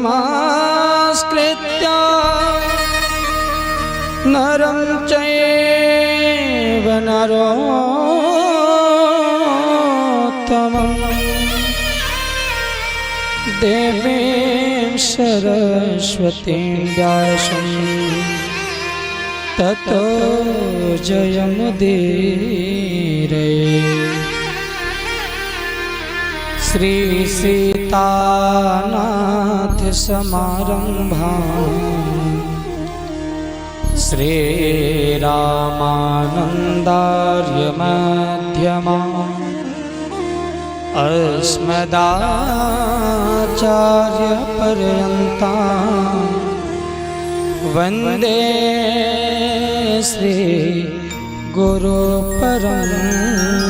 नमस्कृत्य नरं चैव नरोत्तमं देवीं सरस्वतीं व्यासं ततो जयमुदीरये। श्री सीतानाथ समारंभां श्री रामानंदार्य मध्यमाम् अस्मदाचार्य पर्यन्तां वन्दे श्री गुरु परंपरां।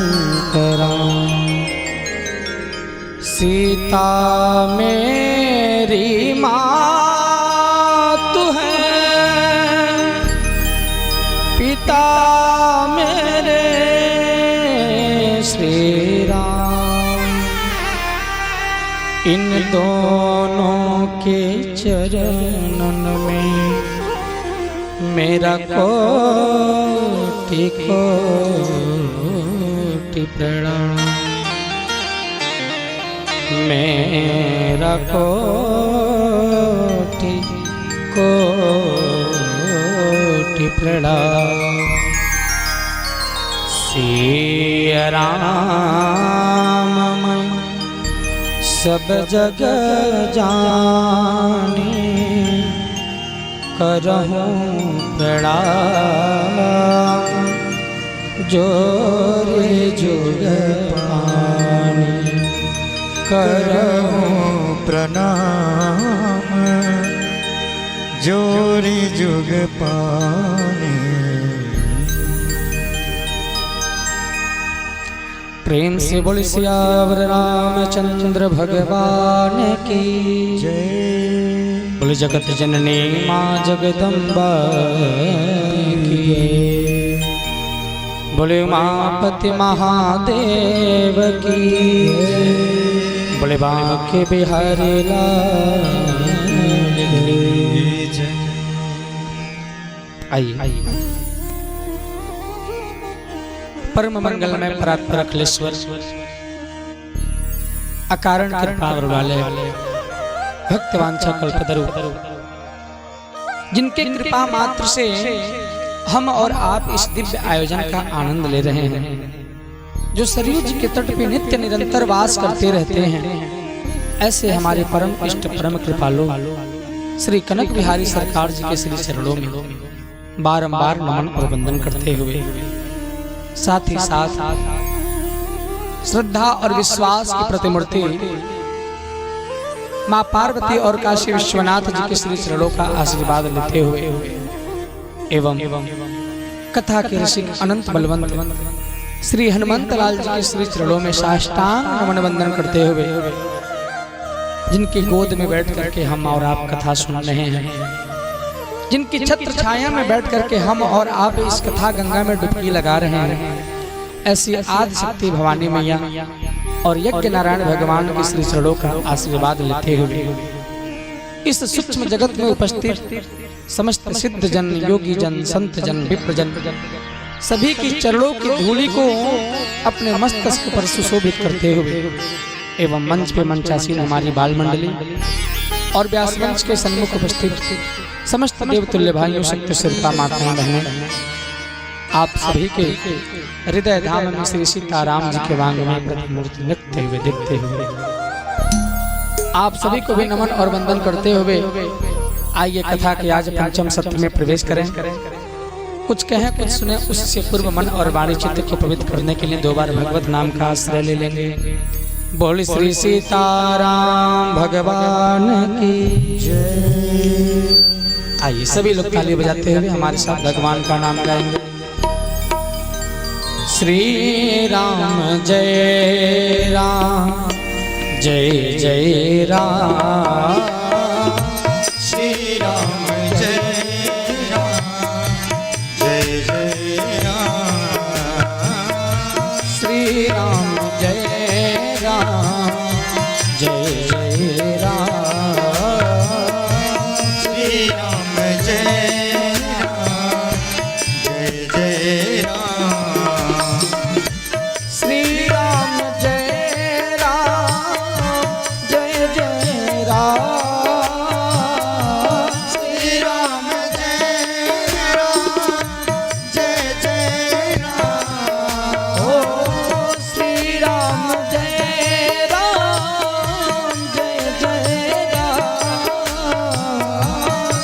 सीता मेरी माँ तू है, पिता मेरे श्री राम, इन दोनों के चरणन में मेरा कोटि कोटि प्रणाम, मेरा कोटि कोटि प्रणाम। सिया राम मैं सब जग जानी, करहूँ प्रणाम जोरे जुग पानी, करहूँ प्रणाम जोरी जुग पानी। प्रेम से बोले सियावर रामचंद्र भगवान की जय। बोले जगत जननी माँ जगदम्बा की, बोले उमापति महादेव की, बोले बांके बिहारी लाल की। आइए परम मंगल में प्राप्त अखिलेश्वर अकारण कृपा वाले भक्तवांछा कल्पतरु, जिनके कृपा मात्र से हम और आप इस दिव्य आयोजन का आनंद ले रहे हैं, जो सरयू जी के तट पे नित्य निरंतर वास करते रहते हैं, ऐसे हमारे परम इष्ट परम कृपालु श्री कनक बिहारी सरकार जी के श्री चरणों में बारंबार नमन और वंदन करते हुए साथ ही साथ श्रद्धा और विश्वास की प्रतिमूर्ति माँ पार्वती और काशी विश्वनाथ जी के श्री चरणों का आशीर्वाद लेते हुए एवं कथा के ऋषि अनंत बलवंत श्री हनुमंत लाल जी के श्री चरणों में साष्टांग नमन वंदन करते हुए, जिनकी गोद में बैठ करके हम और आप कथा सुन रहे हैं, जिनकी छत्र छाया में बैठ करके हम और आप इस कथा गंगा में डुबकी लगा रहे हैं, ऐसी आदि शक्ति भवानी मैया और यज्ञ नारायण भगवान के श्री चरणों का आशीर्वाद लेते हुए इस सूक्ष्म जगत में उपस्थित समस्त सिद्ध जन, योगी जन, संत जन, विप्र जन सभी की चरणों की धूलि को अपने मस्तक पर सुशोभित करते हुए एवं मंच पे मंचासीन हमारी बाल मंडली और व्यास मंच के सन्मुख उपस्थित समस्त देवतुल्य भाइयों, शक्ति शिल्पा माताएं बहनें, आप सभी के हृदय धाम में श्री सीताराम जी के वांग में प्रतिमूर्ति नृत्य हुए देखते हुए आप सभी को भी नमन और वंदन करते हुए आइए कथा के आज पंचम सत्र में प्रवेश करें। कुछ कहें कुछ सुने, उससे पूर्व मन और वाणी चित्त को पवित्र करने के लिए दो बार भगवत नाम का आश्रय ले लेंगे। बोल श्री सीताराम भगवान की जय। आइए सभी लोग ताली बजाते हुए हमारे साथ भगवान का नाम गाएंगे। श्री राम जय राम जय जय राम, श्री राम जय राम जय जय राम, श्री राम जय राम जय जय राम, राम श्री राम जय जय राम ओ श्री राम जय राम जय जय राम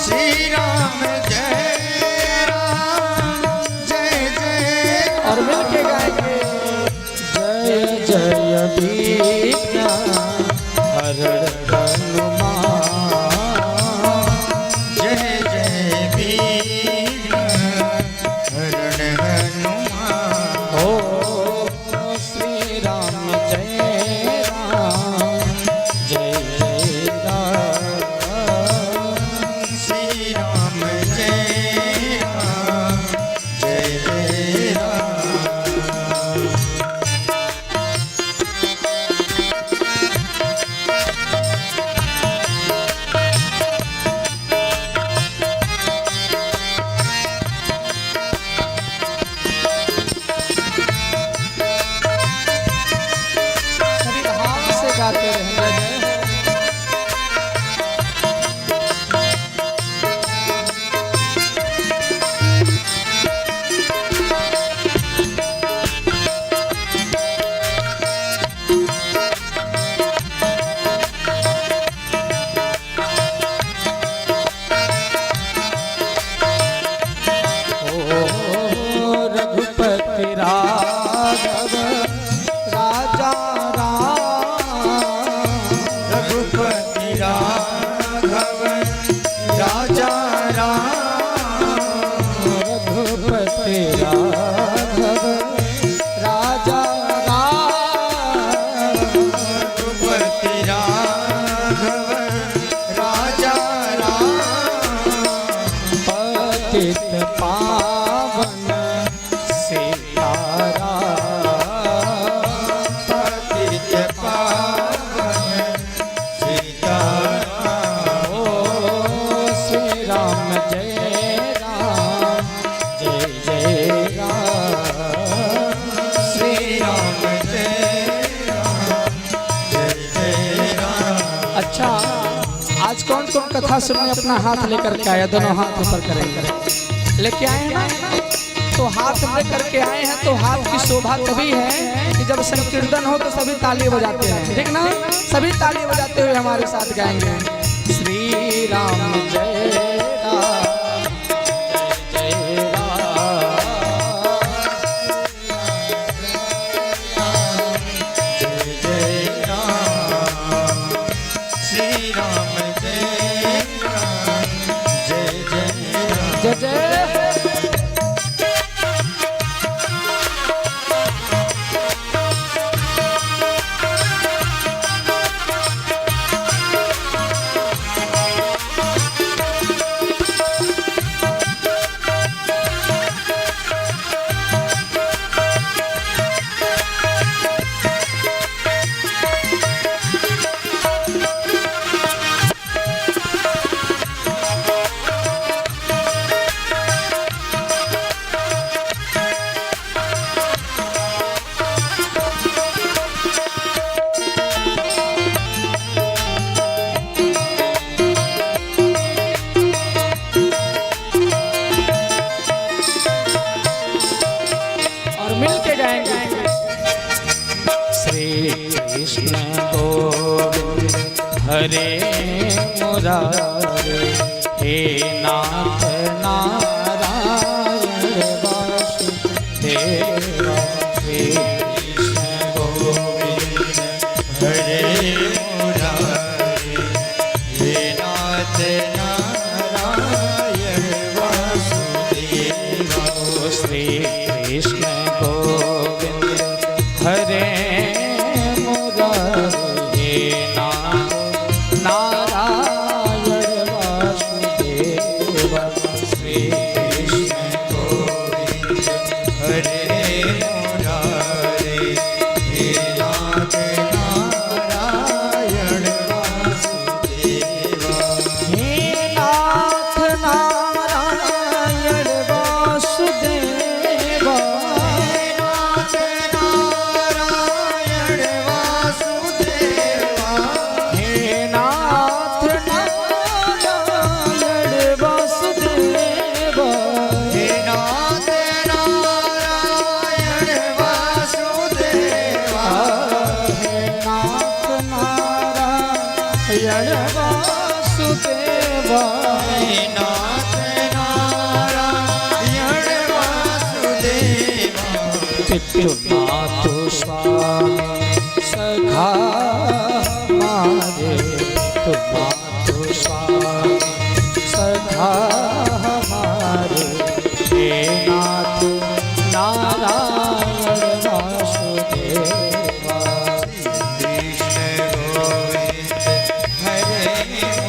श्री राम जय जय और मिलके गाएंगे जय जय बीना हरण हनुमान जय जय वीर हरण हनुमान ओ श्री राम जय राम जय जय राम श्री राम जय जय राम सभी भाव से गाते रहेंगे रघुपति राघव राजा राम रघुपति राघव राजा राम रघुपति राघव राजा राम रघुपति राघव राजा राम पतित पावन सीताराम पतित पावन सीताराम ओ श्री राम जय जय राम श्री राम जय राम अच्छा आज कौन कौन कथा सुनने अपना हाथ लेकर के आया दोनों हाथ ऊपर करेंगे लेके आए हैं ना तो हाथ लेकर के आए हैं तो हाथ की शोभा तभी है कि जब संकीर्तन हो तो सभी ताली बजाते हैं ठीक ना सभी ताली बजाते हुए हमारे साथ गाएंगे श्री राम जय राम जय जय राम श्री राम जय जय राम जय जय और मिलके गाएंगे श्री कृष्ण गोविंद हरे मुरारे हे नाथ नारायण वासुदेव श्री कृष्ण गोविंद हरे मुरारे हे नाथ नारायण वासुदेव श्री कृष्ण गोविंद हरे मुरारे हे नाथ नारायण वासुदेव श्री कृष्ण गोविंद हरे मुरारे हे नाथ नारायण वासुदेव हे वासुदेवा हे नाथ नारायण वासुदेवा पितु मातु स्वामी सखा हमारे पितु मातु स्वामी सखा हमारे हे नाथ नारायण वासुदेवा कृष्ण गोविंद हरे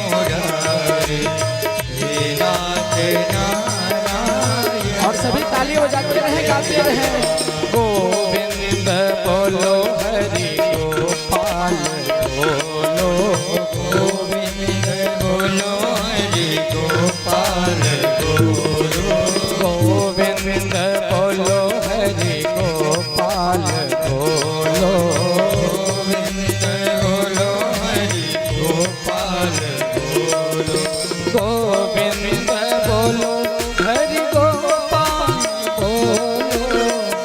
मुरारे हे नाथ नारायण। और सभी ताली बजाते रहे गाते रहे गोविंद बोलो हरि गोपाल बोलो गोविंद बोलो हरि गोपाल बोलो गोविंद बोलो हरि गोपाल बोलो गोविंद बोलो हरि गोपाल बोलो गोविंद बोलो हरि गोपाल बोलो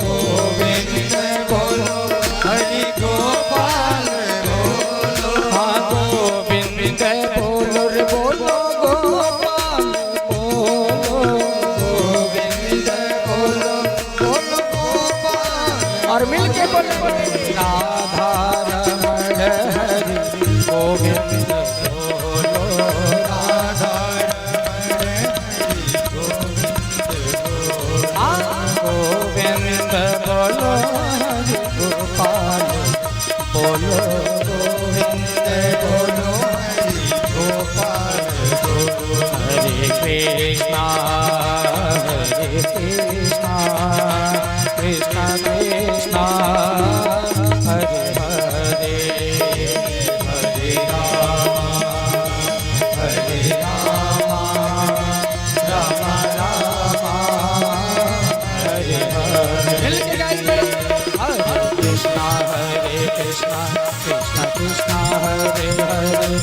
गोविंद बोलो हरि गोपाल बोलो हाँ गोविंद बोलो रे बोलो गोपाल बोलो गोविंद बोलो बोलो गोपाल और मिलके बोलो राधा रमण हरि गोविंद बोलो राधा रमण गोविंद बोलो हरि गोपाल बोलो गोविंद बोलो हरि गोपाल बोलो हरे कृष्णा कृष्णा कृष्णा हरे हरे हरे राम राम राम हरे हरे मिलके गाइए हरे कृष्णा कृष्णा कृष्णा हरे हरे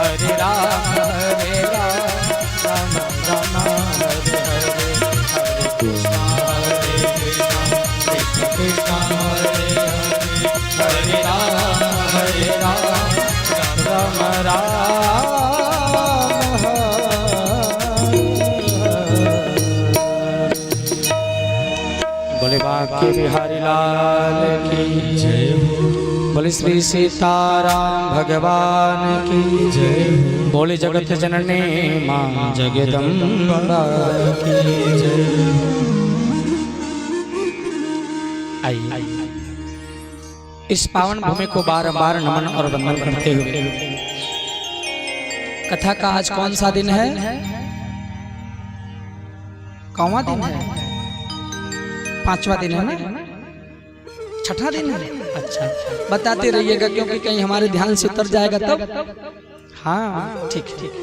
हरे राम राम राम हरे हरे हरे कृष्णा कृष्ण कृष्ण हरे हरे हरे राम राम राम बोले बांके बिहारी लाल की जय बोले श्री सीताराम भगवान की जय बोले जगत जननी मां जगदम्बा की जय। आइए इस पावन भूमि को बार-बार नमन और वंदन करते हुए कथा का आज कौन सा दिन है? कौवा दिन है? पांचवा दिन है ना? छठा दिन है? अच्छा बताते रहिएगा क्योंकि कहीं हमारे ध्यान से उतर जाएगा तब। हाँ ठीक ठीक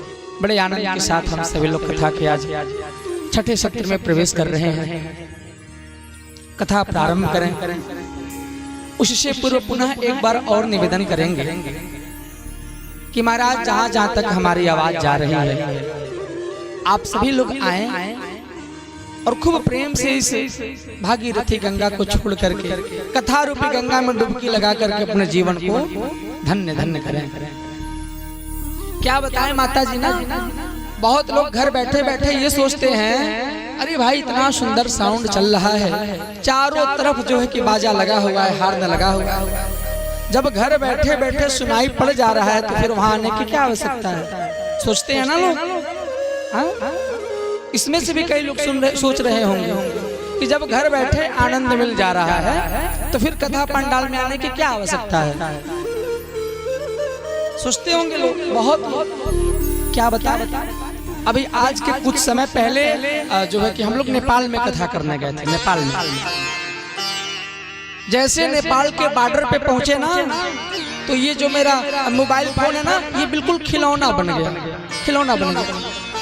बड़े आनंद के साथ हम सभी लोग कथा के आज छठे सत्र में प्रवेश कर रहे हैं। कथा प्रारंभ करें उससे पूर्व पुनः एक बार और निवेदन करेंगे कि महाराज जहां जहां तक हमारी आवाज जा रही है आप सभी लोग आए और खूब प्रेम से इस भागीरथी गंगा को छोड़ करके कथा रूपी गंगा में डुबकी लगा करके अपने जीवन को धन्य धन्य करें। क्या बताएं माता जी ना, बहुत लोग घर बैठे बैठे ये सोचते हैं अरे भाई इतना सुंदर साउंड चल रहा है, चारों तरफ जो है कि बाजा लगा हुआ है, हार्न लगा हुआ है, जब घर बैठे बैठे सुनाई पड़ जा रहा है तो फिर वहां आने की क्या आवश्यकता है? सोचते हैं ना लोग। इसमें से भी कई लोग सोच रहे होंगे कि जब घर बैठे आनंद मिल जा रहा है तो फिर कथा पंडाल में आने की क्या आवश्यकता है? सोचते होंगे लोग, बहुत लोग। क्या बता अभी आज के कुछ समय पहले जो है कि हम लोग नेपाल में कथा करने गए थे। नेपाल में जैसे नेपाल के बॉर्डर पे पहुंचे ना तो ये जो मेरा मोबाइल फोन है ना ये बिल्कुल खिलौना बन गया, खिलौना बन गया।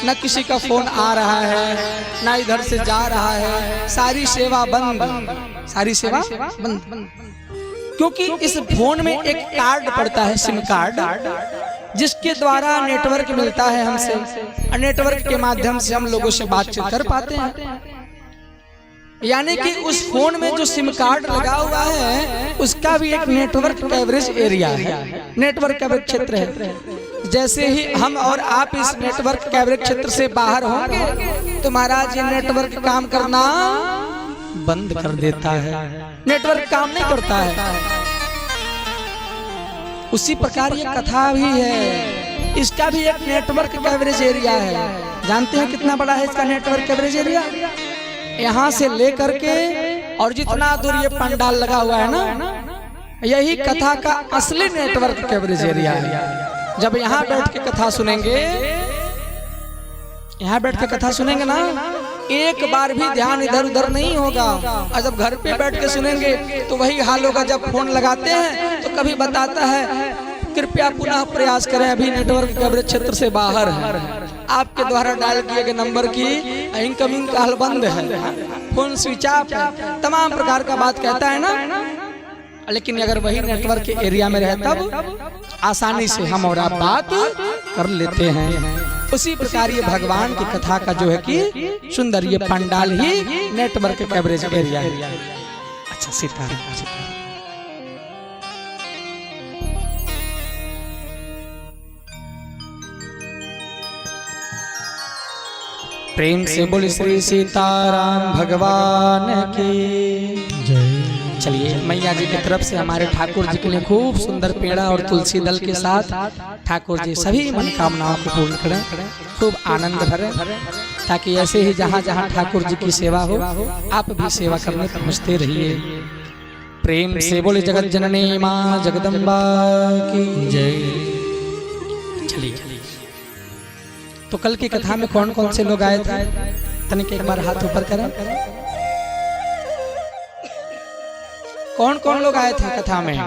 न किसी का फोन आ रहा है ना इधर से जा रहा है, सारी सेवा बंद, सारी सेवा बंद। क्योंकि इस फोन में एक कार्ड पड़ता है, सिम कार्ड, जिसके द्वारा नेटवर्क मिलता है हमसे, और नेटवर्क के माध्यम से हम लोगों से बातचीत कर पाते हैं। यानी कि उस फोन में जो सिम कार्ड लगा हुआ है उसका भी एक नेटवर्क कवरेज एरिया है, नेटवर्क कवरेज क्षेत्र है। जैसे ही हम और आप इस नेटवर्क कवरेज क्षेत्र से बाहर होंगे तो महाराज ये नेटवर्क काम करना बंद कर देता है, नेटवर्क काम नहीं करता है। उसी प्रकार ये कथा भी है, इसका भी एक नेटवर्क कवरेज एरिया है। जानते हैं कितना बड़ा है इसका नेटवर्क कवरेज एरिया? यहाँ से लेकर के और जितना दूर ये पंडाल लगा हुआ है ना, यही कथा का असली नेटवर्क कवरेज एरिया है। जब यहाँ बैठ के कथा सुनेंगे, यहाँ बैठ के कथा सुनेंगे ना, एक बार भी ध्यान इधर उधर नहीं होगा। और जब घर पे बैठ के सुनेंगे तो वही हाल होगा। जब फोन लगाते हैं तो कभी बताता है कृपया पुनः प्रयास करें, अभी नेटवर्क कवरेज क्षेत्र से बाहर है, आपके द्वारा डायल किए गए नंबर की इनकमिंग कॉल बंद है, फोन स्विच ऑफ है, तमाम प्रकार का बात कहता है ना। लेकिन अगर वही नेटवर्क के एरिया में रहे तब आसानी से हम और आप बात कर लेते हैं। उसी प्रकार ये भगवान की कथा का जो है कि सुंदर ये पंडाल ही नेटवर्क कवरेज एरिया है। अच्छा सीताराम। प्रेम से बोल श्री सीताराम भगवान की जय। चलिए मैया जी की तरफ से हमारे ठाकुर जी के लिए खूब सुंदर पेड़ा और तुलसी दल के साथ ठाकुर जी सभी मनोकामनाओं को पूर्ण करें, खूब आनंद भरें, ताकि ऐसे ही जहाँ जहाँ ठाकुर जी की सेवा हो आप भी सेवा करने पहुँचते रहिए। प्रेम से बोले जगत जननी माँ जगदम्बा की जय। चलिए तो कल की कथा में कौन कौन से लोग आए थे, तनिक एक बार हाथ ऊपर करें। कौन कौन लोग आए थे कथा में,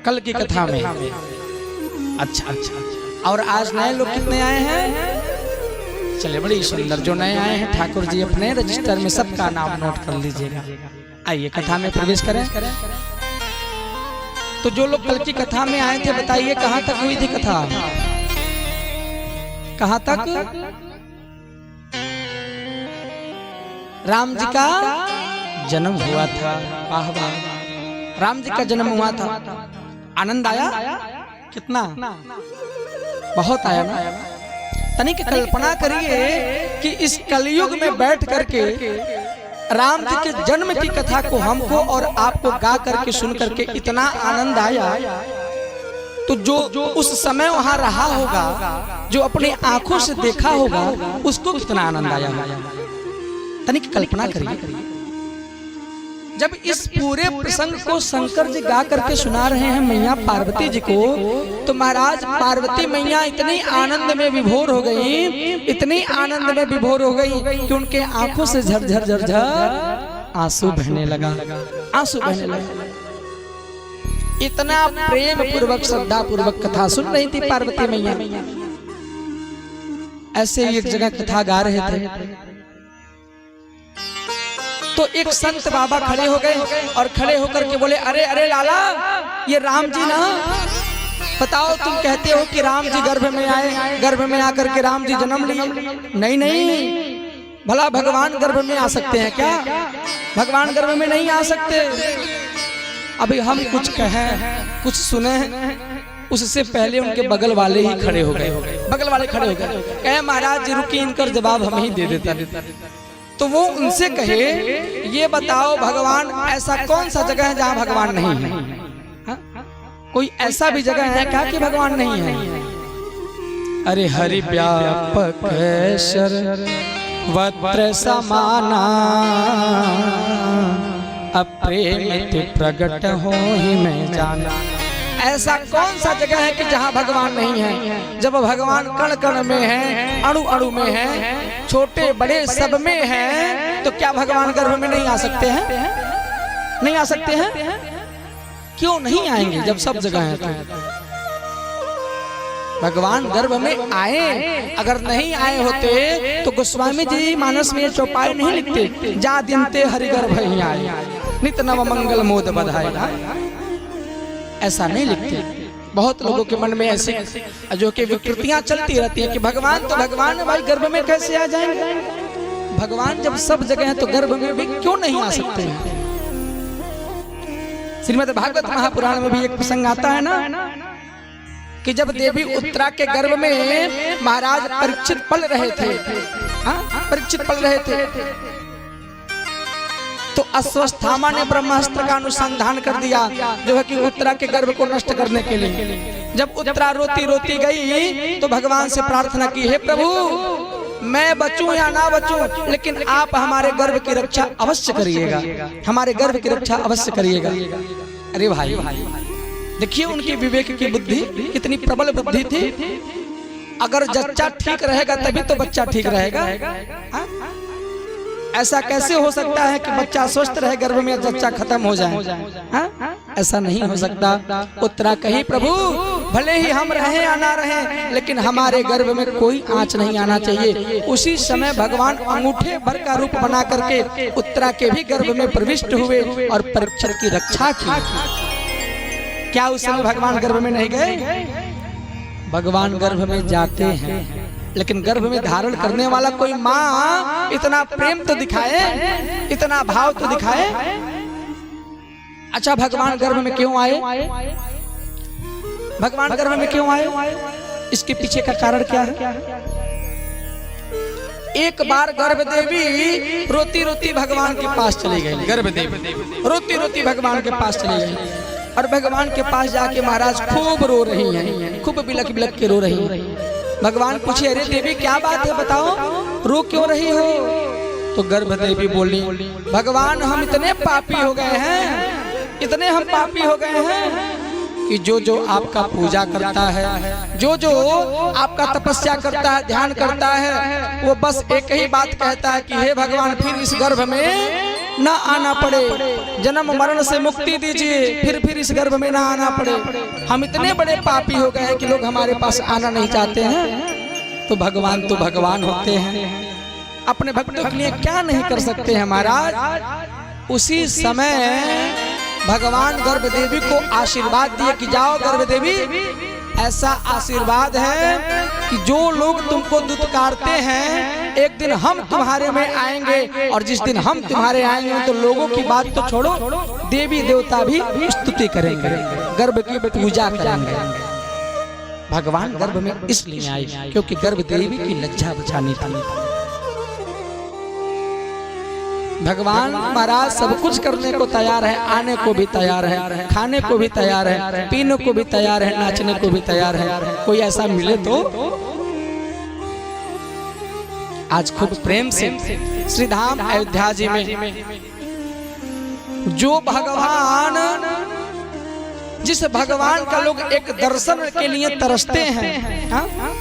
कल की कथा में? अच्छा। और आज नए लोग कितने आए हैं? चलिए बड़ी सुंदर। जो नए आए हैं ठाकुर जी अपने रजिस्टर में सबका नाम नोट कर लीजिएगा। आइए कथा में प्रवेश करें। तो जो लोग कल की कथा में आए थे बताइए कहाँ तक हुई थी कथा? कहाँ तक? राम जी का जन्म हुआ था। वाह वाह, राम जी का जन्म हुआ था। आनंद आया कितना? बहुत आया ना। तनिक कल्पना करिए कि इस कलयुग में बैठ करके राम जी के जन्म की कथा को हमको और आपको गा करके सुन करके इतना आनंद आया, तो जो उस समय वहां रहा होगा, जो अपनी आंखों से देखा होगा, उसको कितना आनंद आया होगा। तनिक कल्पना करिए। जब इस पूरे प्रसंग को शंकर जी गा करके सुना रहे हैं मैया पार्वती जी को, तो महाराज पार्वती मैया इतनी आनंद में विभोर हो गई, इतनी आनंद में विभोर हो गई कि उनके आंखों से झरझर झरझर आंसू बहने लगा, आंसू बहने लगा। इतना प्रेम पूर्वक श्रद्धा पूर्वक कथा सुन रही थी पार्वती मैया। ऐसे ही एक जगह कथा गा रहे थे तो एक संत बाबा खड़े हो गए और खड़े होकर के बोले, अरे अरे लाला, ये राम जी ना, बताओ तुम कहते हो कि राम जी गर्भ में आए, गर्भ में आकर के राम जी जन्म लिए। नहीं नहीं, भला भगवान गर्भ में आ सकते हैं क्या? भगवान गर्भ में नहीं आ सकते। अभी हम कुछ कहें कुछ सुने, उससे पहले उनके बगल वाले ही खड़े हो गए, बगल वाले खड़े हो गए, कहे महाराज जी रुकिए, इनका जवाब हम ही दे देता। तो वो उनसे कहे, ये बताओ भगवान ऐसा कौन सा जगह है जहाँ भगवान नहीं है? हा? कोई ऐसा भी जगह है क्या कि भगवान नहीं है? अरे हरि व्यापक सर्वत्र समाना, अप्रेमित प्रगट हो ही मैं जाना। ऐसा कौन सा जगह है कि जहाँ भगवान नहीं है? जब भगवान कण कण में है, अणु अणु में है, छोटे बड़े सब में है, तो क्या भगवान गर्भ में नहीं आ सकते हैं? नहीं आ सकते हैं? क्यों नहीं आएंगे जब सब जगह है? तो भगवान गर्भ में आए, अगर नहीं आए होते तो गोस्वामी जी मानस में चौपाई नहीं लिखते, जा दिनते हरि गर्भ ही आए, नित नव मंगल मोद बधाई। ऐसा नहीं लिखते। बहुत लोगों के मन में ऐसी जो कि विकृतियां चलती रहती हैं कि भगवान तो भगवान भाई गर्भ में कैसे आ जाएंगे? भगवान जब सब जगह है तो गर्भ में भी क्यों नहीं आ सकते हैं? श्रीमद् भागवत महापुराण में भी एक प्रसंग आता है ना कि जब देवी उत्तरा के गर्भ में महाराज परीक्षित पल रहे थे, परीक्षित पल रहे थे, तो अश्वत्थामा ने ब्रह्मास्त्र का अनुसंधान कर दिया जो है कि उत्तरा के गर्भ को नष्ट करने के लिए। जब उत्तरा रोती रोती गई तो भगवान से प्रार्थना की, हे प्रभु मैं बचूं या ना बचूं, लेकिन आप हमारे गर्भ की रक्षा अवश्य करिएगा, हमारे गर्भ की रक्षा अवश्य करिएगा। अरे भाई देखिए उनकी विवेक की बुद्धि कितनी प्रबल बुद्धि थी। अगर जच्चा ठीक रहेगा तभी तो बच्चा ठीक रहेगा। ऐसा कैसे हो सकता है कि बच्चा स्वस्थ रहे गर्भ में जच्चा खत्म हो जाए? ऐसा नहीं हो सकता। उत्तरा कही, प्रभु भले ही हम रहें या ना रहें, लेकिन हमारे गर्भ में कोई आंच नहीं आना चाहिए। उसी समय भगवान अंगूठे भर का रूप बना करके उत्तरा के भी गर्भ में प्रविष्ट हुए और परीक्षित की रक्षा की। क्या उस समय भगवान गर्भ में नहीं गए? भगवान गर्भ में जाते हैं, लेकिन गर्भ में धारण करने वाला कोई माँ इतना प्रेम तो दिखाए, इतना भाव तो दिखाए। अच्छा भगवान गर्भ में क्यों आए? भगवान गर्भ में क्यों आए? इसके पीछे का कारण क्या है? एक बार गर्भ देवी रोती रोती भगवान के पास चली गई। गर्भ देवी रोती रोती भगवान के पास चली गई और भगवान के पास जाके महाराज खूब रो रही हैं, खूब बिलक बिलक के रो रही हैं। भगवान पूछे, अरे देवी क्या बात है, बताओ रो क्यों रही हो? तो गर्भ देवी बोली, भगवान हम इतने पापी हो गए हैं, इतने हम पापी हो गए हैं कि जो जो आपका पूजा करता है, जो जो आपका तपस्या करता है, ध्यान करता है, वो बस एक ही बात कहता है कि हे भगवान फिर इस गर्भ में ना आना पड़े, जन्म मरण से मुक्ति दीजिए, फिर इस गर्भ में ना आना पड़े। हम इतने बड़े पापी हो गए हैं कि लोग हमारे पास आना नहीं चाहते हैं। तो भगवान होते हैं, अपने भक्तों के लिए क्या नहीं कर सकते हैं महाराज। उसी समय भगवान गर्भ देवी को आशीर्वाद दिए कि जाओ गर्भ देवी, ऐसा आशीर्वाद है कि जो लोग तुमको दुत्कारते हैं एक दिन हम तुम्हारे में आएंगे, और जिस दिन हम तुम्हारे आएंगे तो लोगों की बात तो छोड़ो, देवी देवता भी स्तुति करेंगे, गर्भ की पूजा करेंगे। भगवान गर्भ में इसलिए आए क्योंकि गर्भ देवी की लज्जा बचानी थी। भगवान महाराज सब कुछ करने को तैयार है, आने को भी तैयार है, खाने को भी तैयार है, पीने को भी तैयार है, नाचने को भी तैयार है। कोई ऐसा मिले तो आज खूब प्रेम से श्री धाम अयोध्या जी में जो भगवान, जिस भगवान का लोग एक दर्शन के लिए तरसते हैं,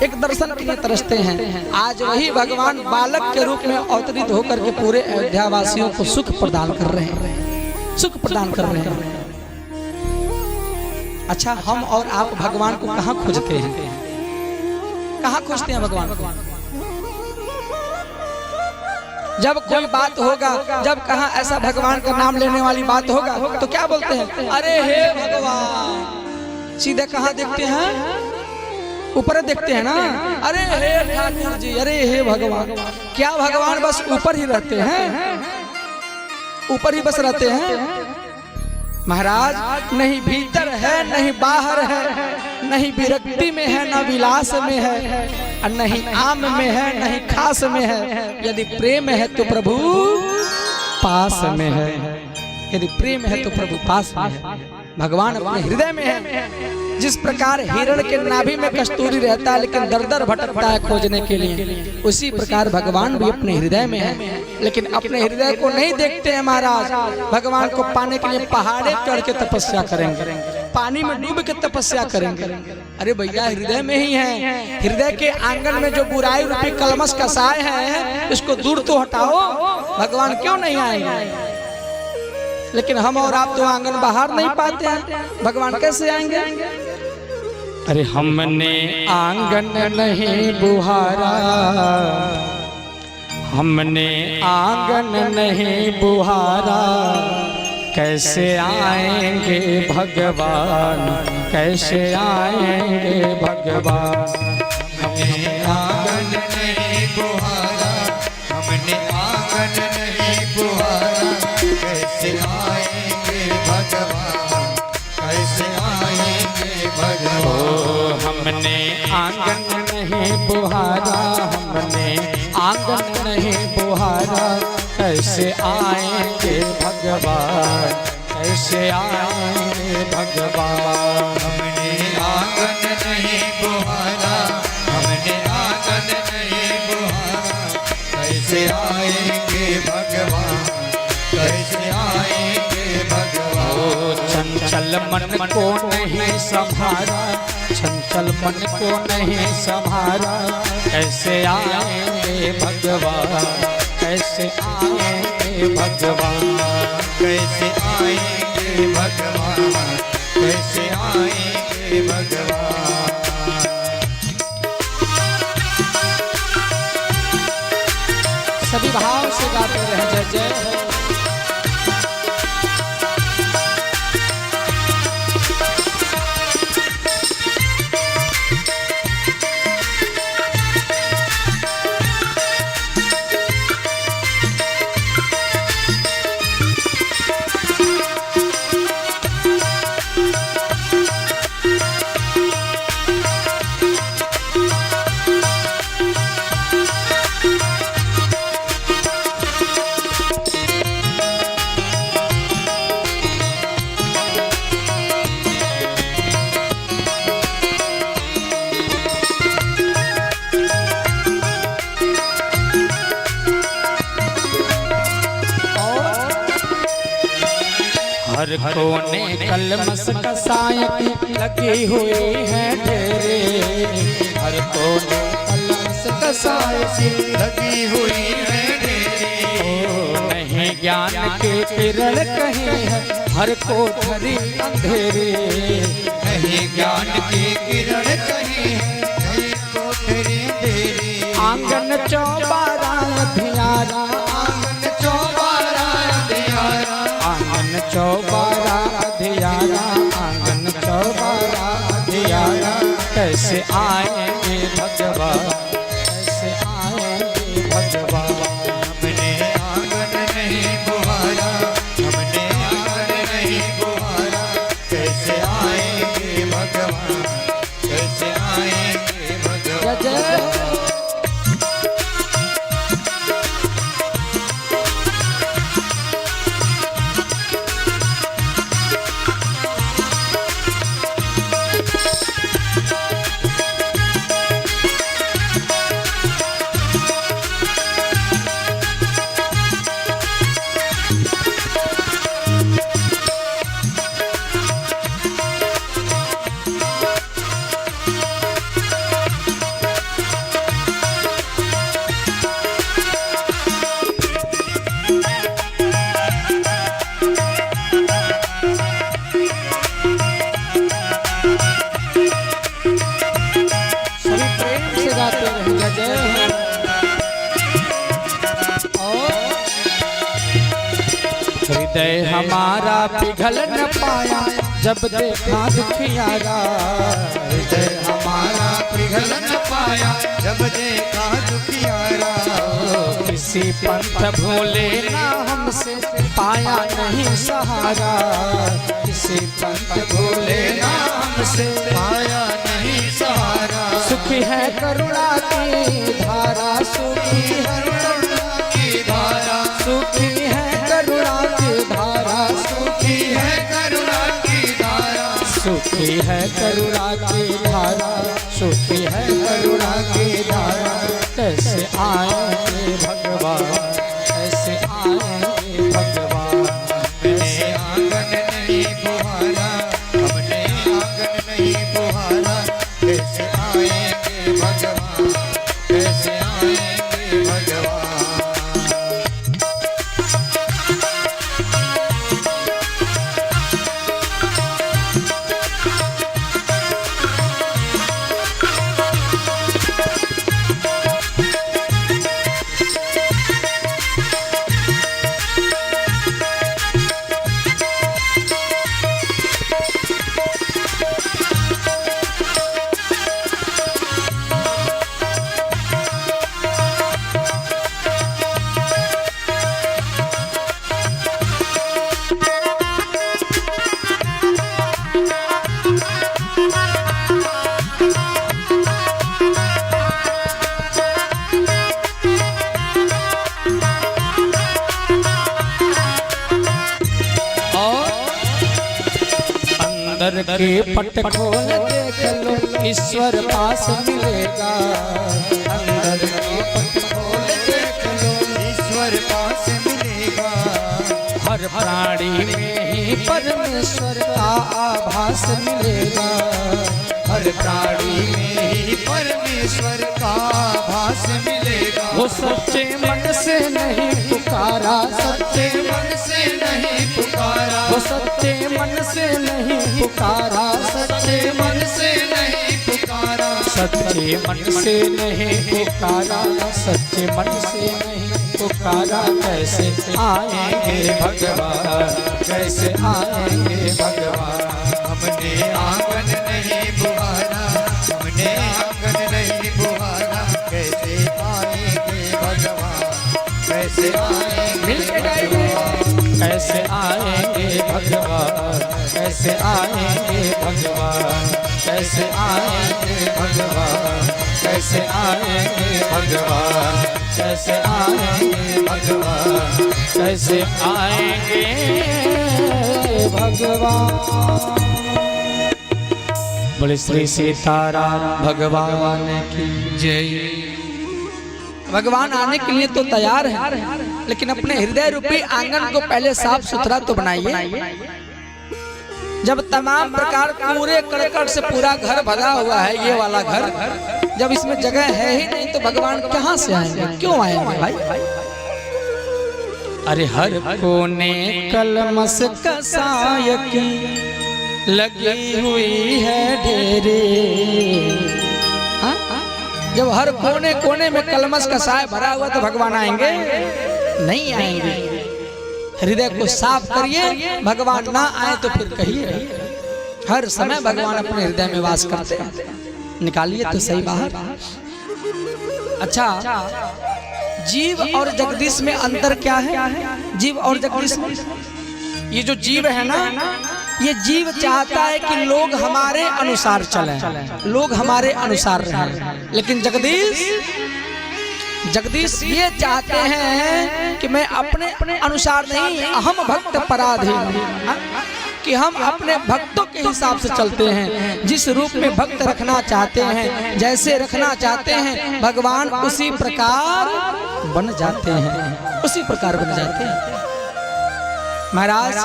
एक दर्शन के लिए तरसते हैं, आज वही भगवान बालक के रूप में अवतरित होकर के पूरे अयोध्या वासियों को सुख प्रदान कर रहे हैं, सुख प्रदान कर रहे हैं। अच्छा हम और आप भगवान को कहाँ खोजते हैं? कहाँ खोजते हैं भगवान को? जब कोई बात होगा, जब कहाँ ऐसा भगवान का नाम लेने वाली बात होगा तो क्या बोलते हैं? अरे हे भगवान। सीधे कहाँ देखते हैं? ऊपर देखते हैं ना। अरे हे ठाकुर जी, अरे हे भगवान। क्या भगवान बस ऊपर ही रहते हैं? ऊपर ही बस रहते हैं महाराज? नहीं भीतर है, नहीं बाहर है, नहीं विरक्ति में है, न विलास में है, और नहीं आम में है, नहीं खास में है। यदि प्रेम है तो प्रभु पास में है, यदि प्रेम है तो प्रभु पास में है। भगवान अपने हृदय में है। जिस प्रकार हिरण के नाभि में कस्तूरी रहता है लेकिन दर दर भटकता है खोजने के लिए, उसी प्रकार भगवान भी अपने हृदय में है, लेकिन अपने हृदय को नहीं देखते हैं महाराज। भगवान को पाने के लिए पहाड़े चढ़ के तपस्या करेंगे, पानी में डूब के तपस्या करेंगे। अरे भैया हृदय में ही है। हृदय के आंगन में जो बुराई रूपी कलमश का साय है, इसको दूर तो हटाओ। भगवान क्यों नहीं आएंगे? लेकिन हम और आप तो आंगन बाहर नहीं पाते हैं, भगवान कैसे आएंगे? अरे हमने आंगन नहीं बुहारा, हमने आंगन नहीं बुहारा, कैसे आएंगे भगवान, कैसे आएंगे भगवान। हमने आंगन नहीं बुहारा, हमने आंगन नहीं बुहारा, कैसे आएंगे भगवान, कैसे आएंगे भगवान। बुहारा, हमने आंगन नहीं बुहारा, कैसे आएंगे भगवान, कैसे आएंगे भगवान। हमने आंगन नहीं बुहारा, हमने आंगन नहीं बुहारा, कैसे आएंगे भगवान, कैसे आएंगे भगवान। ओ चंचल मन को नहीं संभारा, चंचल मन को नहीं संभारा, कैसे आएंगे भगवान, कैसे आएंगे भगवान, कैसे आएंगे भगवान, कैसे आएंगे भगवान। सभी भाव से गाते रहे जय जय हो। हर कोने कलमस कसायक लगी हुई है ढेरे, हर कोने कलमस कसायक लगी हुई है ढेरे। नहीं ज्ञान के किरण कहीं है हर कोठरी अंधेरे, नहीं ज्ञान की किरण कहीं है, नहीं कोठरी अंधेरी। आंगन चौबारा धियारा, आंगन चौबारा अंधियारा, आंगन चौबारा धियारा, आंगन चौबारा धियारा, कैसे आएंगे भगवान, कैसे आएंगे भगवान। हमने आंगन नहीं बुहारा, हमने आंगन नहीं बुहारा, कैसे आएंगे भगवान, कैसे आएंगे भगवान। जय जय हृदय हमारा पिघल न पाया जब देखा दुखियारा, हृदय हमारा पिघल न पाया जब देखा दुखियारा। किसी पंथ भूले ना हमसे पाया नहीं सहारा, किसी पंथ भूले ना हमसे पाया नहीं सहारा। सुखी है करुणा की धारा, सुखी है करुणा की धारा, सुखी है करुणा की धारा, सुखी है करुणा की धारा, सुखी है करुणा की धारा, सुखी है करुणा की धारा। कैसे आएंगे भगवान, कैसे आएंगे भगवान। हमने आंगन नहीं बुहारा, हमने आंगन नहीं बुहारा, कैसे आएंगे भगवान, अंदर के पट खोल देख लो ईश्वर पास मिलेगा। अंदर के पट खोल देख लो ईश्वर पास मिलेगा। हर प्राणी में ही परमेश्वर का आभास मिलेगा। हर प्राणी में ही परमेश्वर का आभास मिलेगा। वो सच्चे मन से नहीं पुकारा, सच्चे मन से नहीं पुकारा, वो सच्चे मन से नहीं पुकारा, सच्चे मन से नहीं पुकारा, सच्चे मन से नहीं पुकारा, सच्चे मन से नहीं पुकारा। कैसे आएंगे भगवान, कैसे आएंगे भगवान। हमने आंगन नहीं बुहारा, हमने आंगन नहीं बुहारा, कैसे आएंगे भगवान, कैसे आएंगे भगवान, कैसे आएंगे भगवान, कैसे आएंगे भगवान, कैसे आएंगे भगवान, कैसे आएंगे भगवान, कैसे आएंगे भगवान, कैसे आएंगे भगवान। बोले श्री सीताराम भगवान की जय। भगवान आने के लिए तो तैयार है, लेकिन अपने हृदय रूपी आंगन को पहले साफ सुथरा तो बनाइए। जब तमाम प्रकार पूरे कड़कड़ से पूरा घर भरा हुआ है, ये वाला घर, जब इसमें जगह है ही नहीं तो भगवान कहाँ से आएंगे, क्यों आएंगे भाई। अरे हर कोने कलमस कसाय की लगी हुई है ढेरे। जब हर कोने कोने में कलमस का साय भरा हुआ तो भगवान आएंगे नहीं आएंगे। हृदय को साफ करिए, भगवान ना आए तो फिर कहिए। हर समय भगवान अपने हृदय में वास करते हैं, निकालिए तो सही बाहर। अच्छा, जीव और जगदीश में अंतर क्या है? जीव और जगदीश में, ये जो जीव है ना, ये जीव चाहता है कि लोग हमारे अनुसार चलें, लोग हमारे अनुसार रहें। लेकिन जगदीश ये चाहते हैं कि मैं अपने अनुसार नहीं, अहम भक्त पराधीन, कि हम अपने भक्तों के हिसाब से चलते हैं। जिस रूप में भक्त रखना चाहते हैं, जैसे रखना चाहते हैं, भगवान उसी प्रकार बन जाते हैं, उसी प्रकार बन जाते हैं। महाराज,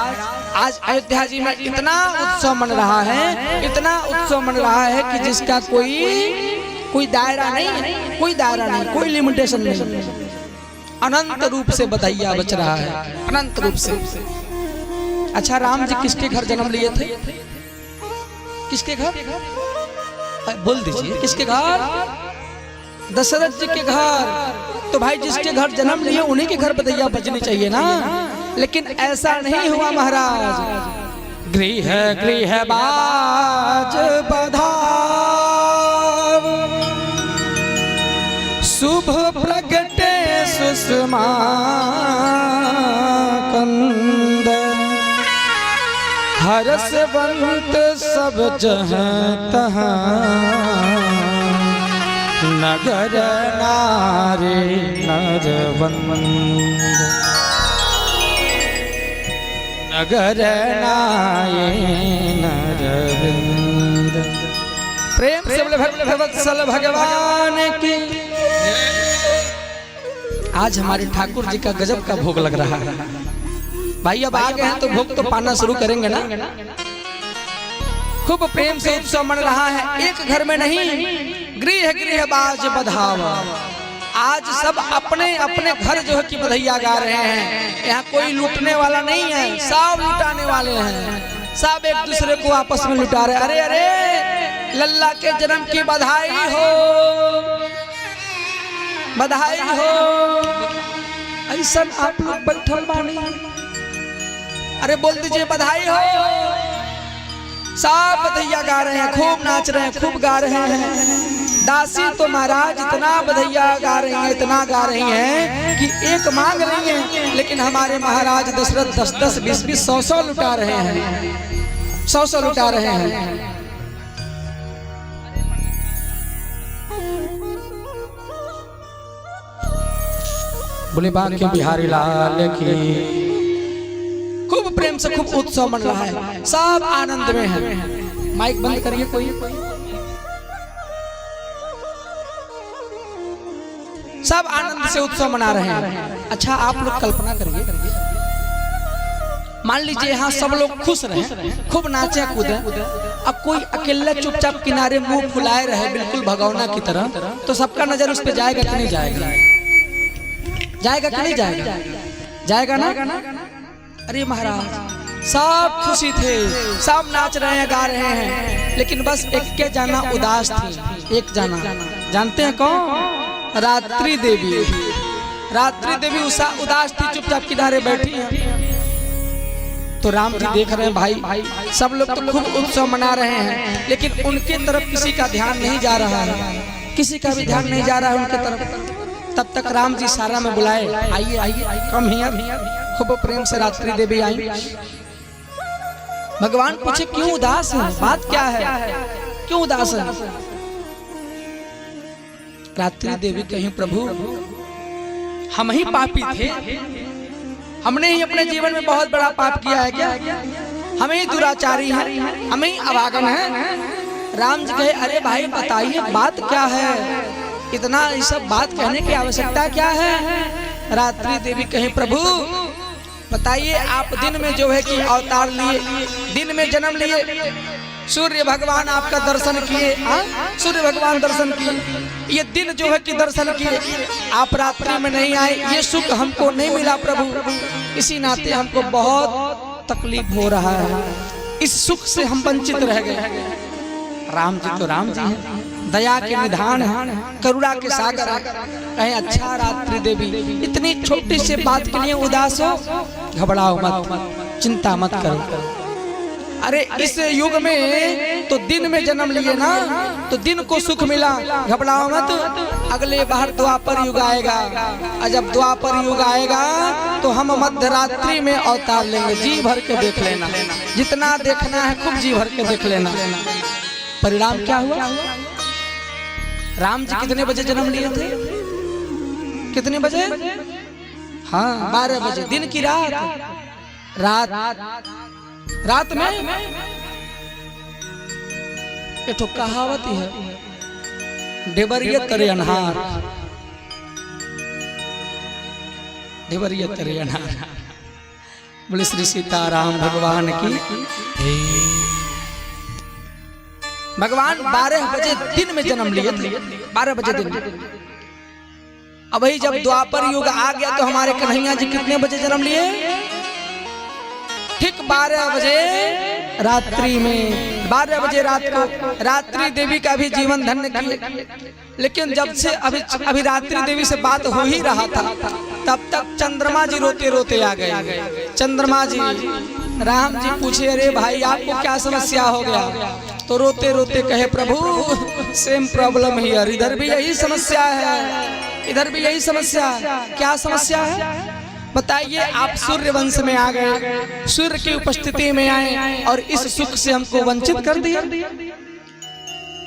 आज अयोध्या जी में इतना उत्सव मन रहा है, इतना उत्सव मन रहा है कि जिसका कोई दायरा नहीं, कोई दायरा नहीं, कोई लिमिटेशन नहीं। अनंत रूप से बधाइयां बच रहा है, अनंत रूप से। अच्छा, राम जी किसके घर जन्म लिए थे? किसके घर? बोल दीजिए, किसके घर? दशरथ जी के घर। तो भाई जिसके घर जन्म लिए उन्हीं के घर बधाइयां बजनी चाहिए ना। लेकिन ऐसा नहीं हुआ महाराज। गृह गृह बाज बधाव, शुभ प्रगटे सुषमा कंद। हर्षवंत सब जहाँ तहाँ, नगर नारी नरवंद। नगर नाये नरविंद। प्रेम से बोले भक्तवत्सल भगवान की। आज हमारे ठाकुर जी का गजब का भोग लग रहा है भाई। अब आ गए हैं तो भोग तो पाना शुरू करेंगे ना। खूब प्रेम से उत्सव मन रहा है, एक घर में नहीं, गृह गृह बाज बधावा। आज सब अपने अपने घर जो है कि बधाइयां गा रहे हैं। यहाँ कोई लूटने वाला नहीं है, सब लुटाने वाले हैं। सब एक दूसरे को आपस में लुटा रहे। अरे अरे, लल्ला के जन्म की बधाई हो, बधाई हो। ऐसा आप लोग बैठल बानी, अरे बोल दीजिए बधाई हो। सब बधाइया गा रहे हैं, खूब नाच रहे हैं, खूब गा रहे हैं। दासी तो महाराज इतना बधाइया गा रही हैं, इतना गा रही हैं कि एक मांग रही हैं, लेकिन हमारे महाराज दशरथ 10-10, 20-20, 100-100 लुटा रहे हैं, 100-100 लुटा रहे हैं। बोले बांके बिहारी लाल की। खूब प्रेम प्रेम से खूब उत्सव मन रहा है, सब आनंद में है। माइक बंद करिए कोई। सब आनंद से उत्सव मना रहे हैं। अच्छा आप लोग कल्पना करिए, मान लीजिए यहाँ सब लोग खुश रहे, खूब नाचे कूदे, अब कोई अकेला चुपचाप किनारे मुंह फुलाए रहे बिल्कुल भगौना की तरह, तो सबका नजर उस पर जाएगा कि नहीं जाएगा? जाएगा कि नहीं जाएगा? जाएगा ना? अरे महाराज सब खुशी थे, सब नाच रहे हैं, गा रहे हैं, लेकिन बस एक के जाना उदास थी। एक जाना, जानते हैं कौन? रात्रि देवी। रात्रि देवी उदास थी, चुपचाप किनारे बैठी है। तो राम जी देख रहे हैं भाई सब लोग तो खूब उत्सव मना रहे हैं, लेकिन उनके तरफ किसी का ध्यान नहीं जा रहा है, किसी का भी ध्यान नहीं जा रहा है उनके तरफ। तब तक राम जी सारा में बुलाए, आइए आइए कम हियर। खूब प्रेम से रात्रि देवी आई। भगवान पूछे क्यों उदास है, बात क्या है, क्यों उदास है? रात्रि देवी कहीं प्रभु हम ही पापी थे, हमने ही अपने जीवन में बहुत बड़ा पाप किया है क्या? हम ही दुराचारी हैं, हम ही अभागन हैं। राम जी कहे अरे भाई बताइए बात क्या है, इतना ये सब बात कहने की आवश्यकता क्या है? रात्रि देवी कहे प्रभु बताइए, आप दिन में जो है कि अवतार लिए, दिन में जन्म लिए, सूर्य भगवान आपका दर्शन किए, सूर्य भगवान दर्शन किए, ये दिन जो है कि दर्शन किए, आप रात्रि में नहीं आए, ये सुख हमको नहीं मिला प्रभु, इसी नाते हमको बहुत तकलीफ हो रहा है, इस सुख से हम वंचित रह गए। राम जी तो राम जी हैं, दया के निधान है, करुणा के सागर है। कहें अच्छा रात्रि देवी इतनी छोटी सी बात के लिए उदास हो, घबराओ मत, चिंता मत करो। अरे इस युग में तो दिन में जन्म लिए ना, तो दिन को सुख मिला, घबराओ मत, अगले बार द्वापर युग आएगा, और जब द्वापर युग आएगा तो हम मध्य रात्रि में अवतार लेंगे, जी भर के देख लेना, जितना देखना है खूब जी भर के देख लेना। परिणाम क्या हुआ? राम जी कितने बजे जन्म लिए थे? कितने बजे? हाँ 12 बजे, दिन की रात में ये तो कहावत है, डेबरिया तरे अनहार, डेबरिया तरे अनहार। बोले श्री सीताराम भगवान की। भगवान 12 बजे दिन में जन्म लिए थे, 12 बजे दिन में। अब भाई जब द्वापर युग आ गया तो हमारे कन्हैया जी कितने बजे जन्म लिए? ठीक 12 बजे रात्रि में, 12 बजे रात को रात्रि देवी का भी जीवन धन्य किए। लेकिन जब से अभी रात्रि देवी से बात हो ही रहा था, तब तक चंद्रमा जी रोते रोते आ गए। चंद्रमा जी राम जी पूछे अरे भाई आपको क्या समस्या हो गया? तो रोते रोते कहे प्रभु सेम प्रॉब्लम हियर, इधर भी यही समस्या है, इधर भी यही समस्या। क्या समस्या है बताइए? आप सूर्य वंश में आ गए, सूर्य की उपस्थिति में आए और इस सुख से हमको वंचित कर दिया।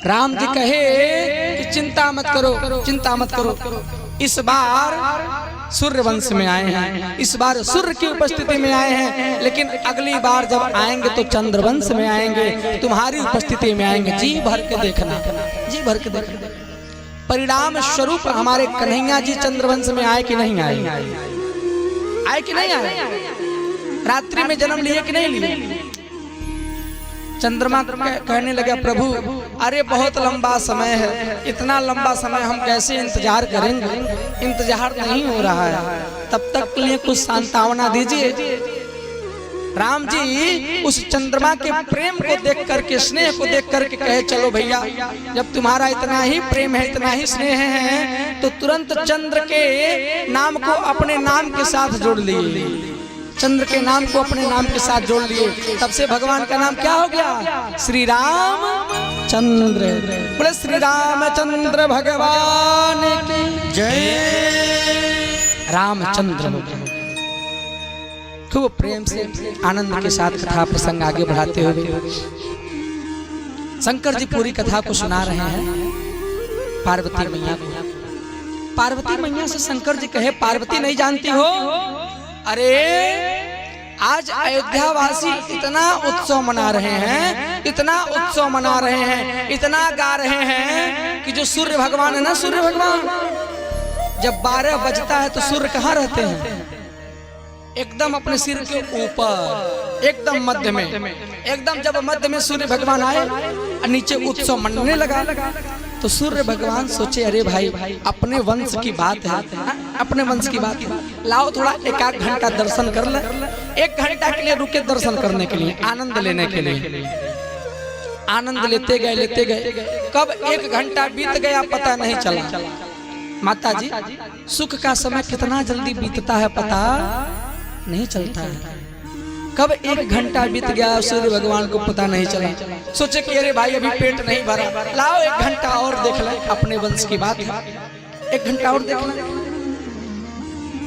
राम जी कहे कि चिंता मत करो, चिंता मत करो, इस बार सूर्य वंश में आए हैं, इस बार सूर्य की उपस्थिति में आए हैं, लेकिन अगली बार जब आएंगे तो चंद्र वंश में आएंगे, तुम्हारी उपस्थिति में आएंगे, जी भर के देखना, जी भर के देखना। परिणाम स्वरूप हमारे कन्हैया जी चंद्रवंश में आए कि नहीं आए? आए कि नहीं आए? रात्रि में जन्म लिए कि नहीं लिए? चंद्रमा कहने लगा प्रभु अरे बहुत लंबा समय है, इतना लंबा समय हम कैसे इंतजार करेंगे, इंतजार नहीं हो रहा है, तब तक के लिए कुछ सांत्वना दीजिए। राम जी उस चंद्रमा के प्रेम को देख करके, स्नेह को देख करके कहे चलो भैया, जब तुम्हारा इतना ही प्रेम है, इतना ही स्नेह है, तो तुरंत चंद्र के नाम को अपने नाम के साथ जोड़ लिए, चंद्र के नाम को अपने नाम के साथ जोड़ लिए। तब से भगवान का नाम क्या हो गया? श्री राम चंद्र। बोले श्री रामचंद्र भगवान की जय। रामचंद्र खूब प्रेम से आनंद के साथ कथा प्रसंग आगे बढ़ाते हुए शंकर जी पूरी कथा को सुना रहे हैं पार्वती मैया को। पार्वती मैया से शंकर जी कहे पार्वती नहीं जानती हो, अरे आज अयोध्या वासी इतना उत्सव मना रहे हैं, इतना उत्सव मना रहे हैं, इतना गा रहे हैं कि जो सूर्य भगवान है ना, सूर्य भगवान जब 12 बजता है तो सूर्य कहाँ रहते हैं? एकदम अपने सिर के ऊपर, एकदम मध्य में, एकदम जब मध्य में सूर्य भगवान आए और नीचे उत्सव मनने लगा तो सूर्य भगवान सोचे अरे भाई अपने वंश की बात है, अपने वंश की बात है, लाओ थोड़ा एक आध घंटा दर्शन कर ले। 1 घंटा के लिए रुके दर्शन करने के लिए, आनंद लेने के लिए। आनंद लेते गए कब 1 घंटा बीत गया पता नहीं चला। माता जी सुख का समय कितना जल्दी बीतता है पता नहीं चलता है। कब 1 घंटा बीत गया सूर्य भगवान को पता नहीं चला। सोचे कि अरे भाई अभी पेट नहीं भरा, लाओ 1 घंटा और देख ले, अपने वंश की बात है, 1 घंटा और देख ले।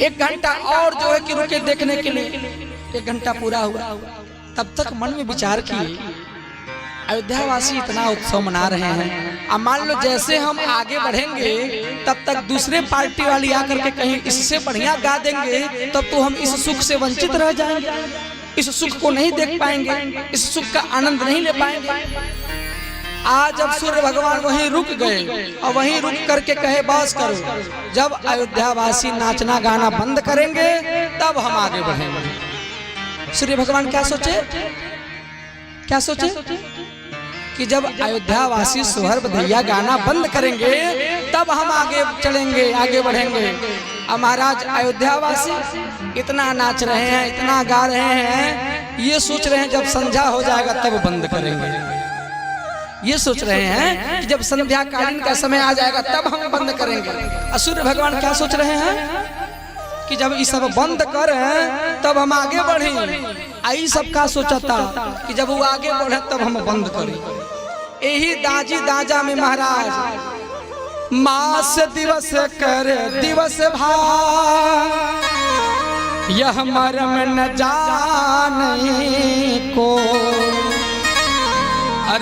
1 घंटा और जो है कि रुके देखने के लिए। 1 घंटा पूरा हुआ, तब तक मन में विचार किए अयोध्या वासी इतना उत्सव मना रहे हैं, अब मान लो जैसे हम आगे बढ़ेंगे तब तक दूसरे पार्टी वाली आकर के कहीं इससे बढ़िया गा देंगे, तब तो हम इस सुख से वंचित रह जाएंगे, इस सुख को नहीं देख पाएंगे, इस सुख का आनंद नहीं ले पाएंगे। आज जब सूर्य भगवान वहीं रुक गए और वहीं रुक करके कहे बस करो, जब अयोध्या वासी नाचना गाना बंद करेंगे तब हम आगे बढ़ेंगे। सूर्य भगवान क्या सोचे, क्या सोचे कि जब अयोध्या वासी सोहर बधैया गाना बंद करेंगे तब हम आगे चलेंगे, आगे बढ़ेंगे। अब महाराज अयोध्या वासी इतना नाच रहे हैं, इतना गा रहे हैं, ये सोच रहे हैं जब संध्या हो जाएगा तब बंद करेंगे। ये सोच रहे हैं कि जब संध्या कालीन का समय आ जाएगा तब हम बंद करेंगे। और सूर्य भगवान क्या सोच रहे हैं कि जब ये सब बंद करें तब हम आगे बढ़ें। आई सब का सोचा था कि जब वो आगे बढ़े तब हम बंद करें। यही दाजी दाजा में महाराज मास दिवस कर दिवस भाव, यह मर्म न जाने को,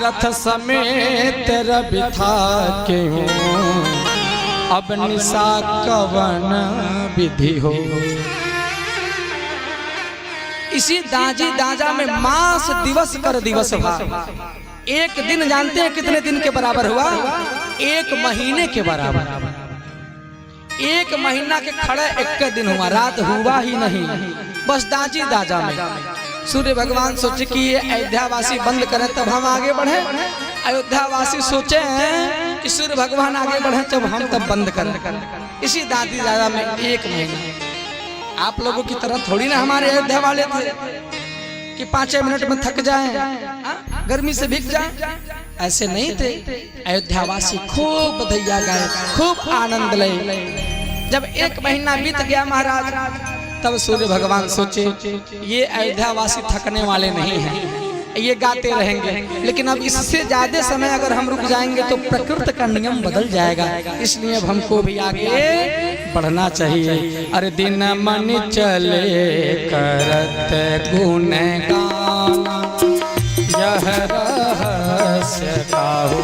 रथ समेत रवि था क्यों, अब निशा कवन विधि हो। इसी दाजी दाजा में मास दिवस कर दिवस भाव। 1 दिन जानते हैं कितने दिन के बराबर हुआ? 1 महीने के बराबर। 1 महीना के खड़े 1 दिन हुआ, रात हुआ ही नहीं। बस दाजी दाजा में सूर्य भगवान सोचे कि ये अयोध्या वासी बंद करें तब हम आगे बढ़े। अयोध्या वासी सोचे हैं कि सूर्य भगवान आगे बढ़े जब हम तब बंद करें। इसी दादी दादा में 1 महीना। आप लोगों की तरह थोड़ी ना हमारे अयोध्या वाले थे कि 5 मिनट में थक जाएं, गर्मी से भीग जाएं, ऐसे नहीं थे। अयोध्या वासी खूब बधैया गाए, खूब आनंद ले। जब 1 महीना बीत गया महाराज, तब सूर्य भगवान सोचे ये अयोध्या वासी थकने वाले नहीं हैं, ये गाते रहेंगे। लेकिन अब इससे ज्यादा समय अगर हम रुक जाएंगे तो प्रकृति का नियम बदल जाएगा, इसलिए अब हमको भी आगे बढ़ना चाहिए। अरे दिन मन चले करत गुण गान, यह रहस्य काहू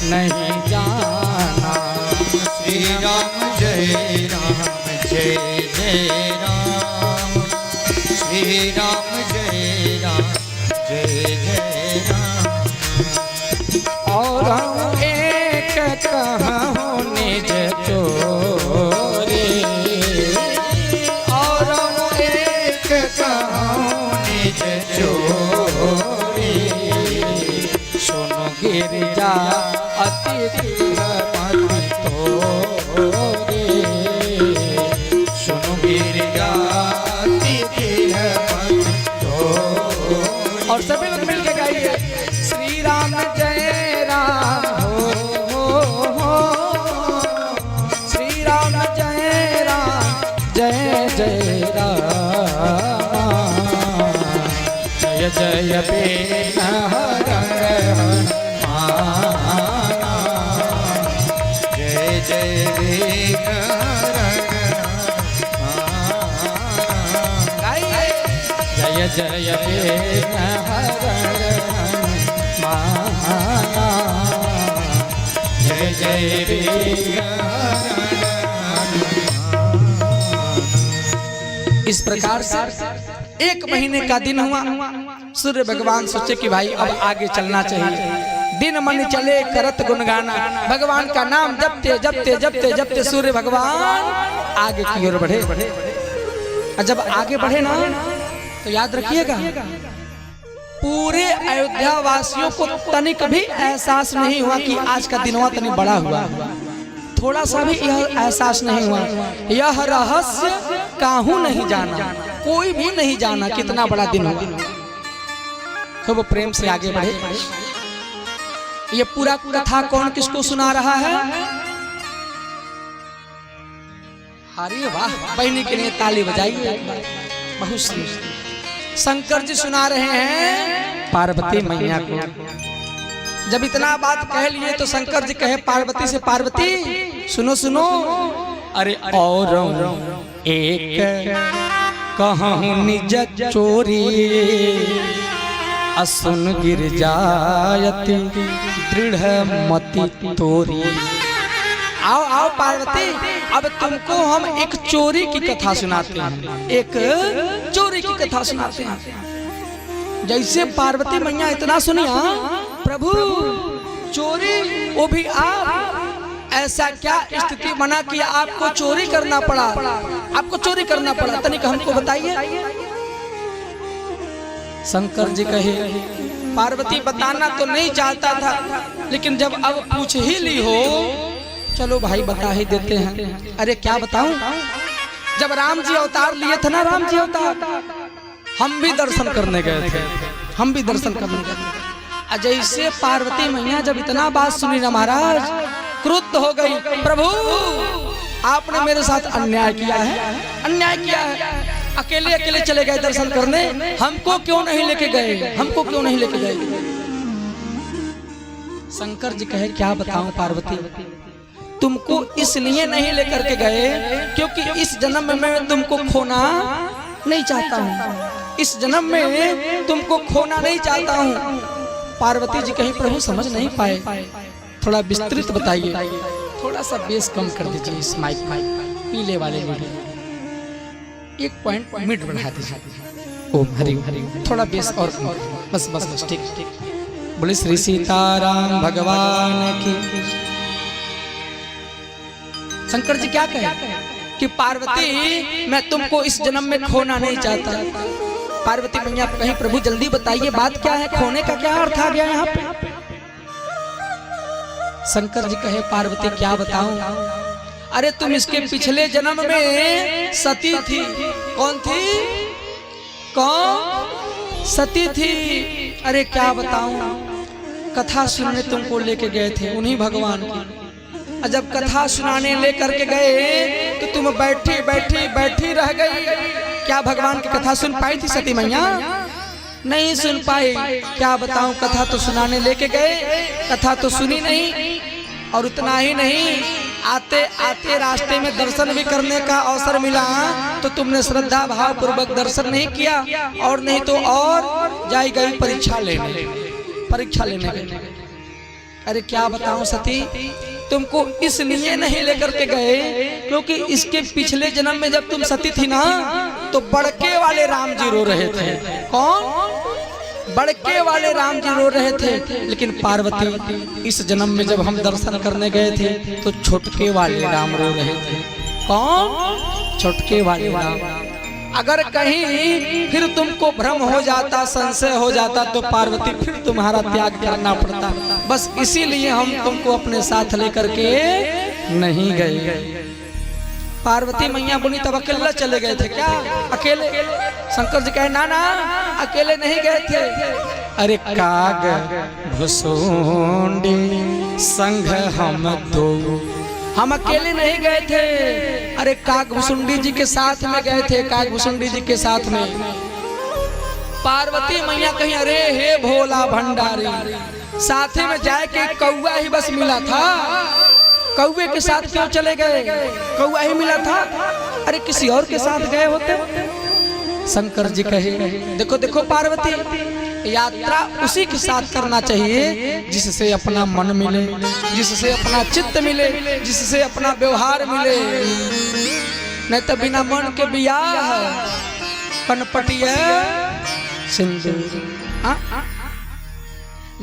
नहीं जाना। श्री राम जय राम जय जय राम, श्री राम जय राम जय जय राम। और हम एक कहूँ निज चोरी, और हम एक कहूँ निज चोरी, सुनो गिरिजा अतिथि मति तोरे, सुनो गिरिजा अतिथि मति तोरे। और सभी लोग मिलके गाइए श्री राम जय राम हो, श्री राम जय राम जय जय राम, जय जय बेन हरण माना, जय जय बेन जय जय बेन हरण माना, जय जय बेन। इस प्रकार से 1 महीने का दिन हुआ। सूर्य भगवान सोचे कि भाई अब आगे चलना चाहिए। दिन मन चले करत गुनगाना, भगवान का नाम जपते जपते जपते जपते सूर्य भगवान आगे की ओर बढ़े। और जब आगे बढ़े ना तो याद रखिएगा, पूरे अयोध्या वासियों को तनिक भी एहसास नहीं हुआ कि आज का दिनवा तनिक बड़ा हुआ। थोड़ा सा भी यह एहसास नहीं हुआ। यह रहस्य काहू नहीं जाना, कोई भी नहीं जाना कितना बड़ा दिन हुआ। खूब प्रेम से आगे बढ़े। ये पूरा कथा कौन किसको सुना रहा है? अरे वाह, बहनी के लिए ताली बजाइए। बहुत सुंदर शंकर जी सुना रहे हैं पार्वती मैया को। जब इतना बात कह लिए तो शंकर जी कहे पार्वती से, पार्वती सुनो सुनो, अरे और एक कहूँ निज चोरी, असुन गिर जायति दृढ़ मति तोरी। आओ आओ पार्वती, अब तुमको हम एक चोरी की कथा सुनाते हैं, एक चोरी की कथा सुनाते हैं। जैसे पार्वती मैया इतना सुनिया, प्रभु चोरी, वो भी आप, ऐसा क्या स्थिति बना कि आपको चोरी करना पड़ा? आपको चोरी करना पड़ा, तनिक हमको बताइए। शंकर जी कहे पार्वती बताना तो नहीं चाहता था, लेकिन जब अब पूछ ही ली हो, चलो भाई बता ही देते हैं। अरे क्या बताऊं? जब राम जी अवतार लिए थे ना, राम जी अवतार, हम भी दर्शन करने गए थे, हम भी दर्शन करने गए थे। जैसे पार्वती मैया जब इतना बात सुनी ना महाराज, क्रुद्ध हो गई। प्रभु आपने मेरे साथ अन्याय किया है, अन्याय किया है। अकेले अकेले चले गए दर्शन करने, हमको क्यों नहीं लेके गए, हमको क्यों नहीं लेके गए? शंकर जी कहे क्या बताऊं पार्वती, तुमको इसलिए नहीं लेकर के गए क्योंकि इस जन्म में मैं तुमको खोना नहीं चाहता हूँ, इस जन्म में तुमको खोना नहीं चाहता हूँ। पार्वती जी कहीं प्रभु समझ नहीं पाए, थोड़ा विस्तृत बताइए, थोड़ा सा बेस कम कर दीजिए इस माइक पीले वाले में, 1 पॉइंट मिड बढ़ा दीजिए। ओम हरि हरि, थोड़ा बेस और बस बस बस, ठीक। बोले श्री सीताराम भगवान की। शंकर जी क्या कहे कि पार्वती मैं तुमको इस जन्म में खोना नहीं चाहता। पार्वती मैया कहीं प्रभु जल्दी बताइए बात क्या है, खोने का क्या अर्थ आ गया यहाँ पे? शंकर जी कहे पार्वती क्या बताऊं, अरे तुम इसके पिछले जन्म में सती थी। कौन थी? कौन? सती थी। अरे क्या बताऊं, कथा सुनने तुमको लेके गए थे उन्हीं भगवान की। जब कथा सुनाने लेकर के गए तो तुम बैठी बैठी बैठी रह गई। क्या भगवान की कथा सुन पाई थी सती मैया? नहीं सुन पाई। क्या बताऊं, कथा तो सुनाने लेके गए, कथा तो सुनी नहीं। और उतना ही नहीं, आते आते रास्ते में दर्शन भी करने का अवसर मिला तो तुमने श्रद्धा भाव पूर्वक दर्शन नहीं किया, और नहीं तो और जाई गई परीक्षा लेने, परीक्षा लेने गई। अरे क्या बताऊं सती, तुमको इसलिए नहीं लेकर के गए क्योंकि इसके पिछले जन्म में जब तुम सती थी ना तो बड़के वाले राम जी रो रहे थे। कौन? बड़के वाले राम जी रो रहे थे। लेकिन पार्वती इस जन्म में जब हम दर्शन करने गए थे तो छोटके वाले राम रो रहे थे। कौन? छोटके वाले राम। अगर कहीं फिर तुमको भ्रम हो जाता, संशय हो जाता तो पार्वती फिर तुम्हारा त्याग करना पड़ता। बस इसीलिए हम तुमको अपने साथ लेकर के नहीं गए। पार्वती मैया बोली तब अकेले चले गए थे क्या? अकेले? शंकर जी कहे ना ना, अकेले नहीं गए थे। अरे काग भुसुंडी संग हम दो, हम अकेले नहीं गए थे। अरे काग भुसुंडी जी के साथ में गए थे, काग भुसुंडी जी के साथ में। पार्वती मैया कहीं अरे हे भोला भंडारी, साथ में जाए के कौआ ही बस मिला था, कौवे के साथ क्यों चले गए? कौआ ही मिला था, अरे किसी और के साथ गए होते। शंकर जी कहे देखो देखो पार्वती, यात्रा उसी के साथ करना चाहिए जिससे अपना मन मिले, जिससे अपना चित्त मिले, जिससे अपना व्यवहार मिले। नहीं तो बिना मन के बियाह कनपटिया सिंदूर।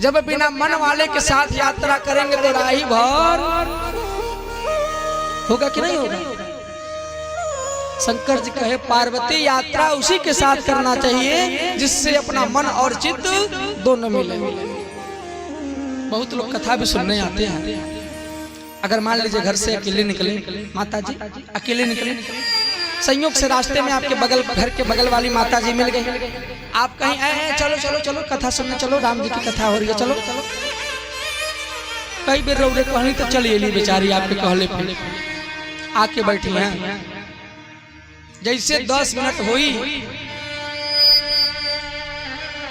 जब बिना मन वाले के साथ यात्रा करेंगे तो राही भर होगा कि नहीं होगा? शंकर जी कहे पार्वती यात्रा उसी के साथ करना चाहिए जिससे अपना मन और चित्त दोनों मिले। बहुत लोग कथा भी सुनने आते हैं। अगर मान लीजिए घर से अकेले निकले, माता जी अकेले निकले, संयोग से रास्ते में आपके बगल घर के बगल वाली माता जी मिल गई, आप कहीं आए हैं, चलो चलो चलो कथा सुनने चलो, राम जी की कथा हो रही है, चलो चलो। कई बार रौड़े कहनी तो चलिए ली बेचारी आपके कहले पे आके बैठी हैं। जैसे 10 मिनट हुई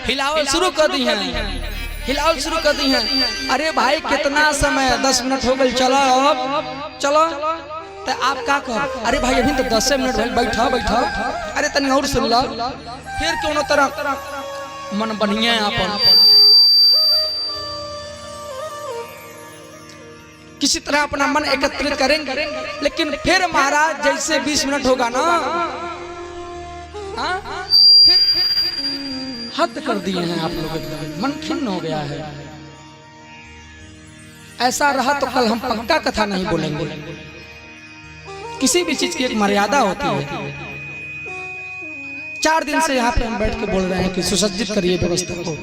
हिलावल शुरू कर दी हैं, हिलावल शुरू कर दी हैं। अरे भाई कितना समय, 10 मिनट हो गए, चलो अब चलो। तो आप क्या कहो? अरे भाई अभी तो 10 मिनट भाई, बैठा बैठा, अरे तनी और सुन लो। फिर क्यों तरह मन बढ़िया अपन किसी तरह अपना मन एकत्रित करेंगे, लेकिन फिर महाराज जैसे 20 मिनट होगा ना, फिर हद कर दिए हैं आप लोग, एकदम मन खिन्न हो गया है। ऐसा रहा तो कल हम पक्का कथा नहीं बोलेंगे। किसी भी चीज की एक मर्यादा होती है। 4 दिन से यहाँ पे हम बैठ के बोल रहे हैं कि सुसज्जित करिए व्यवस्था को,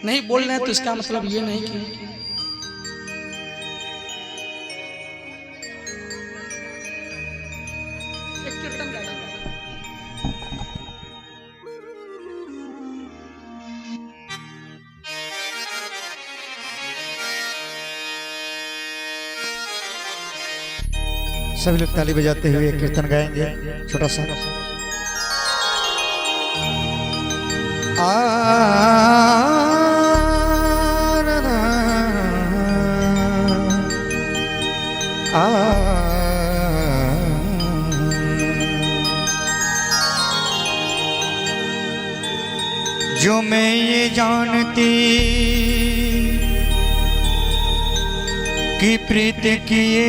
नहीं बोल रहे हैं तो इसका मतलब ये नहीं कि सभी लोग ताली बजाते हुए कीर्तन गाएंगे छोटा सा। जो मैं ये जानती कि प्रीत किए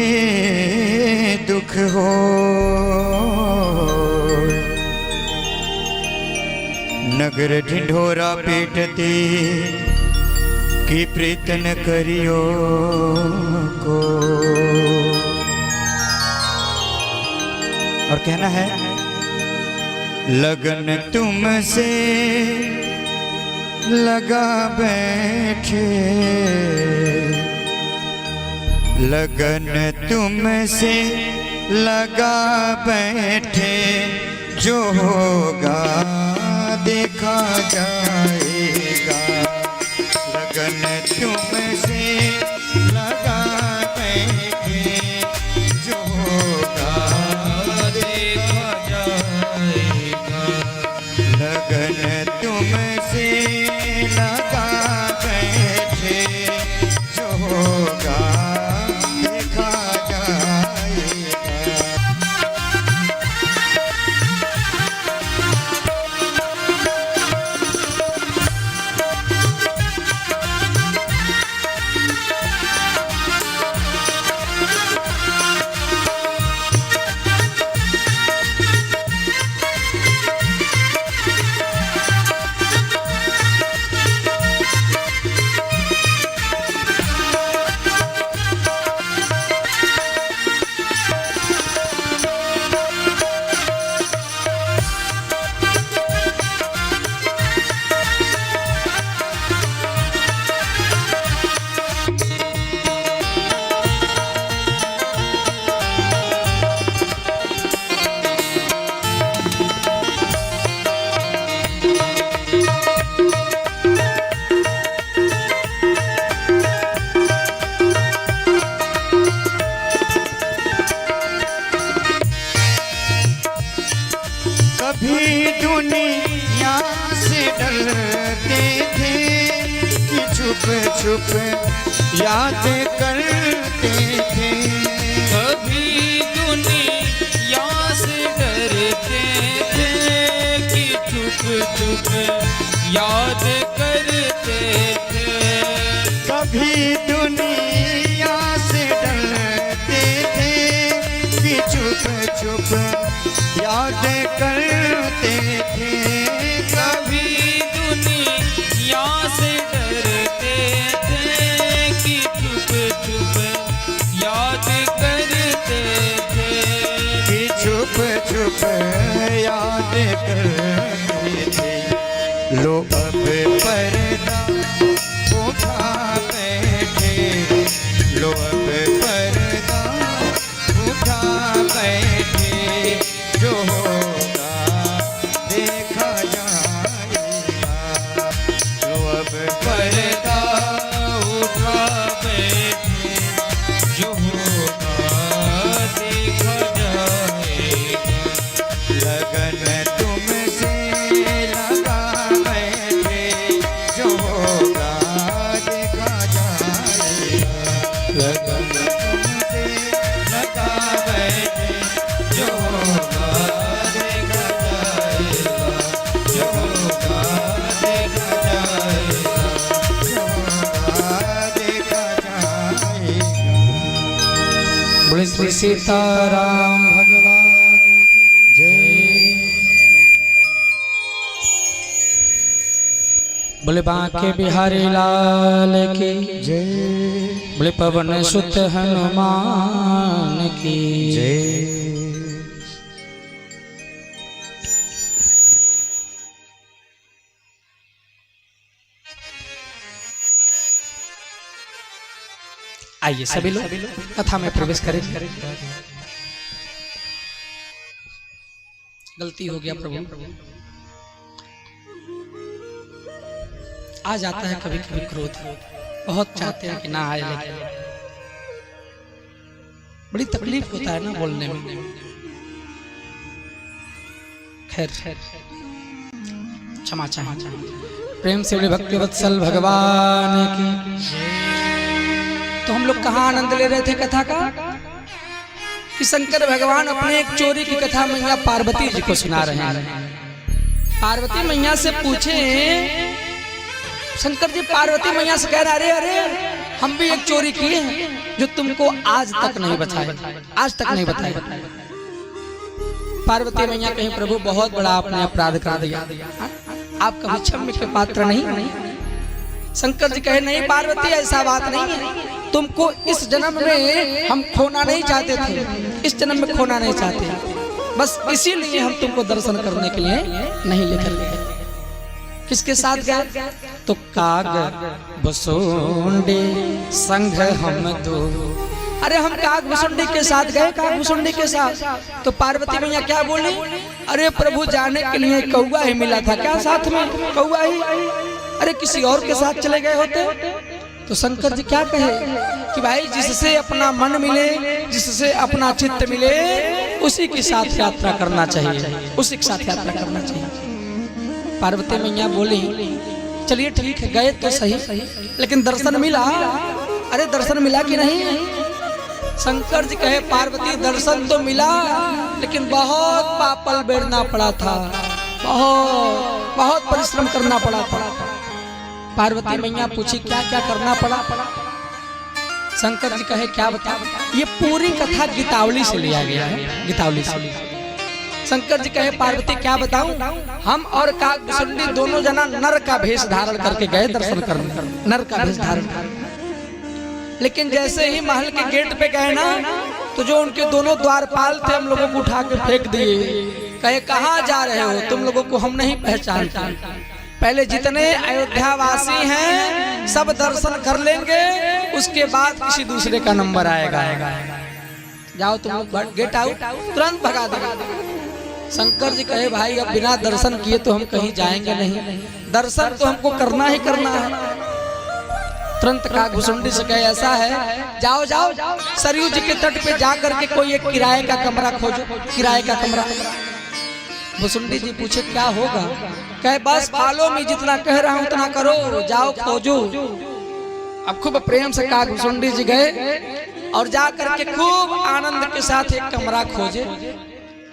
दुख हो, नगर ढिंढोरा पीटती कि प्रीत न करियो को। और कहना है लगन तुमसे लगा बैठे, लगन तुमसे लगा बैठे, जो होगा देखा जाएगा। लगन तुमसे लगा बैठे, जो होगा देखा जाएगा। लगन तुमसे लगा बैठे, जो होगा कभी दुनिया से डरते थे कि छुप छुप याद करते थे। कभी दुनिया से डरते थे कि छुप छुप याद करते थे। कभी दुनिया से डरते थे कि छुप छुप याद करते थे कभी दुनिया से डरते थे कि चुप चुप याद करते थे कि छुप छुप याद करते थे। लो अब पर्दा उठा बैठे, लो अब पर्दा उठा बैठे, जो होगा देखा जाएगा। लो अब पर्दा उठा बैठे, जो होगा देखा जाएगा। लगन तुमसे लगा बैठे, जो होगा देखा जाएगा। लगन तुमसे लगा बैठे, जो होगा देखा जाएगा। जो होगा देखा जाएगा। जो होगा देखा जाएगा। बोले श्री सीताराम भगवान जय। बोले बांके बिहारी लाल की जय। बोले पवन सुत हनुमान की जय। आइए सभी लोग कथा में प्रवेश करें। गलती हो गया प्रभु, आ जाता है कभी कभी क्रोध, बहुत चाहते हैं कि ना आए, लेकिन बड़ी तकलीफ होता है ना बोलने में। खैर क्षमा चाहे। प्रेम से बड़े भक्ति वत्सल भगवान की। तो हम लोग कहाँ आनंद ले रहे थे कथा का, कि शंकर भगवान अपने एक चोरी की कथा मैया पार्वती जी को सुना रहे हैं। पार्वती मैया से पूछे, शंकर जी पार्वती मैया से कह रहे, अरे अरे हम भी एक चोरी किए हैं जो तुमको आज तक नहीं बताए, आज तक नहीं बताए। पार्वती मैया कहीं प्रभु बहुत बड़ा आपने अपराध कर दिया, आप कभी क्षम्य के पात्र नहीं। शंकर जी कहे, नहीं पार्वती ऐसा बात नहीं है, तुमको इस जन्म में हम खोना नहीं चाहते थे, इस जन्म में खोना नहीं चाहते, बस इसीलिए हम तुमको दर्शन करने के लिए नहीं लेकर गए। किसके साथ गए? तो काग भुसुंडी संग हम दो। अरे हम काग भुसुंडी के साथ गए, काग भुसुंडी के साथ। तो पार्वती मैया क्या बोली, अरे प्रभु जाने के लिए कौआ ही मिला था क्या साथ में, कौआ ही, अरे किसी और के साथ चले गए होते। तो शंकर जी क्या कहे कि भाई जिससे अपना मन मिले, जिससे अपना चित्त मिले, उसी के साथ यात्रा करना चाहिए, उसी के साथ यात्रा करना चाहिए। पार्वती मैया बोली, चलिए ठीक है, गए तो सही, लेकिन दर्शन मिला? अरे दर्शन मिला कि नहीं? शंकर जी कहे, पार्वती दर्शन तो मिला, लेकिन बहुत पापल बेरना पड़ा था, बहुत परिश्रम करना पड़ा था। पार्वती मैया पूछी, क्या क्या करना पड़ा? शंकर जी कहे, क्या बता? ये पूरी कथा गीतावली से लिया गया है, गीतावली से। शंकर जी कहे, पार्वती क्या बताऊं, हम और काग भुसुंडी दोनों जना नर का भेष धारण करके गए दर्शन करने, नर का भेष धारण कर। लेकिन जैसे ही महल के गेट पे गए ना, तो जो उनके दोनों द्वारपाल थे हम लोगों को उठा के फेंक दिए। कहे, कहाँ जा रहे हो, तुम लोगों को हम नहीं पहचानते, पहले जितने अयोध्यावासी हैं सब दर्शन कर लेंगे, उसके बाद किसी दूसरे का नंबर आएगा। जाओ तुम लोग, गेट आउट, तुरंत भगा देगा। शंकर जी कहे, भाई अब बिना दर्शन किए तो हम कहीं जाएंगे नहीं, दर्शन तो हमको करना ही करना है। तुरंत काग भुसुंडी से कहे, ऐसा है, जाओ जाओ सरयू जी के तट पे जा करके कोई एक किराए का कमरा खोजो, किराए का कमरा। भुसुंडी जी पूछे, क्या होगा? कहे, बस फॉलो मी, जितना कह रहा हूं उतना करो, जाओ खोजो। अब खूब प्रेम से काग भुसुंडी जी गए और जा करके खूब आनंद के साथ एक कमरा खोजे।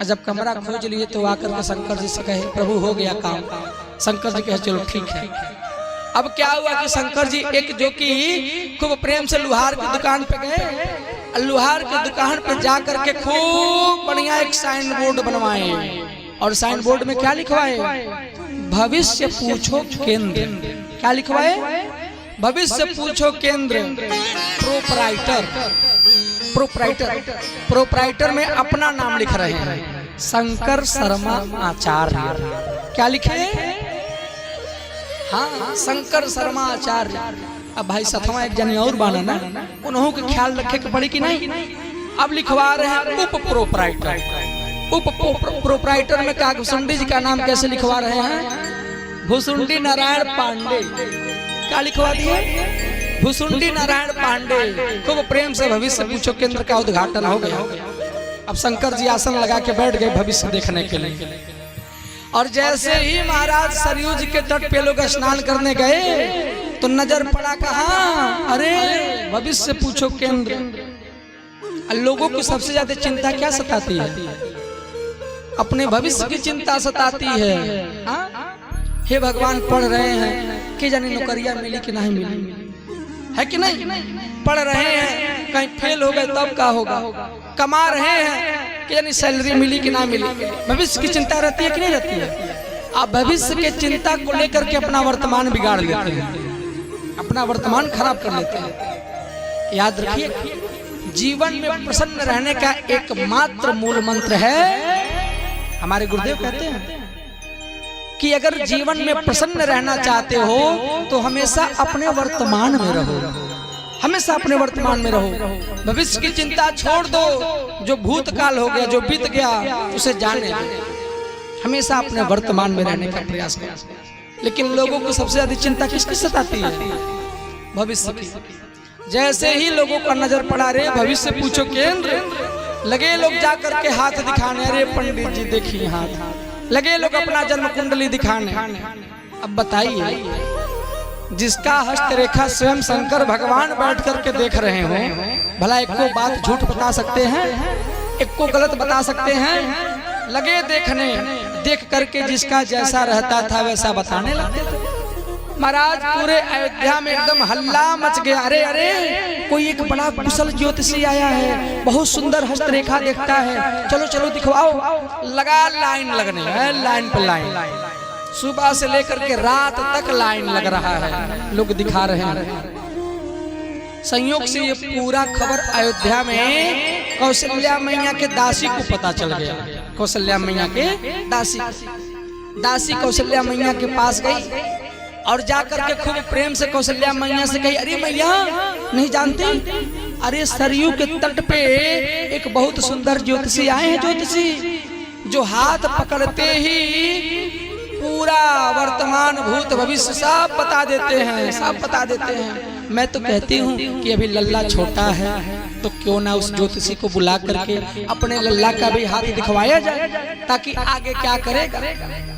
जब कमरा खोज लिए तो आकर के शंकर जी से कहे, प्रभु हो गया काम। शंकर जी कहे, चलो ठीक है। अब क्या हुआ कि शंकर जी एक जो कि खूब प्रेम से लुहार की दुकान पे गए लोहार की दुकान पे जा करके खूब बढ़िया एक साइन बोर्ड बनवाए और साइन बोर्ड में क्या लिखवाए? भविष्य पूछो केंद्र। क्या लिखवाए? भविष्य पूछो केंद्र। प्रोपराइटर, प्रोपराइटर, प्रोपराइटर में अपना नाम लिख रहे हैं, शंकर शर्मा आचार्य। क्या लिखे? हाँ, शंकर शर्मा आचार्य। अब भाई सथवा एक जने और बाना ना, उन्हों के ख्याल रखे के पड़ी कि नहीं। अब लिखवा रहे हैं उप प्रोपराइटर। उप प्रोपराइटर में कागभूषुंडी जी का नाम कैसे लिखवा रहे हैं? भूसुंडी नारायण पांडे। क्या लिखवा दिए? भूसुंडी नारायण पांडे। खूब प्रेम से भविष्य पूछो केंद्र का उद्घाटन हो गया। अब शंकर जी आसन लगा के बैठ गए भविष्य देखने के लिए। और जैसे ही महाराज सरयू जी के तट पे लोग स्नान करने गए तो नजर पड़ा कहाँ? अरे भविष्य पूछो केंद्र। लोगों की सबसे ज्यादा चिंता क्या सताती है? अपने भविष्य की चिंता सताती है। हे भगवान, पढ़ रहे हैं कि जानी नौकरियां मिली कि नहीं मिली, है कि नहीं? पढ़ रहे हैं, कहीं फेल हो गए तब क्या होगा? कमा रहे हैं कि यानी सैलरी मिली कि ना मिली, भविष्य की चिंता रहती है कि नहीं रहती है? आप भविष्य के चिंता को लेकर के अपना वर्तमान बिगाड़ लेते हैं, अपना वर्तमान खराब कर लेते हैं। याद रखिए, जीवन में प्रसन्न रहने का एकमात्र मूल मंत्र है, हमारे गुरुदेव कहते हैं कि अगर जीवन में प्रसन्न रहना चाहते हो तो हमेशा अपने वर्तमान में रहो, हमेशा अपने वर्तमान में रहो। भविष्य की चिंता छोड़ दो, जो भूतकाल हो गया, जो बीत गया उसे जाने दो। हमेशा अपने वर्तमान में रहने का प्रयास करो। लेकिन लोगों को सबसे ज्यादा चिंता किसकी सताती है? भविष्य की। जैसे ही लोगों का नजर पड़ा रे भविष्य पूछो केंद्र, लगे लोग जाकर के हाथ दिखाने, अरे पंडित जी देखिए हाथ, लगे लोग अपना जन्म कुंडली दिखाने। अब बताइए, जिसका हस्तरेखा स्वयं शंकर भगवान बैठ करके देख रहे हो, भला एक को बात झूठ बता सकते हैं? एक को गलत बता सकते हैं? लगे देखने, देख करके जिसका जैसा रहता था वैसा बताने लगते थे। महाराज पूरे अयोध्या में एकदम हल्ला मच गया। अरे अरे, कोई एक बड़ा कुशल ज्योतिषी आया है, बहुत सुंदर हस्तरेखा देखता है, चलो चलो दिखवाओ। लगा लाइन लगने, लाइन पे लाइन, सुबह से लेकर के रात तक लाइन लग रहा है, लोग दिखा रहे हैं। संयोग से ये पूरा खबर अयोध्या में कौशल्या मैया के दासी को पता चल गया। कौशल्या मैया के दासी, दासी कौशल्या मैया के पास गई और जाकर के खूब प्रेम से कौशल्या मैया से कही, अरे मैया नहीं जानती, अरे सरयू के तट पे एक बहुत सुंदर ज्योतिषी आए हैं, ज्योतिषी जो हाथ पकड़ते ही पूरा वर्तमान भूत भविष्य सब बता देते हैं, सब बता देते हैं। मैं तो कहती हूँ कि अभी लल्ला छोटा है तो क्यों ना उस ज्योतिषी को बुला करके अपने लल्ला का भी हाथ दिखवाया जाए, ताकि आगे क्या करेगा,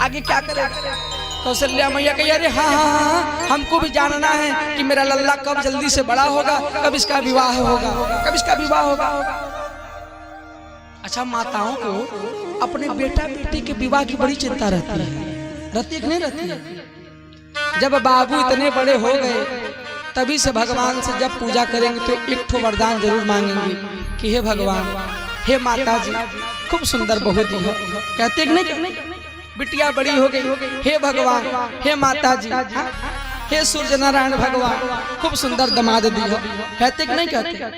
आगे क्या करेगा। कौशल्या मैया कही, अरे हाँ हाँ हाँ, हमको भी जानना है कि मेरा लल्ला कब जल्दी से बड़ा होगा, कब इसका विवाह होगा, कब इसका विवाह होगा। अच्छा, माताओं को अपने बेटा बेटी के विवाह की बड़ी चिंता रहती है, रहती कि नहीं रहती है? जब बाबू इतने बड़े हो गए तभी से भगवान से जब पूजा करेंगे तो एक ठो वरदान जरूर मांगेंगे कि हे भगवान, हे माता जी, खूब सुंदर बहू दी हो। कहते कि नहीं? बिटिया बड़ी हो गई, हे भगवान, हे माता जी, हे सूर्य नारायण भगवान, खूब सुंदर दामाद दी हो। कहते कि नहीं कहते?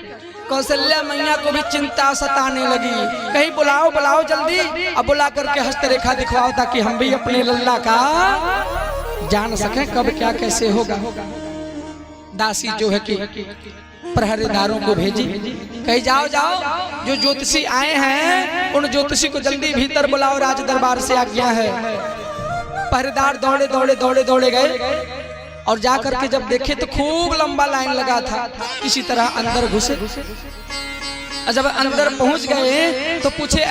कौशल्या मैया को भी चिंता सताने लगी, कहीं बुलाओ बुलाओ जल्दी, अब बुला करके हस्तरेखा दिखवाओ ताकि हम भी अपने लल्ला का जान सकें कब क्या कैसे होगा। दासी जो है कि प्रहरीदारों को भेजी, कहीं जाओ जाओ, जो ज्योतिषी आए हैं उन ज्योतिषी को जल्दी भीतर बुलाओ, राज दरबार से आज्ञा है। पहरेदार दौड़े दौड़े दौड़े दौड़े गए और जाकर के जब देखे तो खूब लंबा लाइन लगा था, किसी तरह अंदर घुसे। जब अंदर पहुंच गए तो पूछे,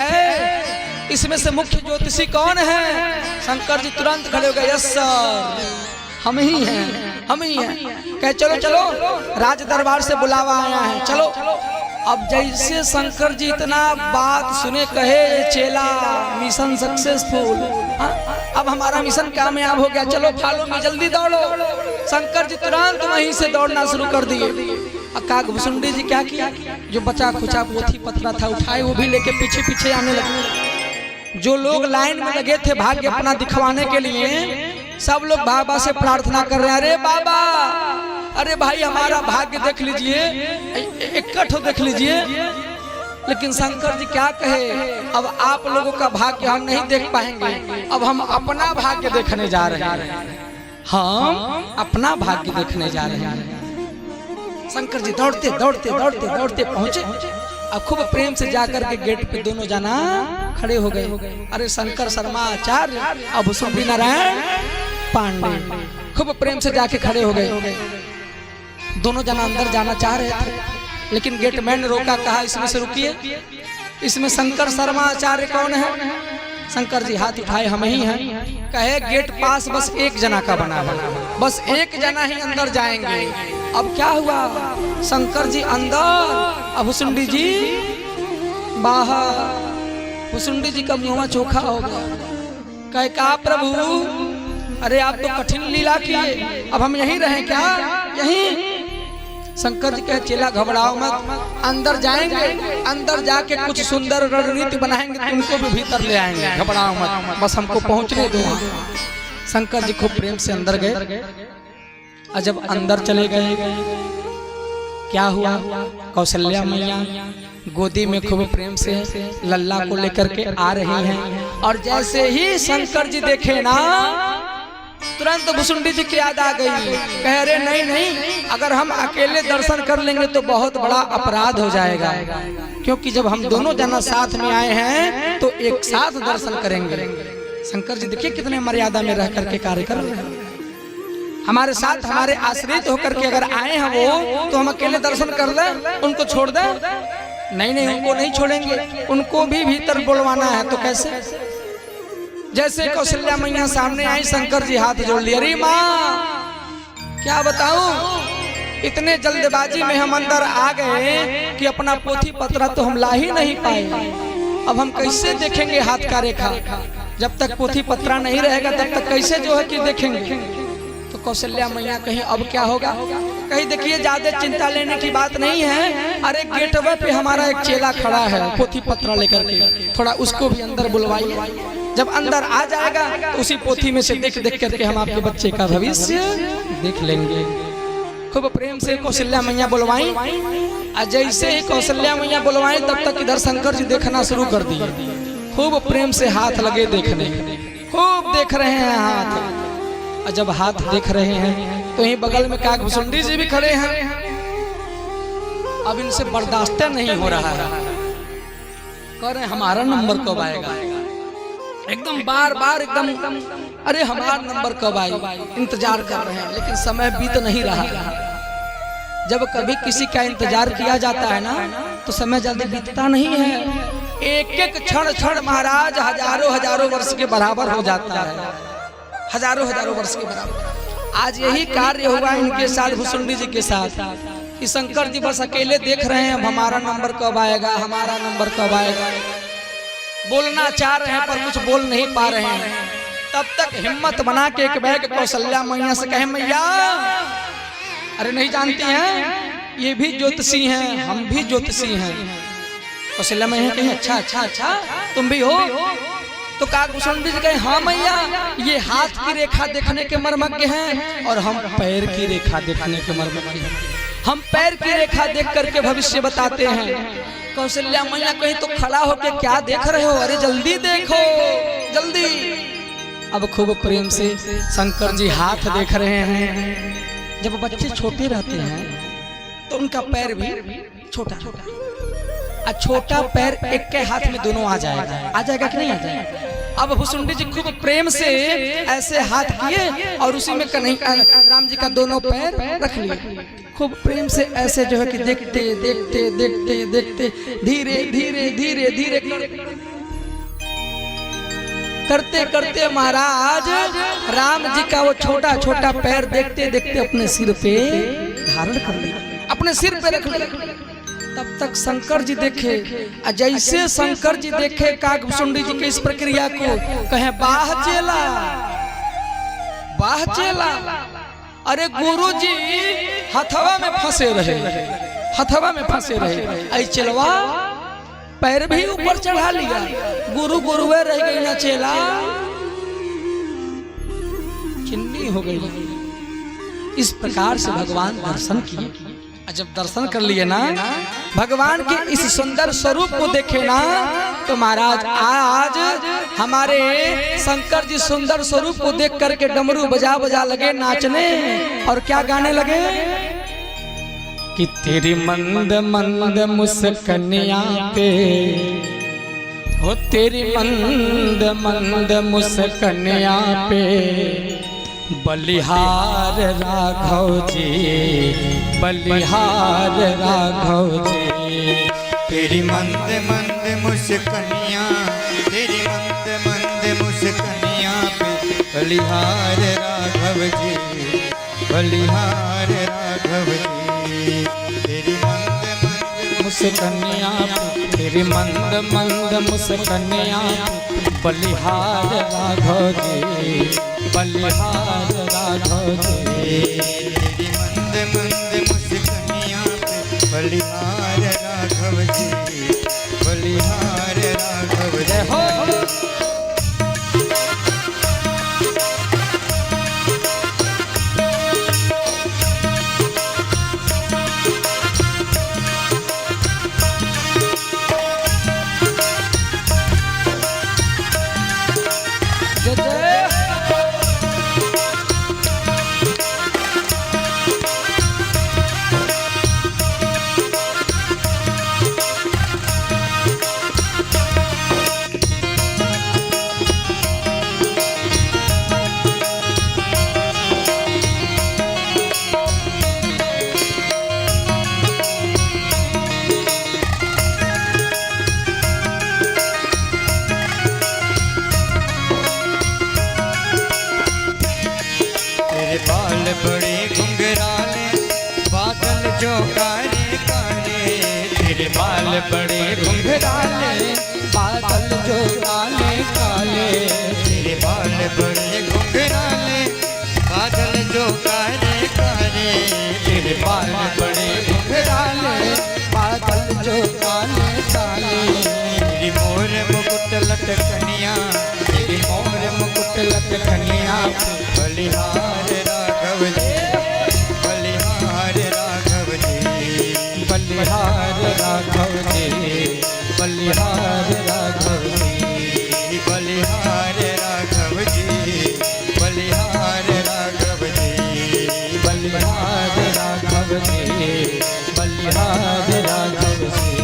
इसमें से मुख्य ज्योतिषी कौन है? शंकर जी तुरंत खड़े हो गए, यस सर, हम ही हैं, हम ही हैं। कहे चलो चलो, राज दरबार से बुलावा आया है, चलो। अब जैसे शंकर जी इतना बात सुने, कहे चेला मिशन सक्सेसफुल, अब हमारा मिशन कामयाब हो गया, चलो फॉलो में जल्दी दौड़ो। शंकर जी तुरंत वहीं से दौड़ना शुरू कर दिए। कागभूषुंडी जी क्या किया, जो बचा खुचा पोथी पत्रा था उठाए, वो भी लेके पीछे पीछे आने लगे। जो लोग लाइन में लगे थे भाग्य अपना दिखवाने के लिए, सब लोग बाबा से प्रार्थना कर रहे हैं, अरे बाबा, अरे भाई हमारा भाग्य देख लीजिए, इकट्ठे देख लीजिए। लेकिन शंकर जी क्या कहे, अब आप लोगों का भाग्य हम नहीं देख पाएंगे, अब हम अपना भाग्य देखने जा रहे हैं, हम अपना भाग्य देखने जा रहे हैं। शंकर जी दौड़ते दौड़ते दौड़ते दौड़ते पहुंचे। अब खूब प्रेम से जाकर के गेट पे दोनों जना खड़े हो गए। अरे शंकर शर्मा आचार्य और भूषुंडी नारायण पांडे खूब प्रेम से जाके खड़े हो गए। दोनों जना अंदर जाना चाह रहे थे, लेकिन गेटमैन ने रोका, कहा इसमें से रुकिए, इसमें शंकर शर्मा आचार्य कौन है? शंकर जी हाथ उठाए, हम ही हैं। कहे गेट पास बस एक जना का बना है, बस एक जना ही अंदर जाएंगे। अब क्या हुआ, शंकर जी अंदर, अब भूषुंडी जी बाहर। भूषुंडी जी का मुंह चोखा हो गया। कहे का प्रभु, अरे आप तो कठिन लीला किए, अब हम यहीं रहें क्या? यहीं। शंकर जी कहे चेला घबराओ मत, अंदर जाएंगे, अंदर जाके कुछ सुंदर रणनीति बनाएंगे, तुमको भी भीतर ले आएंगे, घबराओ मत, बस हमको पहुंचने दो। शंकर जी खूब प्रेम से अंदर गए। और जब अंदर चले गए, क्या हुआ, कौशल्या मैया गोदी में खूब प्रेम से लल्ला को लेकर के आ रही हैं। और जैसे ही शंकर जी देखे ना, तुरंत भूषुंडी जी की याद आ गई। कह रहे नहीं नहीं, अगर हम अकेले दर्शन कर लेंगे तो बहुत बड़ा अपराध हो जाएगा, क्योंकि जब हम दोनों जना साथ में आए हैं तो एक साथ दर्शन करेंगे। शंकर जी देखिए कितने मर्यादा में रह करके कार्य कर रहे हैं। हमारे साथ हमारे आश्रित होकर के अगर आए हैं वो, तो हम अकेले दर्शन कर लें, उनको छोड़ दें? नहीं नहीं, उनको नहीं छोड़ेंगे, उनको भी भीतर बुलवाना है। तो कैसे? जैसे कौशल्या मैया सामने आई, शंकर जी हाथ जोड़ लिए। अरे माँ क्या बताऊं, इतने जल्दबाजी में हम अंदर आ गए कि अपना पोथी पत्रा तो हम ला ही नहीं पाए। अब हम कैसे देखेंगे हाथ का रेखा? जब तक पोथी पत्रा नहीं रहेगा तब तक कैसे जो है कि देखेंगे? तो कौशल्या मैया कहीं अब क्या होगा? कहीं देखिए ज्यादा चिंता लेने की बात नहीं है, अरे गेटवे पे हमारा एक चेला खड़ा है पोथी पत्रा लेकर के, थोड़ा उसको भी अंदर बुलवाइए। जब अंदर आ जाएगा तो उसी पोथी में से देख देख करके हम आपके बच्चे का भविष्य देख लेंगे। खूब प्रेम से कौशल्या मैया बुलवाई। जैसे ही कौशल्या मैया बुलवाई तब तक इधर शंकर जी देखना शुरू कर दिए। खूब प्रेम से हाथ लगे देखने, खूब देख रहे हैं हाथ। और जब हाथ देख रहे हैं तो यही बगल में कागभूषुंडी जी भी खड़े हैं। अब इनसे बर्दाश्त नहीं हो रहा है, कह रहे हमारा नंबर कब आएगा? एकदम बार बार एकदम, अरे हमारा नंबर कब आएगा, इंतजार कर रहे हैं। लेकिन समय बीत नहीं रहा। जब कभी किसी का इंतजार किया जाता है ना, तो समय जल्दी बीतता नहीं है। एक एक क्षण क्षण महाराज हजारों हजारों वर्ष के बराबर हो जाता है, हजारों हजारों वर्ष के बराबर। आज यही कार्य हुआ इनके साथ, भूषुंडी जी के साथ, कि शंकर जी बस अकेले देख रहे हैं हमारा नंबर कब आएगा, हमारा नंबर कब आएगा। बोलना चाह रहे हैं पर कुछ बोल नहीं पा रहे हैं। तब तक हिम्मत बना के एक बैग कौशल्या मैया से कहे, मैया अरे नहीं जानती हैं, ये भी ज्योतिषी हैं, हम भी ज्योतिषी हैं। कौशल्या मैया कही अच्छा अच्छा अच्छा, तुम भी हो? तो कागभूषुंडी जी कहे हाँ मैया, ये हाथ की रेखा देखने के मर्मज्ञ हैं और हम पैर की रेखा देखने के मर्मज्ञ हैं। हम पैर की रेखा देख करके भविष्य बताते हैं। कौशल्या मैया कहीं तो खड़ा होके क्या देख रहे हो? अरे जल्दी देखो जल्दी। अब खूब प्रेम से शंकर जी हाथ देख रहे हैं। जब बच्चे छोटे रहते हैं तो उनका पैर भी छोटा छोटा, छोटा पैर एक के हाथ में दोनों आ जाएगा कि नहीं आ जाएगा? अब भूषुंडी जी खूब प्रेम से ऐसे हाथ किए और उसी में कन्हैया राम जी का दोनों पैर रख लिए। खूब प्रेम से ऐसे जो है कि देखते देखते देखते देखते धीरे धीरे धीरे धीरे करते करते महाराज राम जी का वो छोटा छोटा पैर देखते देखते अपने सिर पे धारण कर लिया, अपने सिर पे रख लिया। तब तक शंकर जी देखे, जैसे शंकर जी देखे कागभूषुंडी जी के इस प्रक्रिया को, कहे वाह चेला, वाह चेला। अरे गुरु जी हथवा में फंसे रहे, हथवा में फंसे रहे। ऐ चेलवा पैर भी ऊपर चढ़ा लिया, गुरु गुरुवे रह गई ना चेला, चिन्नी हो गई। इस प्रकार से भगवान दर्शन किए। जब दर्शन कर लिए ना भगवान के इस सुंदर स्वरूप को देखे ना, तो महाराज आज हमारे शंकर जी सुंदर स्वरूप को देख करके डमरू बजा बजा लगे नाचने। और क्या गाने लगे कि तेरी मंद मंद मुस्कनिया पे हो, तेरी मंद मंद मुस्कनिया पे बलिहार राघव जी, बलिहार राघव जी। तेरी मंद मंद मुस्कनिया, तेरी मंद मंद मुस्कनिया पे बलिहार राघव जी, बलिहार राघव जी। तेरी मंद मंद मुस्कनिया पे, तेरी मंद मंद मुस्कनिया पे बलिहार राघव जी, बलिहार राघव जी। तेरी मंद मंद मुस्कनिया पे बलिहार राघव जी, बलिहार राघव जी। हो बाल बड़े घुंघराले, बादल जो काले काले। तेरे बाल बड़े घुंघराले, बादल जो काले काले। तेरे बाल बड़े घुंघराले, बादल जो काले काले। तेरे बाल बड़े घुंघराले, बादल जो काले काले। तेरी मोर मुकुट लटकनिया, तेरी मोर मुकुट लटकनिया पे बलिहार राघव जी, बलिहार राघव जी। बलिहार राघव जी, बलिहार राघव जी। बलिहार राघव जी, बलिहार राघव जी। बलिहार राघव जी, बलिहार राघव जी।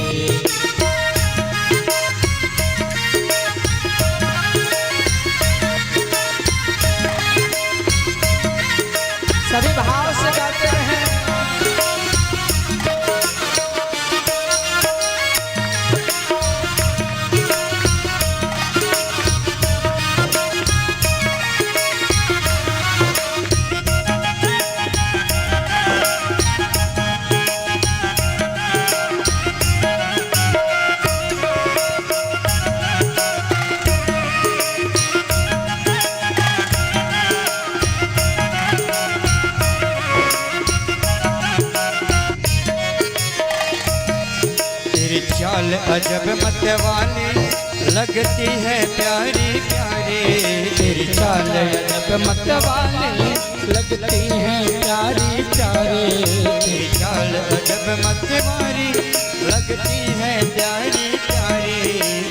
सभी भाव से गाते हैं। चाल अजब मतवाली, लगती है प्यारी प्यारी। तेरी चाल अजब मतवाली, लगती है प्यारी प्यारी। तेरी चाल अजब मतवाली, लगती है प्यारी प्यारी।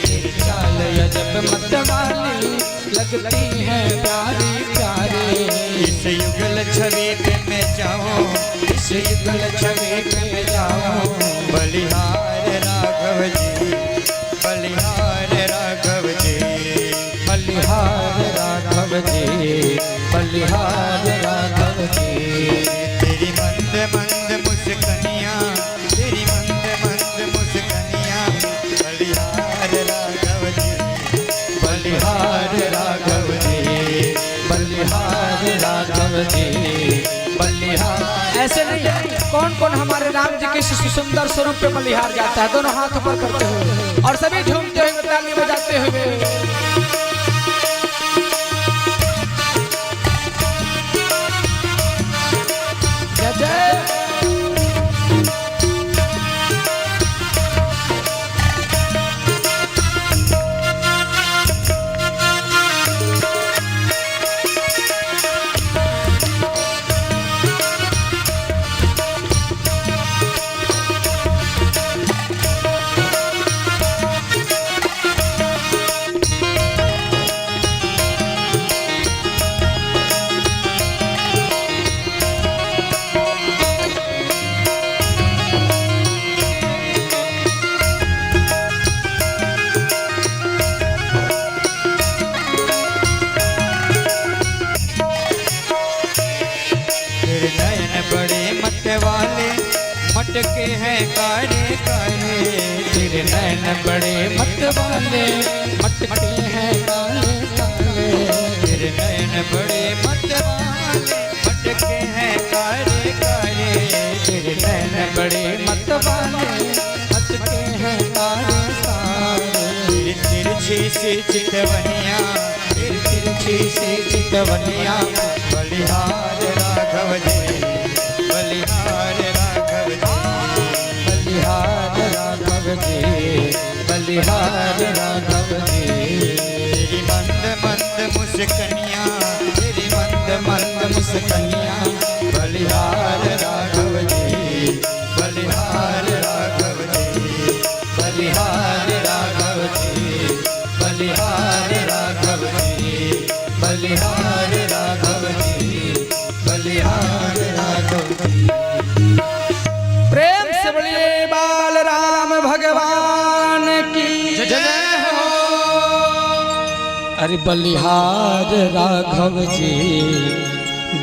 तेरी चाल अजब मतवाली, लगती है प्यारी प्यारी। इस युगल छवि पे मैं जाऊं, इस युगल छवि पे मैं जाऊं। बलिहार राघव जी, बलिहार राघव जी। बलिहार राघव जी, बलिहार राघव जी। तेरी मंद मंद मुस्कनिया, तेरी मंद मंद मुस्कनिया। बलिहार राघव जी, बलिहार राघव जी, बलिहार राघव जी, बलिहार। ऐसे नहीं, कौन कौन हमारे राम जी के सुंदर स्वरूप पे बलिहार जाता है? दोनों हाथ ऊपर करते हुए और सभी झूमते हुए ताली बजाते हुए। जय जय। मटके हैं कारे कारे, तेरे नैन बड़े मत वाले, मटके हैं काले काले। तेरे नैन बड़े मत वाले, मटके हैं कारे कारे, तेरे नैन बड़े मत वाले, मटके हैं काले काले। तिरछी सी चितवनिया, तिरछी सी चितवनिया, बलिहार राघव जी, बलिहार राघव जी, बलिहार राघव जी, बलिहार राघव जी। तेरी मंद मंद मुस्कनिया, तेरी मंद मंद मुस्कनिया, बलिहार राघव जी, बलिहार राघव जी, बलिहार राघव जी, बलिहार राघव जी, बलिहार राघव जी, बलिहार राघव जी। प्रेम से बोलिए बाल राम भगवान की जय जय हो। अरे बलिहार राघव जी,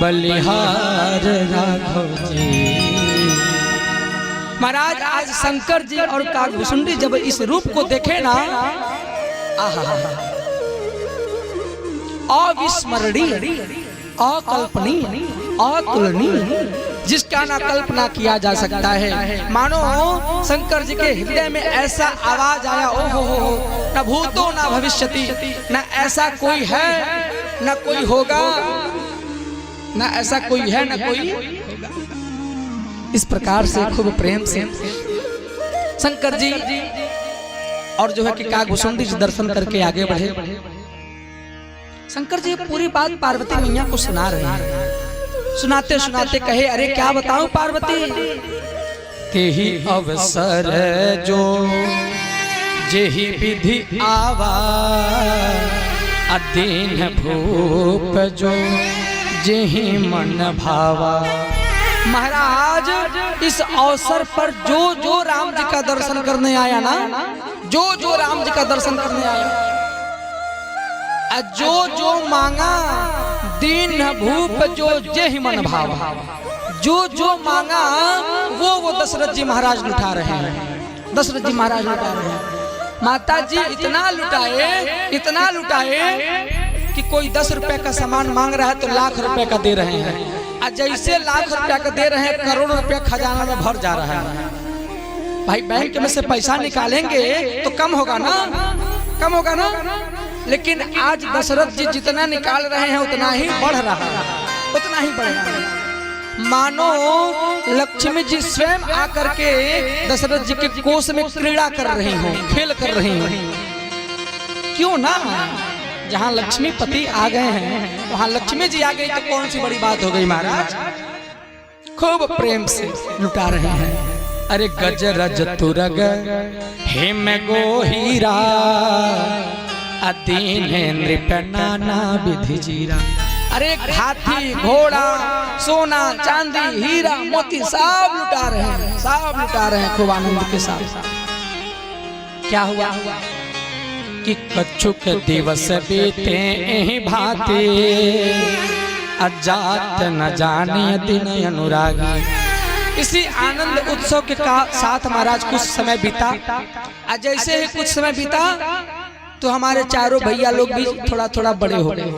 बलिहार राघव जी। महाराज आज शंकर जी और काकभूषुंडी जब इस रूप को देखे ना, आहा, अविस्मरणीय, अकल्पनीय, अतुलनीय, जिसका ना कल्पना किया जा सकता है। मानो शंकर जी के हृदय में ऐसा आवाज आया, ओ हो, न भूतो न भविष्यति, न ऐसा कोई है न कोई होगा, न ऐसा कोई है न कोई होगा। इस प्रकार से खूब प्रेम से शंकर जी और जो है कि काकभूषुंडी जी दर्शन करके आगे बढ़े। शंकर जी पूरी बात पार्वती मैया को सुना रहे हैं। सुनाते सुनाते कहे, अरे क्या बताऊं पार्वती, तेहि अवसर जो जेहि विधि आवा, अदीन भूप जो जेहि मन भावा। महाराज इस अवसर पर जो राम जी का दर्शन करने आया ना, जो राम जी का दर्शन करने आया, जो मांगा, दीन भूप जो जेहि मन भावा, जो मांगा वो दशरथ जी महाराज लुटा रहे हैं। दशरथ जी महाराज लुटा रहे हैं। माता जी इतना लुटाए कि कोई 10 रुपए का सामान मांग रहा है तो लाख रुपए का दे रहे हैं। और जैसे लाख रुपए का दे रहे हैं, करोड़ रुपया खजाना में भर जा रहा है। भाई बैंक में से पैसा निकालेंगे तो कम होगा ना, लेकिन आज दशरथ जी जितना निकाल रहे हैं उतना ही बढ़ रहा है, उतना ही बढ़ेगा। मानो लक्ष्मी जी स्वयं आकर के दशरथ जी के कोष में क्रीड़ा कर रही हो, खेल कर रही हो। क्यों ना, जहाँ लक्ष्मी पति आ गए हैं वहाँ लक्ष्मी जी आ गई तो कौन सी बड़ी बात हो गई। महाराज खूब प्रेम से लुटा रहे हैं। अरे गज रज तुरग हेम गो हीरा, अदीन नृप नाना विधि जीरा। अरे हाथी घोड़ा सोना चांदी हीरा मोती सब लुटा रहे हैं खूब आनंद के साथ। क्या हुआ कि कच्छुक दिवस बीते एहि भांति, अजात न जाने दिन अनुरागी। इसी आनंद उत्सव के साथ महाराज कुछ समय बीता। जैसे ही कुछ समय बीता तो हमारे चारों भैया लोग भी थोड़ा थोड़ा बड़े हो गए।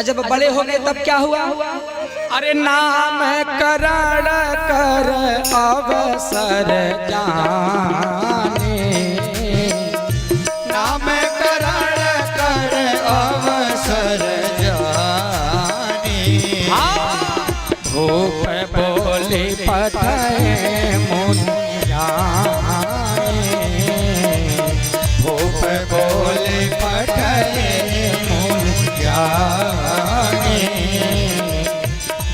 जब बड़े हो गए तब क्या हुआ, अरे नाम करण कर अवसर जाने, नाम करण कर अवसर जाने। भूप बोले पठाए मुन भूप बोले पठाए मुन जाने,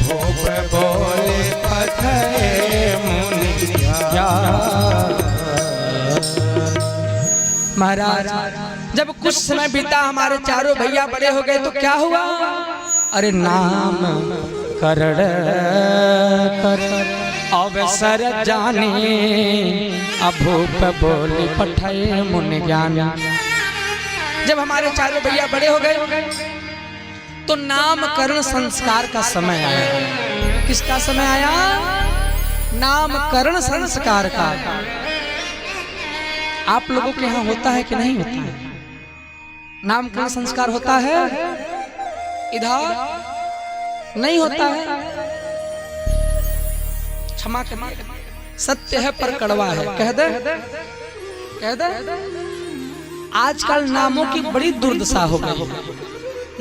भूप बोले पठाए मुन जाने। महाराज जब कुछ समय बीता, हमारे चारों भैया बड़े हो गए तो क्या हुआ, अरे नाम करण कर अवसर जाने, अभूप बोले पठाए मुन ज्ञान। जब हमारे चारों भैया बड़े हो गए तो नामकरण संस्कार का समय आया। किसका समय आया? नामकरण संस्कार का। आप लोगों के यहाँ होता है कि नहीं होता है? नामकरण संस्कार होता है? इधर नहीं होता है। क्षमा करिए, सत्य है पर कड़वा है। कह दे कह दे। आजकल नामों की बड़ी दुर्दशा हो गई।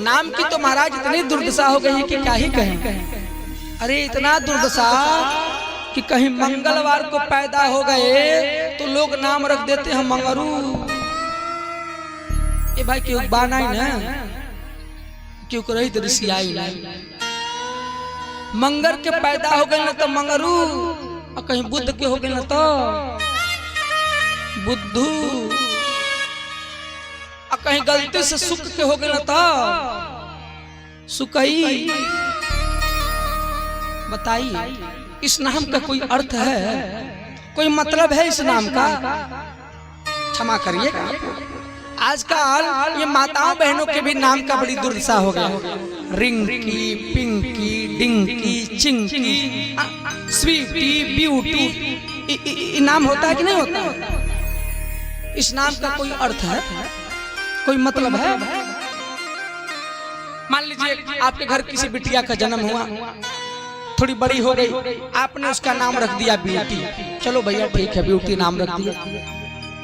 नाम की तो महाराज इतनी दुर्दशा हो गई कि क्या ही कहें। अरे इतना दुर्दशा कि कहीं मंगलवार को पैदा हो गए तो लोग नाम रख देते हैं मंगरू। ये भाई क्यों बाना ही ना, क्यों रही तो ऋषियाई ना। मंगर के पैदा हो गए ना तो मंगरू, और कहीं बुद्ध के हो गए ना तो बुद्धू, और कहीं गलती से सुख के हो गए ना तो सुकई। बताइए इस नाम का कोई अर्थ है, कोई मतलब है इस नाम का? क्षमा करिएगा, आजकल ये माताओं बहनों के भी नाम का बड़ी दुर्दशा हो गया। रिंकी, पिंकी, डिंकी, चिंकी, स्वीटी, ब्यूटी, नाम होता है कि नहीं होता? इस नाम का कोई अर्थ है, कोई मतलब है? मान लीजिए आपके घर किसी बिटिया का जन्म हुआ, थोड़ी बड़ी हो गई, आपने उसका नाम रख दिया ब्यूटी। चलो भैया ठीक है, ब्यूटी नाम रख दिया।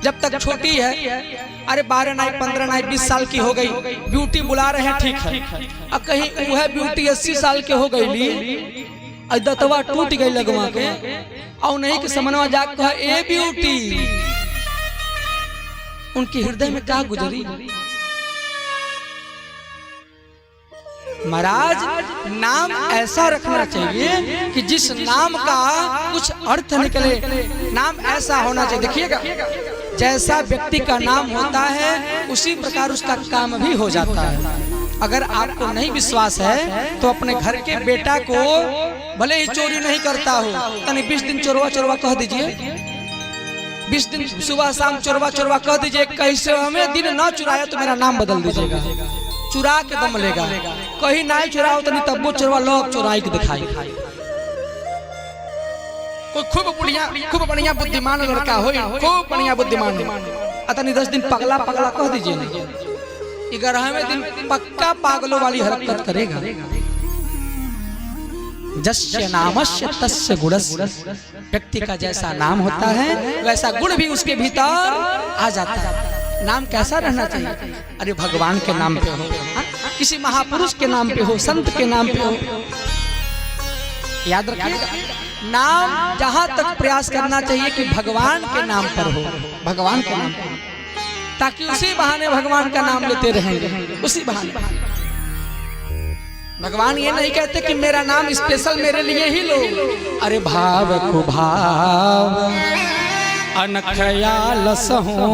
जब तक छोटी है, अरे 12 नहीं 15 नहीं 20 साल की हो गई, ब्यूटी बुला रहे हैं, ठीक है। अब कहीं वह ब्यूटी 80 साल के हो गई, दतवा टूट गई लगवा के, और नहीं कि समनवा जाग कहा ए ब्यूटी। उनके हृदय में क्या गुजरी? महाराज नाम ऐसा रखना चाहिए कि जिस नाम का कुछ अर्थ निकले। नाम ऐसा होना चाहिए, देखिएगा जैसा व्यक्ति का नाम होता है उसी प्रकार उसका काम भी हो जाता है। अगर आपको नहीं विश्वास है तो अपने घर के बेटा को भले ही चोरी नहीं करता हो, यानी 20 दिन चोरवा चोरवा कह दीजिए, 20 दिन सुबह शाम चोरवा चोरवा कह दीजिए। कैसे हमें दिन ना चुराया तो मेरा नाम बदल दीजिएगा, चुरा के दम लेगा। कहीं नहीं चुराओ तो नहीं तब वो चोरवा लोग चुराई के दिखाई। कोई खूब बढ़िया बुद्धिमान लड़का हो, खूब बढ़िया बुद्धिमान, अतनी 10 दिन पगला पगला कह दीजिए, 11वें दिन पक्का पागलों वाली हरकत करेगा। जस्य नामस्य तस्य गुणस्य, व्यक्ति का जैसा नाम होता है वैसा गुण भी उसके भीतर आ जाता है। नाम कैसा रहना चाहिए? अरे भगवान के नाम पे हो, किसी महापुरुष के नाम पे हो, संत के नाम पे हो। याद रखिएगा, नाम जहां तक प्रयास करना चाहिए कि भगवान के नाम पर हो, भगवान के नाम पर, ताकि उसी बहाने भगवान का नाम लेते रहेंगे। उसी बहाने भगवान ये नहीं कहते कि मेरा नाम स्पेशल मेरे लिए ही लो। अरे भाव को भाव अनखयाल सहूं,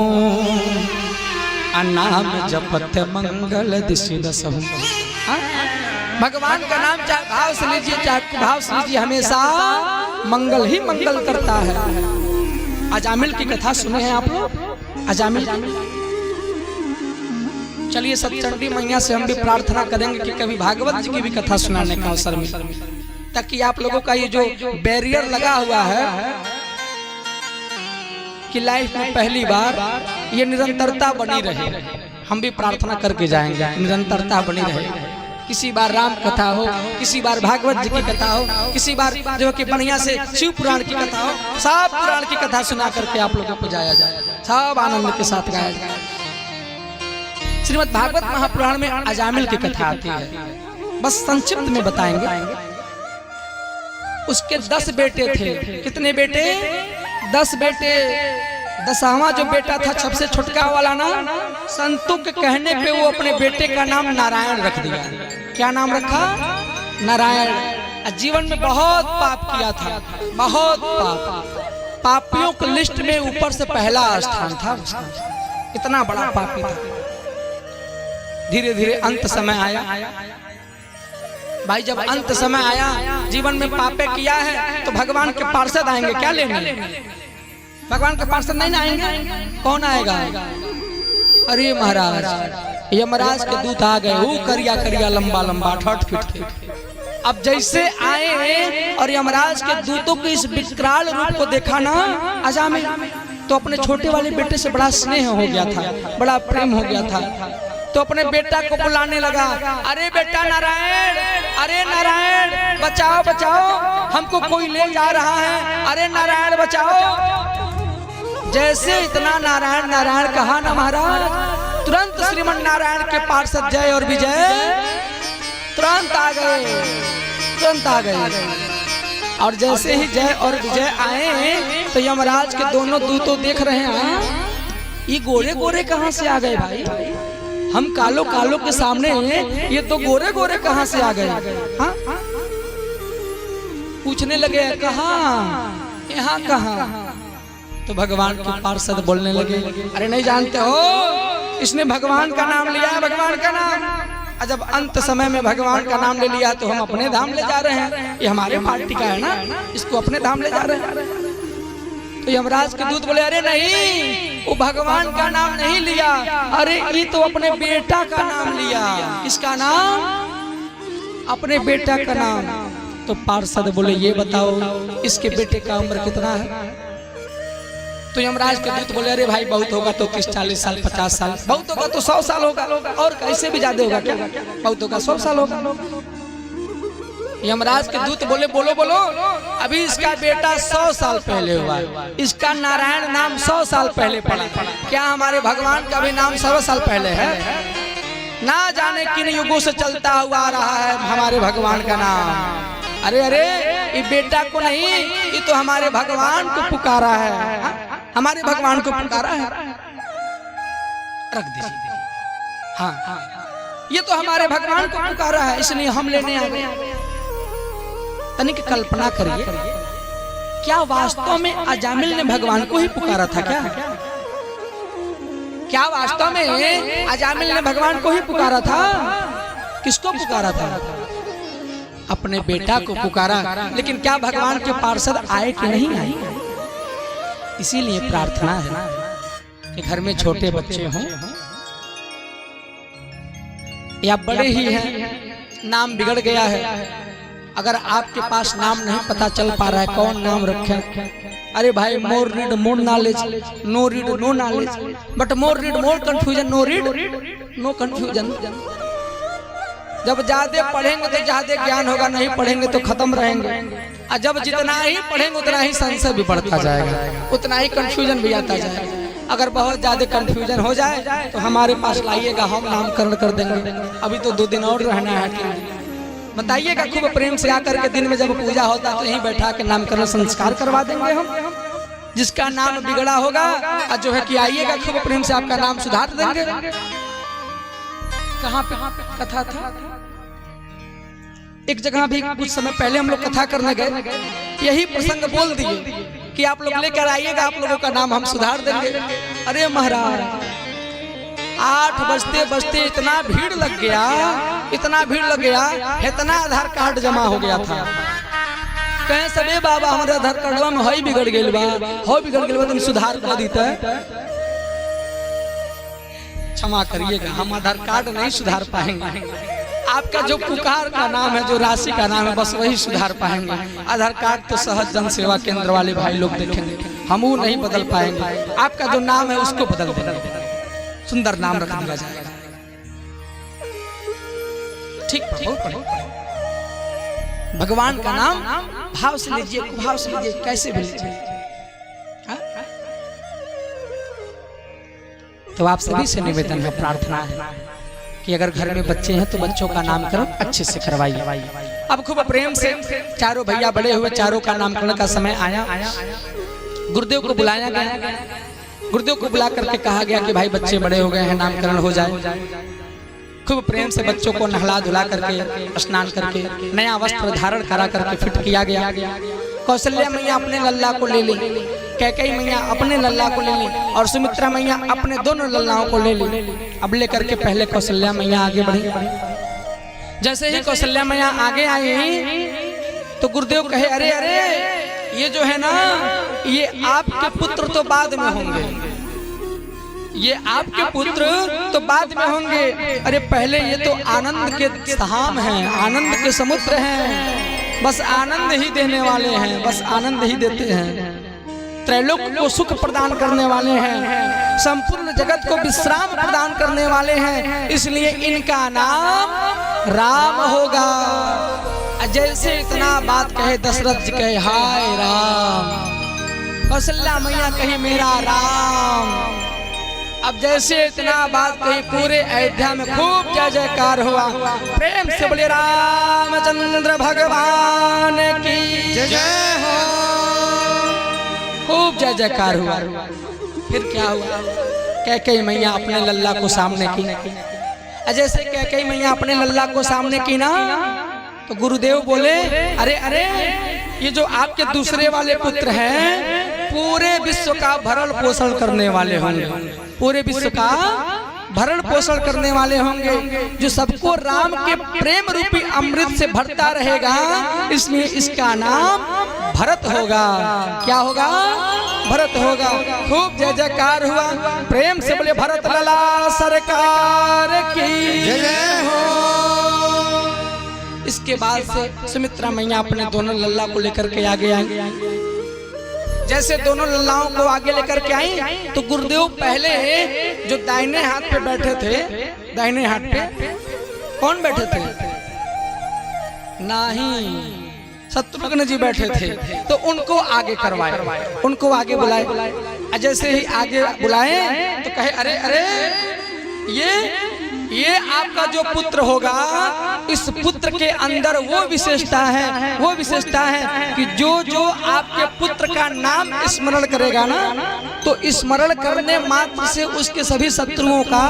नाम जपत मंगल दिशि दसहूं। भगवान का नाम चाहे भाव से लीजिए, चाहे भाव से लीजिए, हमेशा मंगल ही मंगल करता है। अजामिल की कथा सुने हैं आप लोग? अजामिल, चलिए सतचंडी मैया से हम भी प्रार्थना करेंगे कि कभी भागवत जी की भी कथा सुनाने का अवसर मिले, ताकि आप लोगों का ये जो बैरियर लगा हुआ है कि लाइफ में पहली बार ये निरंतरता बनी रहे। हम भी प्रार्थना करके जाएंगे निरंतरता बनी रहे। किसी बार राम कथा हो, किसी बार भागवत जी की कथा हो, किसी बार जो कि बढ़िया से शिव पुराण की कथा हो, सब पुराण की कथा सुना करके आप लोगों को जाया जाए, सब आनंद के साथ गाया जाए। श्रीमद् भागवत महापुराण में अजामिल की कथा आती है, बस संक्षिप्त में बताएंगे। उसके 10 बेटे थे। कितने बेटे? 10 बेटे। 10वां जो बेटा था सबसे छोटका वाला ना, संतों के कहने पे वो अपने बेटे का नाम नारायण रख दिया। क्या नाम रखा? नारायण। जीवन में बहुत पाप किया था, बहुत पाप, पापियों की लिस्ट में ऊपर से पहला स्थान था उसका, इतना बड़ा पापी था। धीरे धीरे अंत समय आया भाई। जब अंत समय आया, जीवन में पापे किया है तो भगवान के पार्षद आएंगे क्या लेने? भगवान के पार्षद नहीं आएंगे, कौन आएगा? अरे महाराज, यमराज के दूत आ गए, वो करिया करिया लंबा लंबा 8 फीट के, अब जैसे आए और यमराज के दूतों के इस विकराल रूप को देखा ना अजामिल, तो अपने छोटे वाले बेटे से बड़ा स्नेह हो गया था, बड़ा प्रेम हो गया था। तो अपने बेटा को बुलाने लगा, अरे बेटा नारायण, अरे नारायण बचाओ बचाओ, हमको कोई ले जा रहा है, अरे नारायण बचाओ। जैसे इतना नारायण नारायण कहा ना महाराज, तुरंत श्रीमन नारायण के पार्षद जय और विजय तुरंत आ गए, तुरंत आ गए। और जैसे ही जय और विजय आए तो यमराज के दोनों दूतों देख रहे हैं, ये गोरे गोरे कहां से आ गए भाई, हम कालो कालो के सामने ये तो गोरे गोरे कहां से आ गए। हाँ? पूछने लगे कहां, यहाँ कहां। तो भगवान के पार्षद बोलने लगे, अरे नहीं जानते हो, इसने भगवान का नाम लिया, भगवान का नाम। जब अंत समय में भगवान का नाम ले लिया तो हम अपने धाम ले जा रहे हैं, ये हमारे पार्टी का है ना, इसको अपने धाम ले जा रहे हैं। तो यमराज के दूत बोले, अरे नहीं, वो भगवान का नाम नहीं लिया, अरे ये तो अपने बेटा का नाम लिया। इसका नाम, अपने बेटा का नाम। तो पार्षद बोले, ये बताओ इसके बेटे का उम्र कितना है। तो यमराज के दूत बोले, अरे भाई बहुत होगा तो 30-40 साल, 50 साल, बहुत होगा तो 100 साल होगा, और कैसे भी ज्यादा होगा क्या, बहुत होगा 100 साल होगा। यमराज के दूत बोले, बोलो बोलो, अभी इसका बेटा 100 साल पहले हुआ, इसका नारायण नाम 100 साल पहले पड़ा, क्या हमारे भगवान का भी नाम 100 साल पहले है। ना जाने किन युगों से चलता हुआ आ रहा है हमारे भगवान का नाम। अरे अरे, ये बेटा को नहीं, ये तो हमारे भगवान को पुकारा है, हमारे भगवान को पुकारा है। रख दीजिए, हाँ, ये तो हमारे भगवान को पुकारा है, इसलिए हम लेने आ गए। तनिक कल्पना करिए, क्या वास्तव में अजामिल ने भगवान को ही पुकारा था क्या? क्या वास्तव में अजामिल ने भगवान को ही पुकारा था? किसको पुकारा था? अपने बेटा को पुकारा। लेकिन क्या भगवान के पार्षद आए कि नहीं आए? इसीलिए प्रार्थना है कि घर में छोटे बच्चे हों या बड़े ही हैं, नाम बिगड़ गया है, अगर आपके पास नाम नहीं पता चल पा रहा है कौन नाम रखें, अरे भाई, more read more knowledge, no read no knowledge, but more read more confusion, no read no confusion. जब ज्यादा पढ़ेंगे तो ज्यादा ज्ञान होगा, नहीं पढ़ेंगे तो खत्म रहेंगे। और जब जितना ही पढ़ेंगे उतना ही संशय भी बढ़ता जाएगा, उतना ही कंफ्यूजन भी आता जाएगा। अगर बहुत ज्यादा कंफ्यूजन हो जाए तो हमारे पास लाइएगा, हम नामकरण कर देंगे। अभी तो 2 दिन और रहना है, बताइएगा, खूब प्रेम से आकर के दिन में जब पूजा होता है तो यहीं बैठा के नामकरण संस्कार करवा देंगे हम। जिसका नाम बिगड़ा होगा और जो है कि आइएगा, खूब प्रेम से आपका नाम सुधार देंगे। कहाँ पे कथा था? एक जगह भी कुछ समय पहले हम लोग कथा करने गए, यही प्रसंग बोल दिए कि आप लोग लेकर आइएगा, आप लोगों का नाम हम सुधार देंगे। अरे महाराज, 8 बजते बजते इतना भीड़ लग गया, इतना भीड़ लग गया, इतना आधार कार्ड जमा हो गया था। कहें सबे बाबा, हमारे आधार कार्डवा में हई बिगड़ गई बा, हो बिगड़ गई बा, तुम सुधार कर देता है। क्षमा करिएगा, हम आधार कार्ड नहीं सुधार पाएंगे। आपका जो पुकार का नाम है, जो राशि का नाम है, बस वही सुधार पाएंगे। आधार कार्ड तो सहज जन सेवा केंद्र वाले भाई लोग देखेंगे, हम वो नहीं बदल पाएंगे। आपका जो नाम है उसको बदल देंगे, सुंदर नाम रख दिया जाएगा। ठीक, भगवान का नाम भाव से लीजिए, भाव से लीजिए, कैसे भी लीजिए। तो आप सभी से निवेदन है, प्रार्थना है कि अगर घर में बच्चे हैं तो बच्चों का नामकरण अच्छे से करवाइए। अब खूब प्रेम से चारों भैया बड़े हुए, चारों का नामकरण का समय आया। गुरुदेव को बुलाया गया, गुरुदेव को बुला करके कहा गया कि भाई बच्चे बड़े हो गए हैं, नामकरण हो जाए। खूब प्रेम से बच्चों को नहला धुला करके, स्नान करके, नया वस्त्र धारण करा करके फिट किया गया। कौशल्या मैया अपने लल्ला को ले ली, कैकेयी मैया अपने लल्ला को ले ली, और सुमित्रा मैया अपने दोनों लल्लाओं को ले ली। अब लेकर के पहले कौशल्या मैया आगे बढ़ी। जैसे ही कौशल्या मैया आगे आई तो गुरुदेव कहे, अरे अरे, ये जो है ना, ये आपके पुत्र तो बाद में होंगे, ये आपके पुत्र तो बाद में होंगे। अरे पहले ये तो आनंद के धाम हैं, आनंद के समुद्र हैं, बस आनंद ही देने वाले हैं, बस आनंद ही देते हैं, त्रैलोक को सुख प्रदान करने वाले हैं, संपूर्ण जगत को विश्राम प्रदान करने वाले हैं, इसलिए इनका नाम राम होगा। जैसे इतना बात कहे दशरथ जी कहे हाय राम, कौशल्या मैया कही मेरा राम। अब जैसे इतना बात कही पूरे अयोध्या में खूब जय जयकार हुआ। प्रेम से बोले रामचंद्र भगवान की जय हो। खूब जय जयकार हुआ। फिर क्या हुआ? कैकेयी मैया अपने लल्ला को सामने की। जैसे कैकेयी मैया अपने लल्ला को सामने की ना, तो गुरुदेव बोले अरे अरे ये जो आपके दूसरे वाले पुत्र हैं पूरे विश्व का भरण पोषण करने वाले होंगे, पूरे विश्व का भरण पोषण करने वाले होंगे, जो सबको राम के प्रेम रूपी अमृत से भरता रहेगा, इसलिए इसका नाम भरत होगा। क्या होगा? भरत होगा। खूब जय जयकार हुआ। प्रेम से बोले भरत लला सरकार की जय हो। इसके बाद से सुमित्रा मैया अपने दोनों लल्ला को लेकर के आगे आई। जैसे दोनों लल्लाओं को आगे लेकर के आई तो गुरुदेव पहले जो दाहिने हाथ पे बैठे थे, दाहिने हाथ पे कौन बैठे थे? नहीं, शत्रुघ्न जी बैठे थे, तो उनको आगे करवाए, उनको आगे बुलाए। जैसे ही आगे बुलाए तो कहे अरे अरे ये आपका जो पुत्र होगा, इस पुत्र के अंदर वो विशेषता है, वो विशेषता है कि जो जो आपके पुत्र का नाम स्मरण करेगा ना, तो स्मरण करने मात्र से उसके सभी शत्रुओं का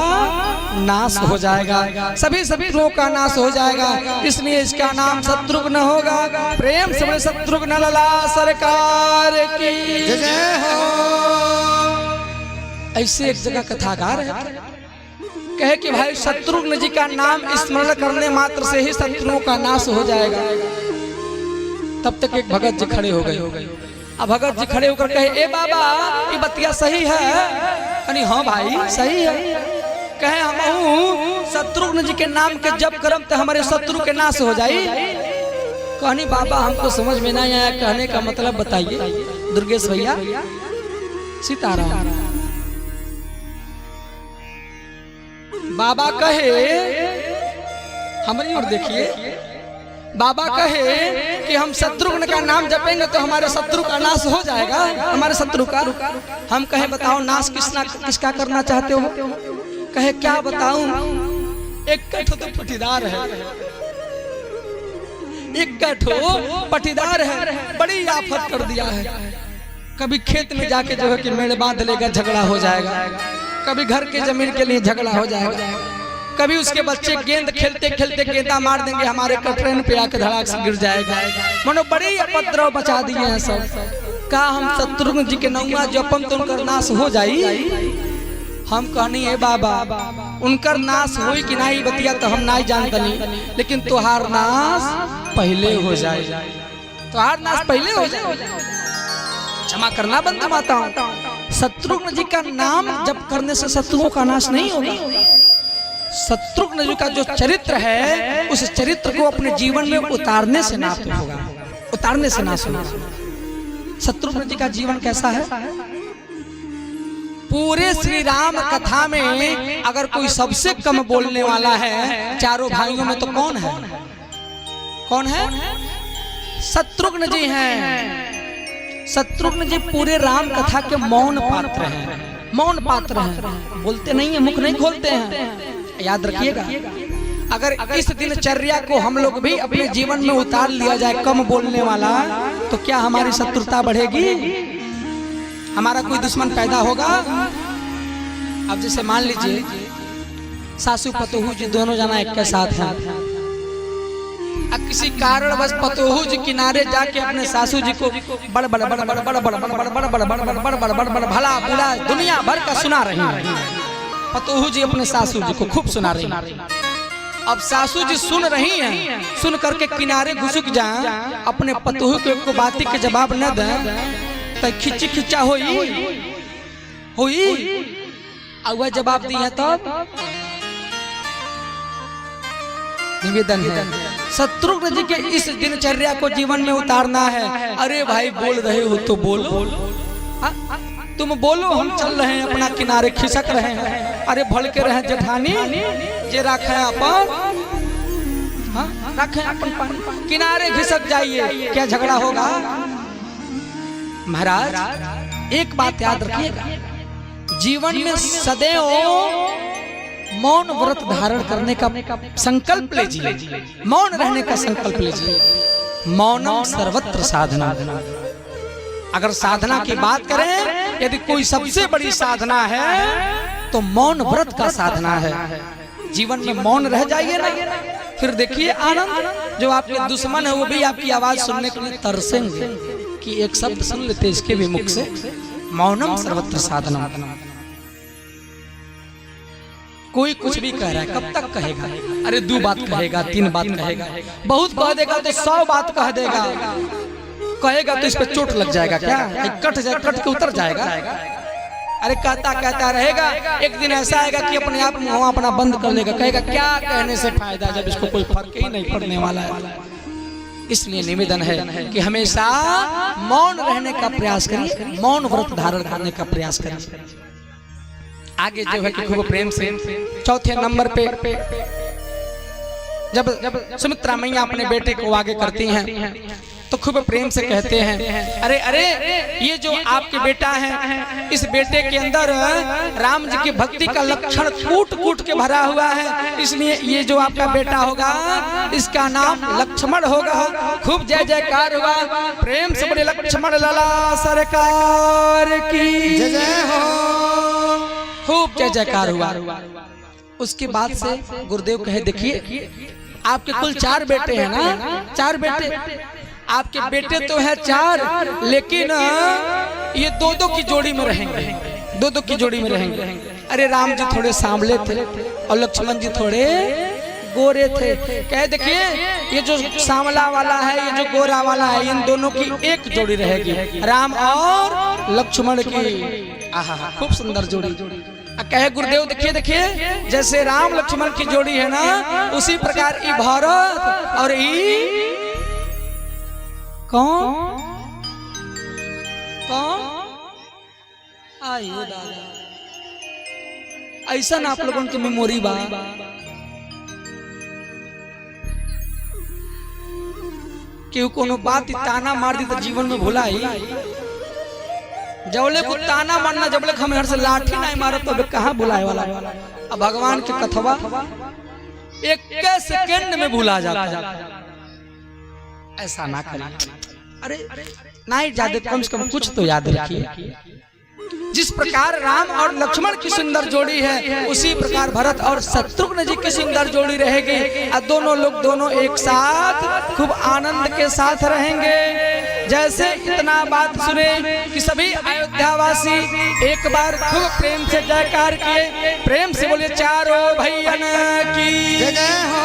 नाश हो जाएगा, सभी शत्रुओं का नाश हो जाएगा, इसलिए इसका नाम शत्रुघ्न होगा। प्रेम से शत्रुघ्न लला सरकार की जय हो। ऐसे एक जगह कथाकार है, कहे कि भाई शत्रुघ्न जी का नाम स्मरण करने मात्र से ही शत्रुओं का नाश हो जाएगा। तब तक एक भगत जी खड़े हो गए। अब भगत जी खड़े होकर कहे ए बाबा ये बतिया सही है? कहनी हाँ भाई सही है। कहे हम शत्रुघ्न जी के नाम के जप करम तो हमारे शत्रु के नाश हो जाए। कहनी बाबा हमको समझ में नहीं आया, कहने का मतलब बताइए। दुर्गेश भैया सीताराम। बाबा कहे हमारी ओर देखिए, बाबा कहे कि हम शत्रुघ्न का नाम जपेंगे तो हमारे शत्रु का नाश हो जाएगा, हमारे शत्रु का। हम कहे बताओ नाश किसका करना चाहते हो? कहे क्या बताऊं, एक कठो तो पटीदार है, एक कठो पटीदार है, बड़ी आफत कर दिया है। कभी खेत में जाके जो है कि मेड़ बांध लेगा झगड़ा हो जाएगा, कभी घर के जमीन के लिए झगड़ा हो जाएगा, कभी उसके बच्चे गेंद खेलते खेलते गेंदा मार देंगे, हमारे कटरेन पे आकर धड़ाक से गिर जाएगा। मनो बड़ी उपद्रव बचा दिए हैं सब। का हम शत्रुघ्न जी के नौवा जपम तो उनकर नाश हो जाई? हम कहनी है बाबा उनकर नाश हो कि नहीं बतिया तो हम नहीं जानतनी, लेकिन तुहार नाश पहले हो जाए, तुहार नाश पहले हो जाए। क्षमा करना बंधु माताओं, शत्रुघ्न जी का नाम जप करने से शत्रुओं का नाश नहीं होगा। शत्रुघ्न जी का जो चरित्र है उस चरित्र को अपने जीवन में उतारने से नाश होगा, उतारने से नाश होगा। शत्रुघ्न जी का जीवन कैसा है? पूरे श्री राम कथा में अगर कोई सबसे कम बोलने वाला है चारों भाइयों में तो कौन है? कौन है? शत्रुघ्न जी हैं। शत्रुघ्न जी पूरे राम कथा के मौन पात्र हैं, मौन पात्र हैं, बोलते नहीं है, मुख नहीं खोलते हैं। याद रखिएगा, अगर इस दिनचर्या को हम लोग भी अपने जीवन में उतार लिया जाए, कम बोलने वाला, तो क्या हमारी शत्रुता बढ़ेगी? हमारा कोई दुश्मन पैदा होगा? अब जैसे मान लीजिए सासू पतोहू जी दोनों जना एक के साथ हैं, अब किसी कारणवश पतोहू जी किनारे जाके अपने सासू जी को बड़ बड़ बड़ बड़ बड़ बड़ बड़ बड़ बड़ बड़ बड़ बड़ बड़ भला बुरा दुनिया भर का सुना रही है। पतोहू जी अपने सासू जी को खूब सुना रही है। अब सासू जी सुन रही हैं, सुन करके किनारे घुसुक जाए, अपने पतोहू को बाती के जवाब न दें तो खिच्ची खिच्चा होई। वह जवाब दिया तब निवेदन है शत्रुघ्न जी के इस दिनचर्या को जीवन में उतारना है। अरे भाई बोल रहे हो तो बोलो, तुम बोलो, हम चल रहे हैं अपना किनारे खिसक रहे हैं। अरे भड़के रहे जेठानी जे रखे अपन, रखे अपन किनारे घिसक जाइए, क्या झगड़ा होगा। महाराज एक बात याद रखिएगा, जीवन में सदैव मौन व्रत धारण करने का संकल्प लीजिए, मौन रहने का संकल्प लीजिए। मौनम सर्वत्र साधना। अगर साधना की बात करें, यदि कोई सबसे बड़ी साधना है तो मौन व्रत का साधना है। जीवन में मौन रह जाइए ना, फिर देखिए आनंद। जो आपके दुश्मन है वो भी आपकी आवाज सुनने के लिए तरसेंगे कि एक शब्द सुन लेते इसके भी मुख से। मौनम सर्वत्र साधना। कोई कुछ भी कह रहा है, कब तक कहेगा? अरे 2 बात कहेगा, 3 बात कहेगा, बहुत कह देगा तो 100 बात कह देगा। कहेगा तो इस पे चोट लग जाएगा क्या? कट के उतर जाएगा। अरे कहता रहेगा, एक दिन ऐसा आएगा कि अपने आप मुंह अपना बंद कर लेगा, कहेगा क्या कहने से फायदा जब इसको कोई फर्क ही नहीं पड़ने वाला है। इसलिए निवेदन है कि हमेशा मौन रहने का प्रयास करिए, मौन व्रत धारण करने का प्रयास करिए। आगे जो है कि खूब प्रेम से 4थे नंबर पे जब सुमित्रा मैया अपने बेटे को आगे करती हैं तो खूब प्रेम से कहते हैं, अरे अरे ये जो आपके बेटा है, इस बेटे के अंदर राम जी की भक्ति का लक्षण कूट कूट के भरा हुआ है, इसलिए ये जो आपका बेटा होगा इसका नाम लक्ष्मण होगा। खूब जय जयकार हुआ, प्रेम से बोले लक्ष्मण लाला सरकार की जय हो। खूब जय जयकार हुआ। उसके बाद से गुरुदेव कहे, देखिए आपके कुल 4 बेटे हैं ना, 4 बेटे। आपके बेटे तो है 4, लेकिन ये 2-2 की जोड़ी में रहेंगे, 2-2 की जोड़ी में रहेंगे। अरे राम जी थोड़े सांवले थे और लक्ष्मण जी थोड़े गोरे थे। कहे देखिए ये जो सांवला वाला है, ये जो गोरा वाला है, इन दोनों की एक जोड़ी रहेगी, राम और लक्ष्मण की। आहा खूब सुंदर जोड़ी। कहे गुरुदेव देखिए जैसे राम लक्ष्मण की जोड़ी है ना, उसी प्रकार ई भारत और ई कौन आयो दादा, ऐसा ना आप लोगों की मेमोरी बा। क्यों कोनो बात ताना मार दी तो जीवन में भुला ही। जबले को ताना मारना, जबले हम हर से लाठी नहीं मारो तो कहाँ भुलाए वाला। अब भगवान के कथवा 1 सेकंड में भुला जाता है। ऐसा ना करिए। अरे नहीं ज्यादा, कम से कम कुछ तो याद रखिए। जिस प्रकार राम और लक्ष्मण की सुंदर जोड़ी है, उसी प्रकार भरत और शत्रुघ्न जी की सुंदर जोड़ी रहेगी। और दोनों लोग दोनों एक साथ खूब आनंद के साथ रहेंगे। जैसे इतना बात सुने कि सभी अयोध्यावासी एक बार खूब प्रेम से जयकार किए, प्रेम से बोले चारों भैयन की जय हो।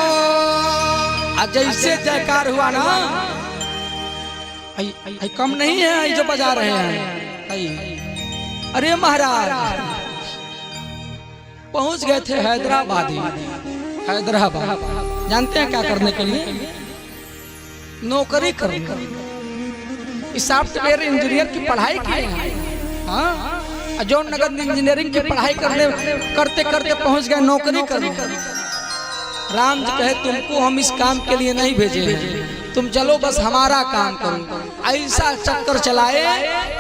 जैसे जयकार हुआ ना, आई कम नहीं है, आई जो बजा रहे हैं आई। अरे महाराज पहुंच गए थे हैदराबाद। जानते हैं क्या करने के लिए? नौकरी करने। सॉफ्टवेयर इंजीनियर की पढ़ाई की है। हाँ, जो नगर इंजीनियरिंग की पढ़ाई करते करते पहुंच गए नौकरी करने। राम जी कहे तुमको हम इस काम के लिए नहीं भेजे हैं, तुम चलो बस हमारा काम करो। ऐसा चक्कर चलाए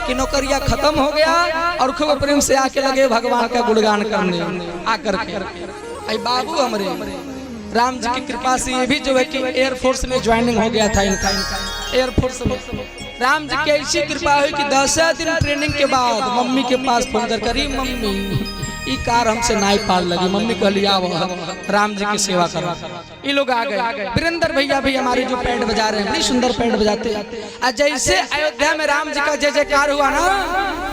कि नौकरियां खत्म हो गया और खूब प्रेम से आके लगे भगवान का गुणगान करने। आकर के आई बाबू हमारे राम जी की कृपा से ये भी जो है कि एयरफोर्स में ज्वाइनिंग हो गया था इनका। एयरफोर्स में राम जी की ऐसी कृपा हुई कि 10 दिन ट्रेनिंग के बाद मम्मी के पास फोन कर करी, मम्मी ये कार हमसे नाई पाल लगी। मम्मी कहली आओ राम जी की सेवा करो। ये लोग आ गए। वीरेंद्र भैया भी हमारे जो पैंट बजा रहे हैं, बड़ी सुंदर पैंट बजाते हैं। जैसे अयोध्या में राम जी का जय जयकार हुआ ना,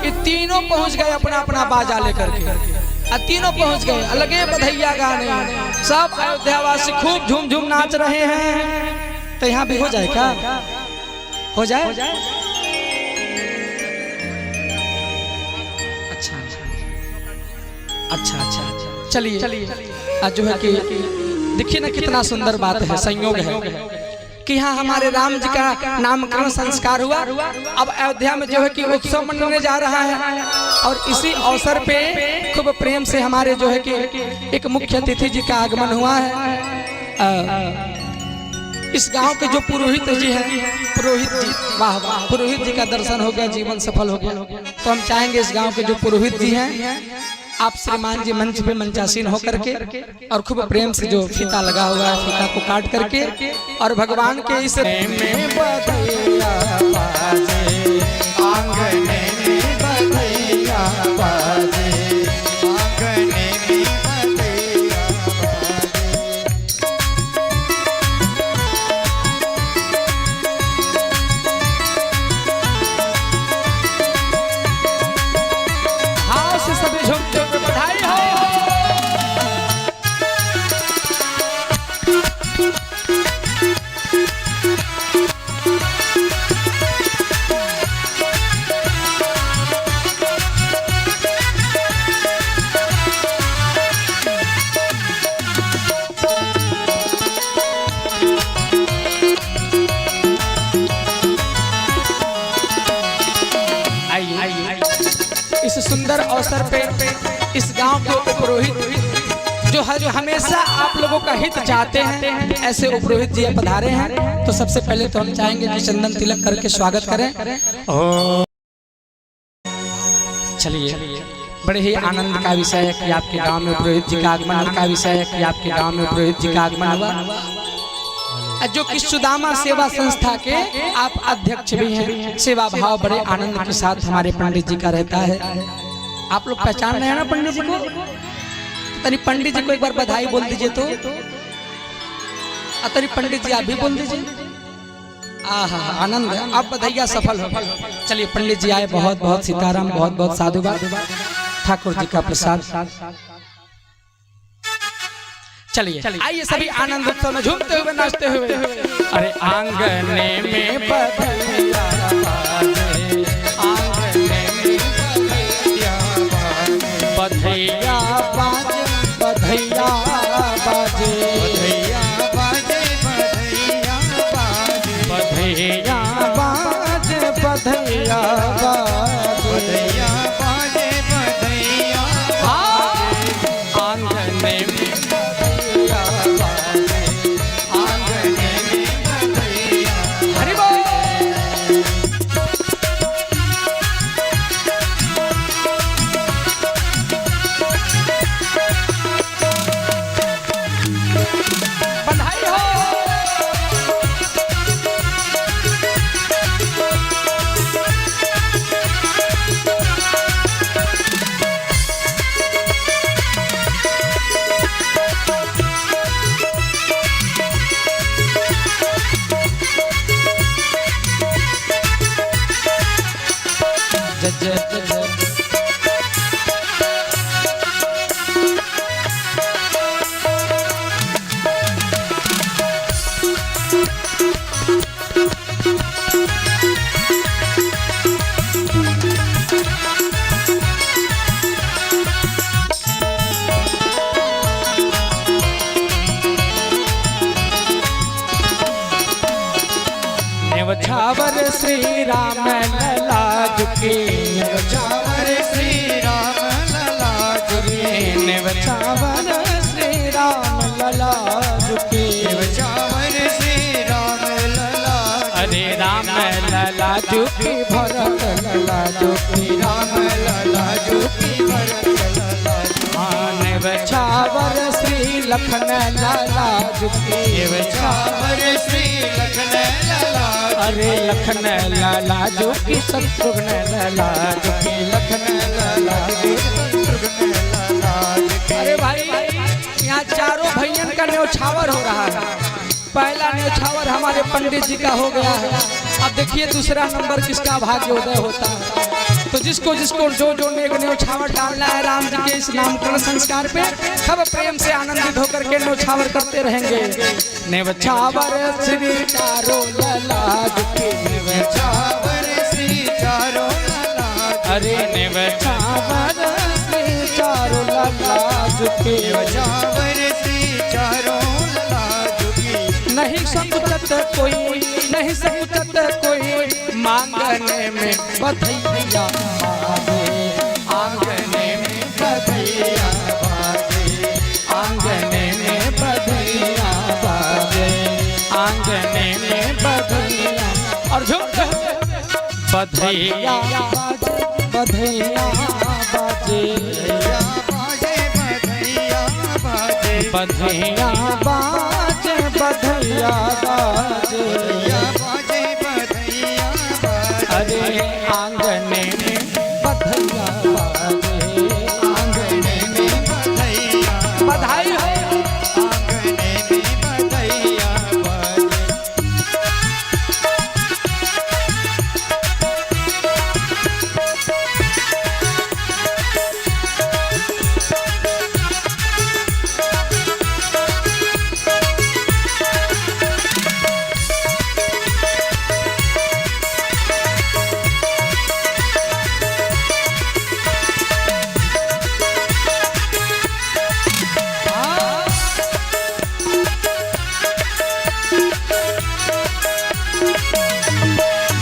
ये तीनों पहुंच गए अपना अपना बाजा लेकर के। तीनों पहुंच गए, अलगे बधैया गाने। सब अयोध्यावासी खूब झूम झूम नाच रहे हैं। तो यहाँ भी हो जाए क्या? हो जाए? अच्छा अच्छा अच्छा चलिए आज जो है कि देखिए ना कितना सुंदर बात है, संयोग है कि यहाँ हमारे राम जी का नामकरण संस्कार हुआ। अब अयोध्या में जो है कि उत्सव मनाने जा रहा है और इसी अवसर पे खूब प्रेम से हमारे जो है कि एक मुख्य अतिथि जी का आगमन हुआ है। इस गांव के जो पुरोहित जी हैं, पुरोहित जी, वाह वाह, पुरोहित जी का दर्शन हो गया, जीवन सफल हो गया। तो हम चाहेंगे इस गांव के जो पुरोहित जी हैं, आप श्रीमान जी मंच पे मंचासीन होकर के और खूब प्रेम से जो फीता लगा हुआ है फीता को काट करके और भगवान के इस में बधैया बाजे, आंगन में बधैया बाजे, आंगन में बधैया हाँ से सभी झुमते हुए बधाई हो। इस सुंदर अवसर पे इस गांव के उपरोहित जो हमेशा आप लोगों का हित चाहते हैं, ऐसे उपरोहित जी पधारे हैं। तो सबसे पहले तो हम चाहेंगे कि चंदन तिलक करके स्वागत करें। चलिए, बड़े ही आनंद का विषय है कि आपके गांव में पुरोहित जी का आगमन का विषय है कि आपके गांव में पुरोहित जी का आगमन हुआ, जो कि सुदामा सेवा संस्था के आप अध्यक्ष भी हैं। सेवा भाव बड़े आनंद के साथ हमारे पंडित जी का रहता है। आप लोग पहचान रहे हैं ना पंडित जी को? तरी पंडित जी को एक बार बधाई बोल दीजिए तो। तरी पंडित जी आप भी बोल दीजिए। आहा, आनंद है, आप बधाइया सफल हो। चलिए पंडित जी आए, बहुत बहुत सीताराम, बहुत बहुत साधुवाद। ठाकुर जी का प्रसाद। चलिए आइए सभी आनंद उत्सव में झूमते हुए नाचते हुए। अरे आंगने में बधैया बाजे, आंगने में बधैया बाजे, बधैया बाजे, बधैया बाजे, बधैया बाजे, बधैया बाजे, बधैया बाजे, बधैया बाजे, बधैया आंगने में छावर श्री राम लला झुके, छावर श्री राम लला झुके, छावर श्री राम लला झुके, छावर श्री राम लला, अरे राम लला झुके, भरत लला झुके, राम लला झुके, भरत लला झुके, छावर श्री लखन लला झुके, छावर श्री लखन लला, अरे लखन लाला जो की शत्रुघ्न लाला जो की लखन लाला जो शत्रुघ्न लाला। अरे भाई यहाँ चारों भैयन का न्यौछावर हो रहा है। पहला न्यौछावर हमारे पंडित जी का हो गया है। अब देखिए दूसरा नंबर किसका भाग्योदय होता है। तो जिसको जिसको जो जो न्यौछावर डालना है राम जी के इस नामकरण संस्कार पे, सब प्रेम से आनंदित होकर के न्यौछावर करते रहेंगे। न्यौछावर श्री चारों लला झुके, न्यौछावर श्री चारों लला, अरे न्यौछावर श्री चारों लला लाजुकी न्योछावर से चारों लाजुकी नहीं सकुचत कोई नहीं सकुचत कोई मांगने में बधैया बाजे आंगने में बधैया बाजे आंगने में बधैया बाजे आंगने में बधैया और झुक बधैया बाजे बधैया बाजे बधैया बाजे बधैया बाजे बधैया बाजे अरे आंगने में बधैया बाजे आंगने में बधैया बधाई हो आंगने में बधैया बाजे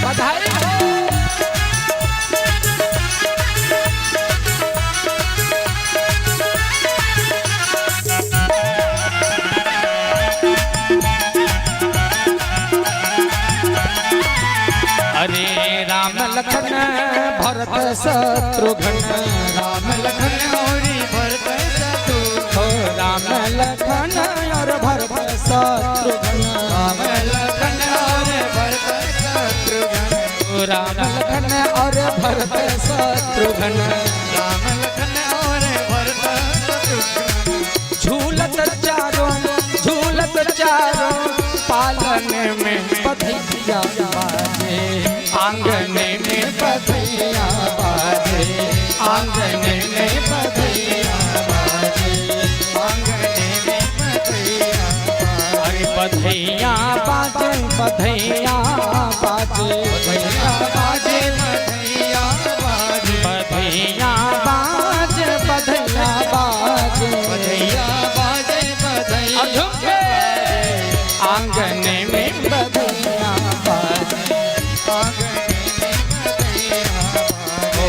बधाई हो अरे राम लखन भरत शत्रुघ्न राम लखन और भरत शत्रुघ्न हो राम लखन और भरत शत्रुघ्न राम लखन और भरत शत्रुघ्न राम लखन और भरत शत्रुघ्न राम लखन और भरत शत्रुघ्न झूलत चारों पालन में बधैया बाजे आंगने में बधैया बाजे आंगने में बधैया बाजे आंगने में बधैया अरे बधैया बाजे बधैया बाजे बधैया बाजे बधैया बाजे बधैया बाजे बधैया बाजे बधैया बाजे बधैया और झुके आंगने में बधैया बाजे ओ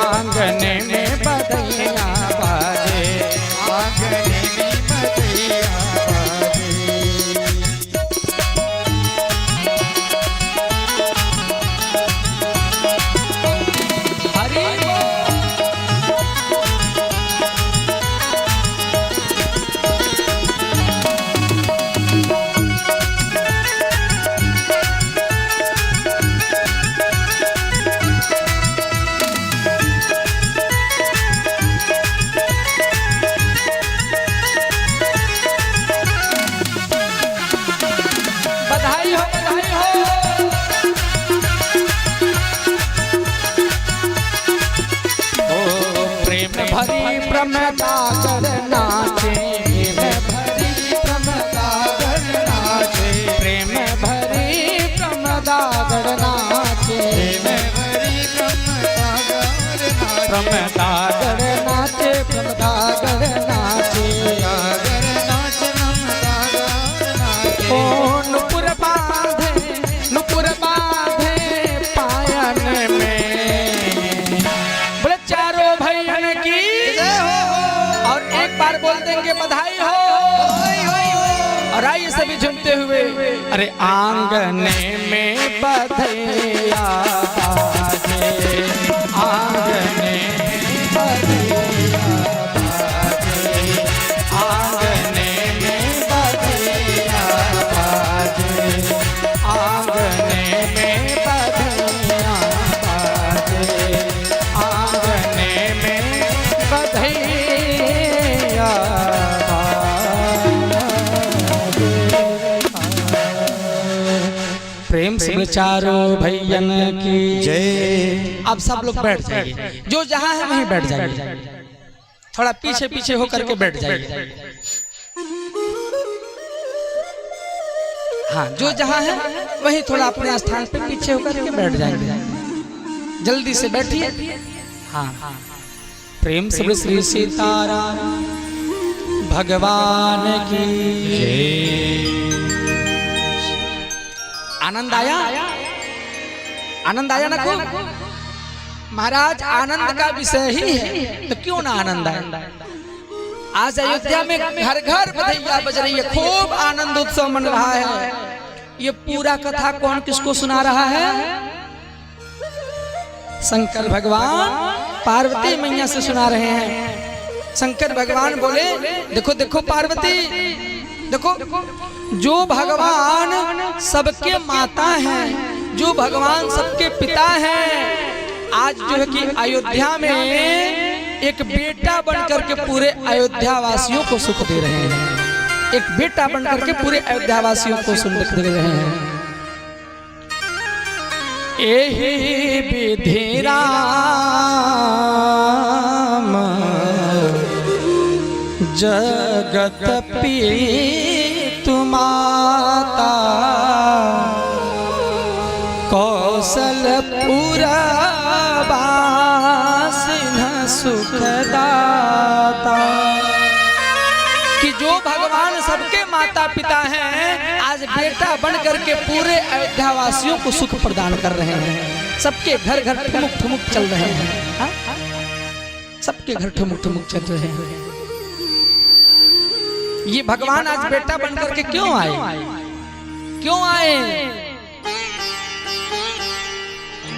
आंगने में बधैया बाजे आंगने में बधैया बाजे हरि बधाई हो बधाई हो ओ प्रेम भरी प्रमदा कर नाचे प्रेम भरी प्रमदा कर नाचे प्रेम भरी प्रमदा कर नाचे प्रमदा कर नाचे प्रमदा कर नाचे ओ नुपुर बांधे पायन में बोले चारों भैयन की और एक बार बोल देंगे बधाई हो और आइए सभी झूमते हुए अरे आंगने में बधैया बाजे आंगने में बधैया बाजे आंगने में बधैया बाजे आंगने में बधैया बाजे आंगने में बधैया बाजे प्रेम से चारों भैयन की जय। अब सब लोग बैठ जाइए जो जहां है वहीं बैठ जाइए थोड़ा पीछे पीछे होकर के बैठ जाइए हाँ जो जहां है वहीं थोड़ा अपने स्थान पे पीछे होकर के बैठ जाएंगे जल्दी से बैठिए हाँ प्रेम से बोले श्री सीताराम भगवान की। आनंद आया? आनंद आया ना को? महाराज आनंद का विषय ही है तो क्यों ना आनंद आए। आज अयोध्या में घर घर बधैया बज रही है, खूब आनंद उत्सव मन रहा है। ये पूरा कथा कौन किसको सुना रहा है? शंकर भगवान पार्वती मैया से सुना रहे हैं। शंकर भगवान बोले देखो देखो पार्वती, देखो जो भगवान सबके माता हैं, जो भगवान सबके पिता हैं, आज जो है कि अयोध्या में एक बेटा बनकर के पूरे अयोध्या वासियों को सुख दे रहे हैं। एक बेटा बनकर के पूरे अयोध्या वासियों को सुख दे रहे हैं। एहि विधि राम जगत पीतु माता, कौशलपुर वासिन सुखदाता। कि जो भगवान सबके माता पिता हैं, आज बेटा बन करके पूरे अयोध्या वासियों को सुख प्रदान कर रहे हैं। सबके घर घर ठुमुक ठुमुक चल रहे हैं। हा? सबके घर ठुमुक ठुमुक चल रहे हैं। ये भगवान आज बेटा बन करके क्यों आए? क्यों आए?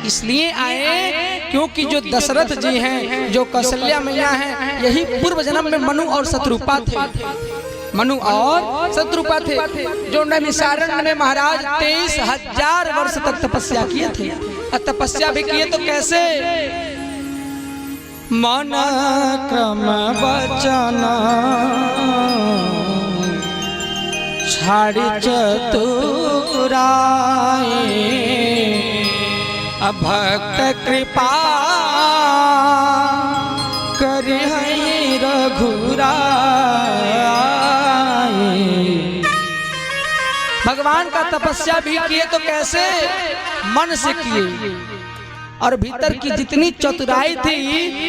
इसलिए आए क्योंकि जो दशरथ जी हैं, जो कौशल्या मैया हैं, यही पूर्व जन्म में मनु और शत्रुपा थे। मनु और शत्रुपा थे जो नैमिषारण्य में महाराज 23,000 वर्ष तक तपस्या किए थे। और तपस्या भी किए तो कैसे? मन क्रम वचन छाड़ी चतुराई, भक्त कृपा करे रघुराई। भगवान का तपस्या भी किए तो कैसे? मन से किए। और भीतर की जितनी चतुराई थी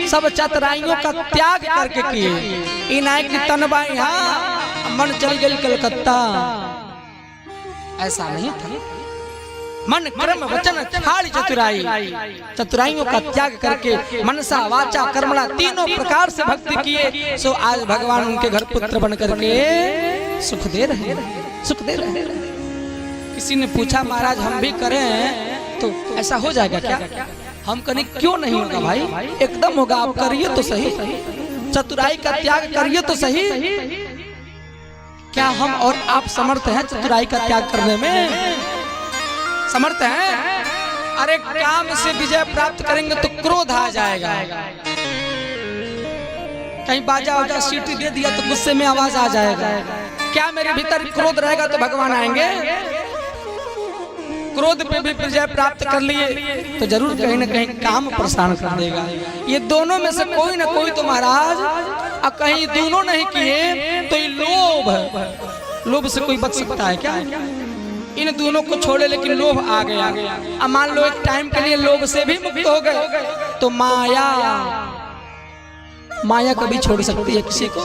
सब चतुराइयों का त्याग करके किए। इनाय की तनबाई हाँ मन चल गई कलकत्ता, ऐसा नहीं था। मन कर्म वचन छाड़ी चतुराई, चतुराइयों का त्याग करके मनसा वाचा कर्मणा तीनों प्रकार से भक्ति किए। सो आज भगवान उनके घर पुत्र बन करके सुख दे रहे हैं, सुख दे रहे हैं। किसी ने पूछा महाराज हम भी करें तो ऐसा हो जाएगा क्या? हम करें क्यों नहीं होगा भाई, एकदम होगा। आप करिए तो सही, चतुराई का त्याग करिए तो सही। क्या हम और आप समर्थ हैं चतुराई का त्याग करने में? समर्थ हैं? अरे काम से विजय प्राप्त करेंगे तो क्रोध आ जाएगा। कहीं बाजा वाजा सीटी दे दिया तो गुस्से में आवाज आ जाएगा। क्या मेरे भीतर क्रोध रहेगा तो भगवान आएंगे? क्रोध पे भी विजय प्राप्त कर लिए तो जरूर कहीं ना कहीं काम प्रसारण कर देगा। ये दोनों में से कोई ना कोई तो महाराज, और कहीं दोनों नहीं किए तो ये लोभ है। लोभ से कोई बच सकता है क्या? इन दोनों को छोड़े लेकिन लोभ आ गया। अब मान लो एक टाइम के लिए लोभ से भी मुक्त हो गए तो माया, माया कभी छोड़ सकती है किसी को?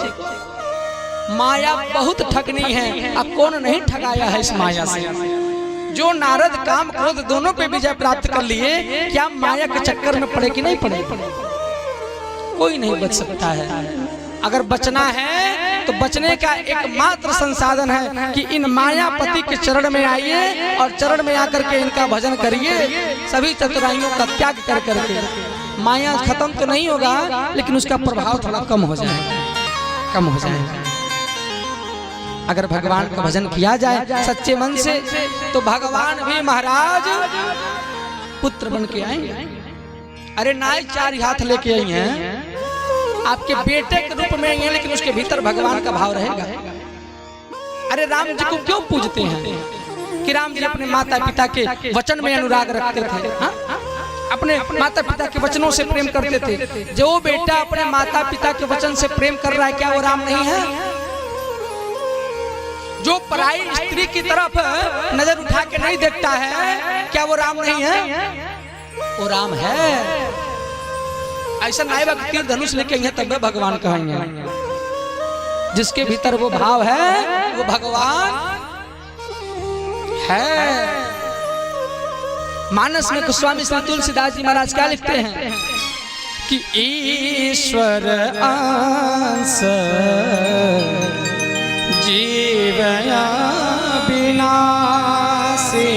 माया बहुत ठगनी है। अब कौन नहीं ठगाया है इस माया से? जो नारद काम क्रोध दोनों पे विजय प्राप्त कर लिए, क्या माया के चक्कर में पड़े कि नहीं पड़े? कोई नहीं बच सकता है। अगर बचना है तो बचने का एकमात्र संसाधन है कि इन मायापति के चरण में आइए और चरण में आकर के इनका भजन करिए। सभी चतुराइयों का त्याग कर करके माया खत्म तो नहीं होगा लेकिन उसका प्रभाव थोड़ा कम हो जाएगा, कम हो जाएगा। अगर भगवान का भजन किया जाए सच्चे मन से तो भगवान भी महाराज पुत्र बन के आएंगे। अरे नाई 4 हाथ लेके आई हैं, आपके बेटे के रूप में आई हैं, लेकिन उसके भीतर भगवान का भाव रहेगा। अरे राम जी को क्यों पूजते हैं? कि राम जी अपने माता पिता के वचन में अनुराग रखते थे। हा? अपने माता पिता के वचनों से प्रेम करते थे। जो बेटा अपने माता पिता के वचन से प्रेम कर रहा है, क्या वो राम नहीं है? जो पराई स्त्री की तरफ नजर उठा के नहीं देखता है, क्या वो राम नहीं है? वो राम है। ऐसा नाई बा तीर धनुष लेके यहाँ तब भगवान कहेंगे। जिसके भीतर वो भाव है वो भगवान है। मानस में गोस्वामी श्री तुलसीदास जी महाराज क्या लिखते हैं कि ईश्वर अंश जीवया विनाशी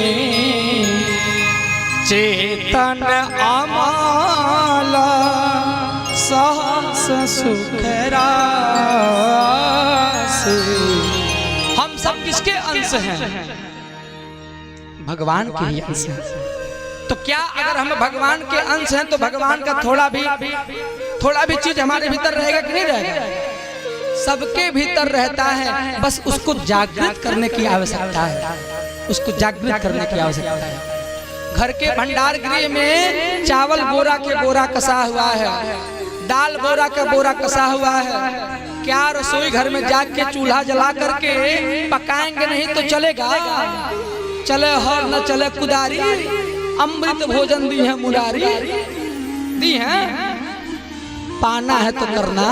चेतन अमाल सहस सुख राशि। हम सब किसके अंश हैं? भगवान के ही अंश हैं। तो क्या अगर हम भगवान के अंश हैं तो भगवान का थोड़ा भी चीज हमारे भीतर रहेगा कि नहीं रहेगा? सबके भीतर रहता है, बस उसको जागृत करने की आवश्यकता है। उसको जागृत करने की आवश्यकता है। घर के भंडार गृह में चावल बोरा के बोरा कसा हुआ है, दाल बोरा का बोरा कसा हुआ है। क्या रसोई घर में जाग के चूल्हा जला करके पकाएंगे नहीं तो चलेगा? चले हर न चले कुदारी, अमृत भोजन दी है मुरारी, दी है। पाना है तो करना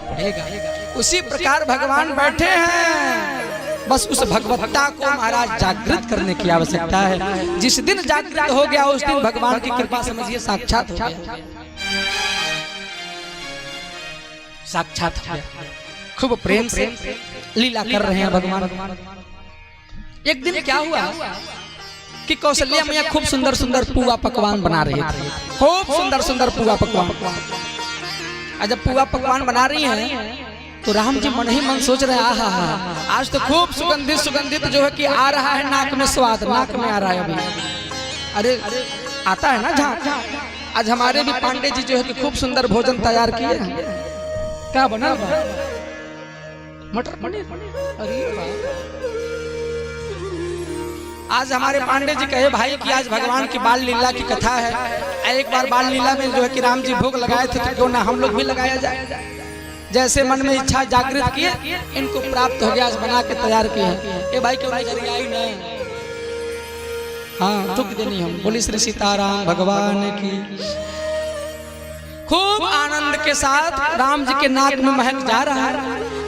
पड़ेगा। उसी प्रकार भगवान बैठे हैं, बस उस भगवत्ता को महाराज जागृत करने की आवश्यकता है। जिस दिन जागृत हो गया उस दिन भगवान की कृपा समझिए साक्षात हो गया। साक्षात हो गया। खूब प्रेम से लीला कर रहे हैं भगवान। एक दिन क्या हुआ कि कौशल्या मैया खूब सुंदर सुंदर पुआ पकवान बना रही थी। खूब सुंदर सुंदर पुआ पकवान। जब पुआ पकवान बना रही हैं तो राम जी मन ही मन सोच रहे हैं आहा आज तो खूब सुगंधित सुगंधित जो है कि आ रहा है, नाक में स्वाद, नाक में आ रहा है अभी। अरे आता है ना जहाँ। आज हमारे भी पांडे जी जो है कि खूब सुंदर भोजन तैयार किए हैं। क्या बना? मटर पनीर। अरे आज हमारे पांडे जी कहे भाई कि आज भगवान की बाल लीला की कथा है। एक बार बाल लीला में जो है कि राम जी भोग लगाए थे तो क्यों ना हम लोग भी लगाया जाए। जैसे मन में इच्छा जागृत किए, इनको प्राप्त हो गया, आज बना के तैयार किए। ये भाई क्यों नहीं आई ना? हाँ चुक देनी हम। बोली श्री सीताराम भगवान की। खूब आनंद के साथ राम जी के नाक में महक जा रहा है।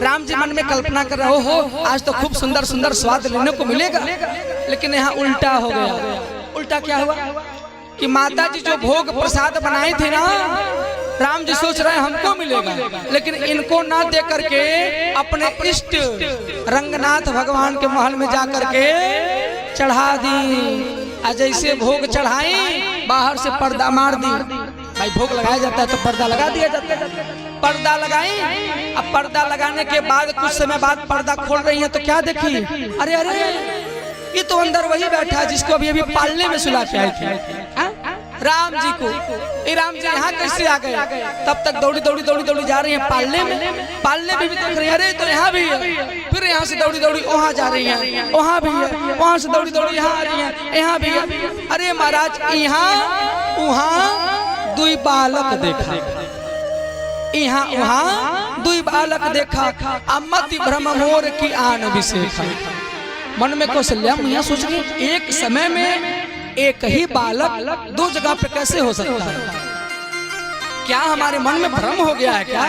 राम जी मन में कल्पना कर रहे हो आज तो खूब सुंदर सुंदर स्वाद लेने को मिलेगा। लेकिन यहाँ उल्टा हो गया। उल्टा क्या हुआ कि माता जी जो भोग प्रसाद बनाई थी ना, राम जी सोच रहे हैं हमको मिलेगा, लेकिन इनको ना दे करके अपने इष्ट रंगनाथ भगवान के महल में जा करके चढ़ा दी। आज जैसे भोग चढ़ाई बाहर से पर्दा मार दी। भाई भोग लगाया जाता है तो पर्दा लगा दिया जाता है। पर्दा लगाई। अब पर्दा लगाने के बाद कुछ समय बाद पर्दा खोल रही है तो क्या देखी? अरे अरे ये तो अंदर वही बैठा है जिसको अभी अभी पालने में सुला के आई थी, राम जी को। ये राम जी यहाँ कैसे आ गए? तब तक दौड़ी दौड़ी दौड़ी दौड़ी जा रही है पालने में। पालने में भी देख रही है अरे तो यहाँ भी है। फिर यहाँ से दौड़ी दौड़ी वहाँ जा रही है, वहाँ भी है। वहाँ से दौड़ी दौड़ी यहाँ आ रही है, यहाँ भी है। अरे महाराज यहाँ वहाँ दुई बालक देखा, यहाँ वहाँ दुई बालक देखा। अमति भ्रम मोर की आन विशेषा। मन में कौशल्या मैया सोच रही एक समय में एक ही बालक दो जगह पे कैसे हो सकता है? क्या हमारे मन में भ्रम हो गया है क्या?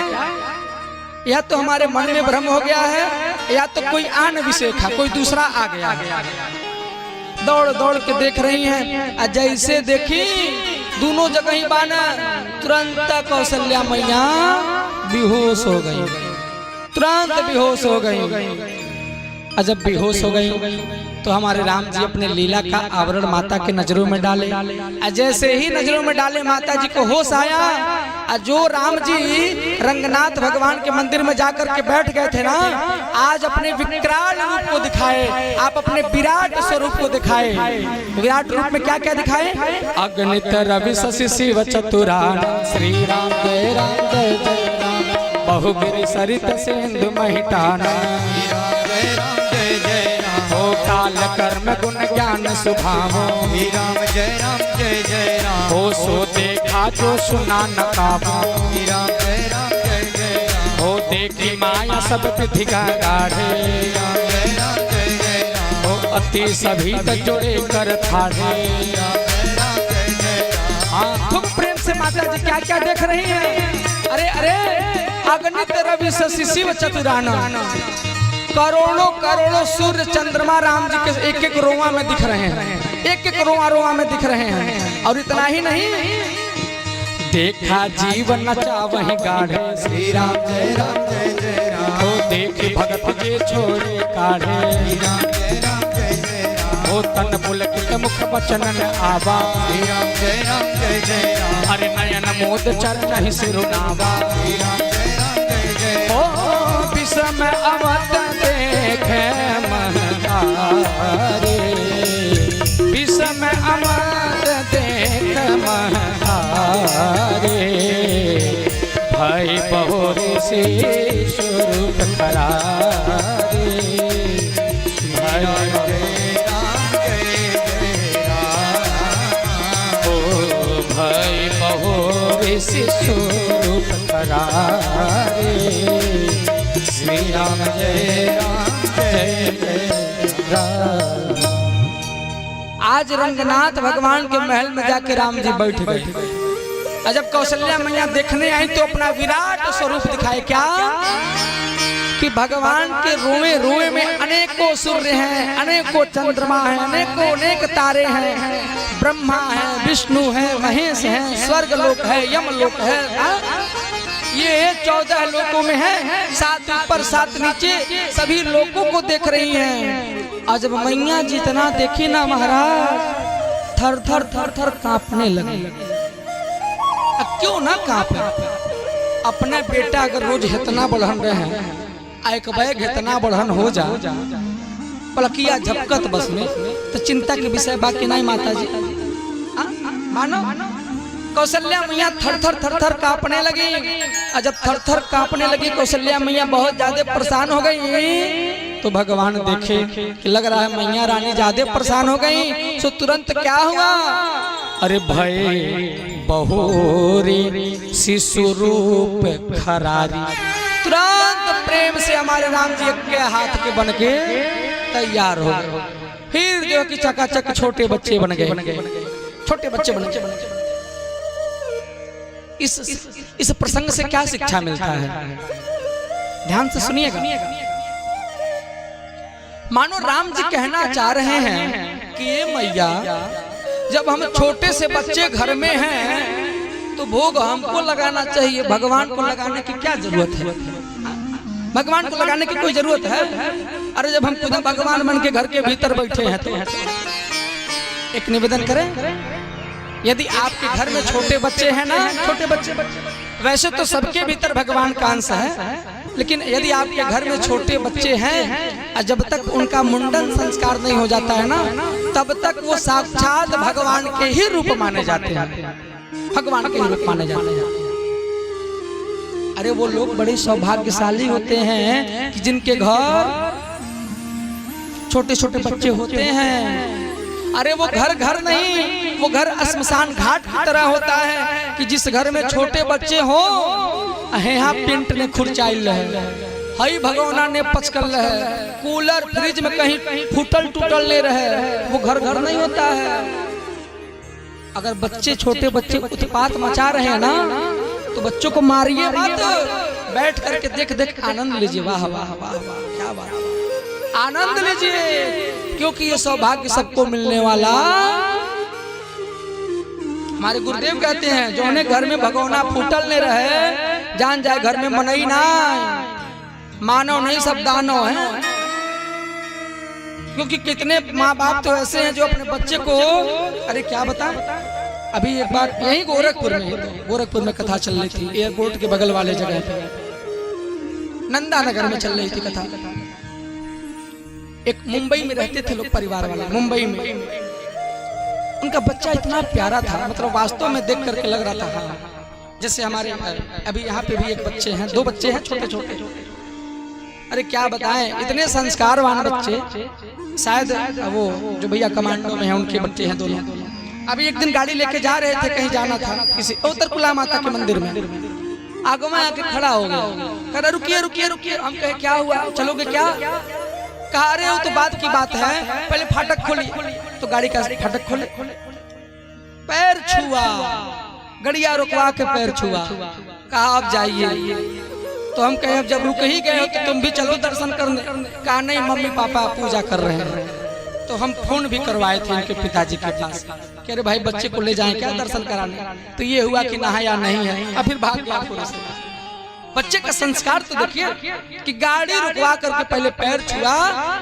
या तो हमारे मन में भ्रम हो गया है या तो कोई आन विशेषा, कोई दूसरा आ गया। दौड़ दौड़ के देख रही हैं। जैसे देखी दोनों जगह ही बाना, तुरंत कौशल्या मैया बेहोश हो गई। तुरंत बेहोश हो गई। जब बेहोश हो गई तो हमारे राम जी अपने लीला का आवरण माता के नजरों में डाले। जैसे ही नजरों में डाले माता जी को होश आया। जो राम जी रंगनाथ भगवान के मंदिर में जाकर के बैठ गए थे ना, आज अपने विकराल रूप को दिखाए, आप अपने विराट स्वरूप को दिखाए। विराट रूप में क्या क्या दिखाए? अगणित रवि शशि शिव चतुरान, श्री राम जय राम जय जय राम, बहुगिरि सरित सिंधु महिटाना, काल कर्म गुण ज्ञान सुभावो, राम जय राम हो सो देखा जो सुना न काबू, राम जय राम हो देखी माया सब विधि का गाढ़े, राम जय राम हो अति सभी जुड़े कर थाढ़े। हाँ खूब प्रेम से से माता जी क्या क्या देख रही हैं? अरे अरे अगणित रवि शशि शिव चतुरानन, करोड़ों करोड़ों सूर्य चंद्रमा राम जी के एक एक रोआ में दिख रहे हैं, एक एक रोआ रोआ में दिख रहे हैं। और इतना ही नहीं, देखा जीवन नचा वही गाढ़े, श्री राम जय राम जय जय राम। तो देख भगत के छोड़े काढ़े, श्री राम जय राम जय जय राम। ओ तन पुलकित मुख बचनन आवा, श्री राम जय राम जय जय राम। अरे नयन मोद चरण ही सिरुनावा, श्री राम जय राम जय जय राम। ओ विषम अवत देखे महतारे, विषम अवत देख महतारे, भाई बहुरी से स्वरूप करारे, भाई जय राम जय जय राम। ओ भाई बहुरी से स्वरूप करारे, श्री राम जय राम जय जय राम। आज रंगनाथ भगवान के महल में जाके राम जी बैठ गए। जब कौशल्या मैया देखने आई तो अपना विराट स्वरूप दिखाए, क्या कि भगवान के रोए रोए में अनेकों सूर्य हैं, अनेकों चंद्रमा हैं, अनेकों अनेक तारे हैं, ब्रह्मा है, विष्णु है, महेश है, स्वर्ग लोक है, यम लोक है। ये 14 लोकों में है, 7 ऊपर 7 नीचे, सभी लोकों को देख रही हैं। और जब मैया जितना देखी ना महाराज, थर थर थर थर कांपने लगे। क्यों ना कांपे? अपने बेटा अगर रोज इतना बढ़न रहे हैं, एक बैग इतना बढ़न हो जा, पलकिया झपकत बस में, तो चिंता के विषय बाकी नहीं माता जी। मानो कौशल्या मैया थर थर थर थर कांपने लगी। और जब थर थर कांपने लगी कौशल्या मैया बहुत ज्यादा परेशान हो गई। तो भगवान देखे कि लग रहा है मैया रानी ज्यादा परेशान हो गई, तो तुरंत क्या हुआ? अरे भय बहुरी शिशु रूप खरारी, तुरंत प्रेम से हमारे राम जी के हाथ के बन के तैयार हो गए। फिर जो कि चकाचक छोटे बच्चे बन गए, छोटे बच्चे बन गए। इस प्रसंग से क्या शिक्षा मिलता है? ध्यान से सुनिएगा। मानो राम जी कहना चाह रहे हैं कि ये मैया, जब हम छोटे से बच्चे घर में हैं तो भोग हमको लगाना चाहिए, भगवान को लगाने की क्या जरूरत है? भगवान को लगाने की कोई जरूरत है? अरे जब हम खुद भगवान बन के घर के भीतर बैठे हैं तो एक निवेदन करें, यदि आपके घर में छोटे बच्चे हैं ना, छोटे बच्चे, वैसे तो सबके भीतर भगवान का अंश है, लेकिन यदि आपके घर में छोटे बच्चे हैं, जब तक उनका मुंडन संस्कार नहीं हो जाता है ना, तब तक वो साक्षात भगवान के ही रूप माने जाते हैं, भगवान के ही रूप माने जाते हैं। अरे वो लोग बड़े सौभाग्यशाली होते हैं कि जिनके घर छोटे छोटे बच्चे होते हैं। अरे वो घर घर नहीं, वो घर श्मशान घाट की तरह होता है कि जिस घर में छोटे बच्चे हो, यहाँ पिंट ने खुरचाइल है, हई भगवाना ने पचकल है, कूलर फ्रिज में कहीं फूटल टूटल ले रहे, वो घर घर नहीं होता है। अगर बच्चे छोटे बच्चे उत्पात मचा रहे हैं ना, तो बच्चों को मारिए मत, बैठ करके देख देख आनंद लीजिए। वाह वाह वाह वाह, क्या बात, आनंद लीजिए, क्योंकि ये सौभाग्य सबको मिलने वाला। हमारे गुरुदेव कहते हैं, जो उन्हें घर में भगवाना फूटल ने रहे, जान जाए घर में मनई ना, मानव नहीं सब दानव है। क्योंकि कितने माँ बाप तो ऐसे हैं जो अपने बच्चे को, अरे क्या बता, अभी एक बार यही गोरखपुर में कथा चल रही थी, एयरपोर्ट के बगल वाले जगह पे, नंदा नगर में चल रही थी कथा। एक मुंबई में रहते थे लोग, परिवार वाले मुंबई में, उनका बच्चा इतना प्यारा था, मतलब वास्तव में देख करके लग रहा था हाँ, जैसे हमारे अभी यहाँ पे भी एक बच्चे हैं, 2 बच्चे हैं छोटे छोटे। अरे क्या बताएं, इतने संस्कारवान बच्चे, शायद वो जो भैया कमांडो में है उनके बच्चे हैं दोनों। अभी एक दिन गाड़ी लेके जा रहे थे, कहीं जाना था किसी उत्तरकुला माता के मंदिर में, आगे में आके खड़ा हो गया, कह रहा रुकिए रुकिए रुकिए। हम कहे क्या हुआ, चलोगे क्या? कहा रहे हो तो बात की बात है, पहले फाटक खोली। तो गाड़ी का फाटक खोले, पैर छुआ, गड़िया रुकवा के पैर छुआ, कहा आप जाइए। तो हम कहे अब जब रुक ही गए हो तो तुम भी चलो दर्शन करने। कहा नहीं मम्मी पापा पूजा कर रहे हैं। तो हम फोन भी करवाए थे इनके पिताजी के पास, कह रहे भाई बच्चे को ले जाएं क्या दर्शन कराने। तो ये हुआ कि नहाया नहीं है, और फिर भाग गया पुरुष। बच्चे का संस्कार तो देखिए कि गाड़ी रुकवा करके पहले पैर छुआ,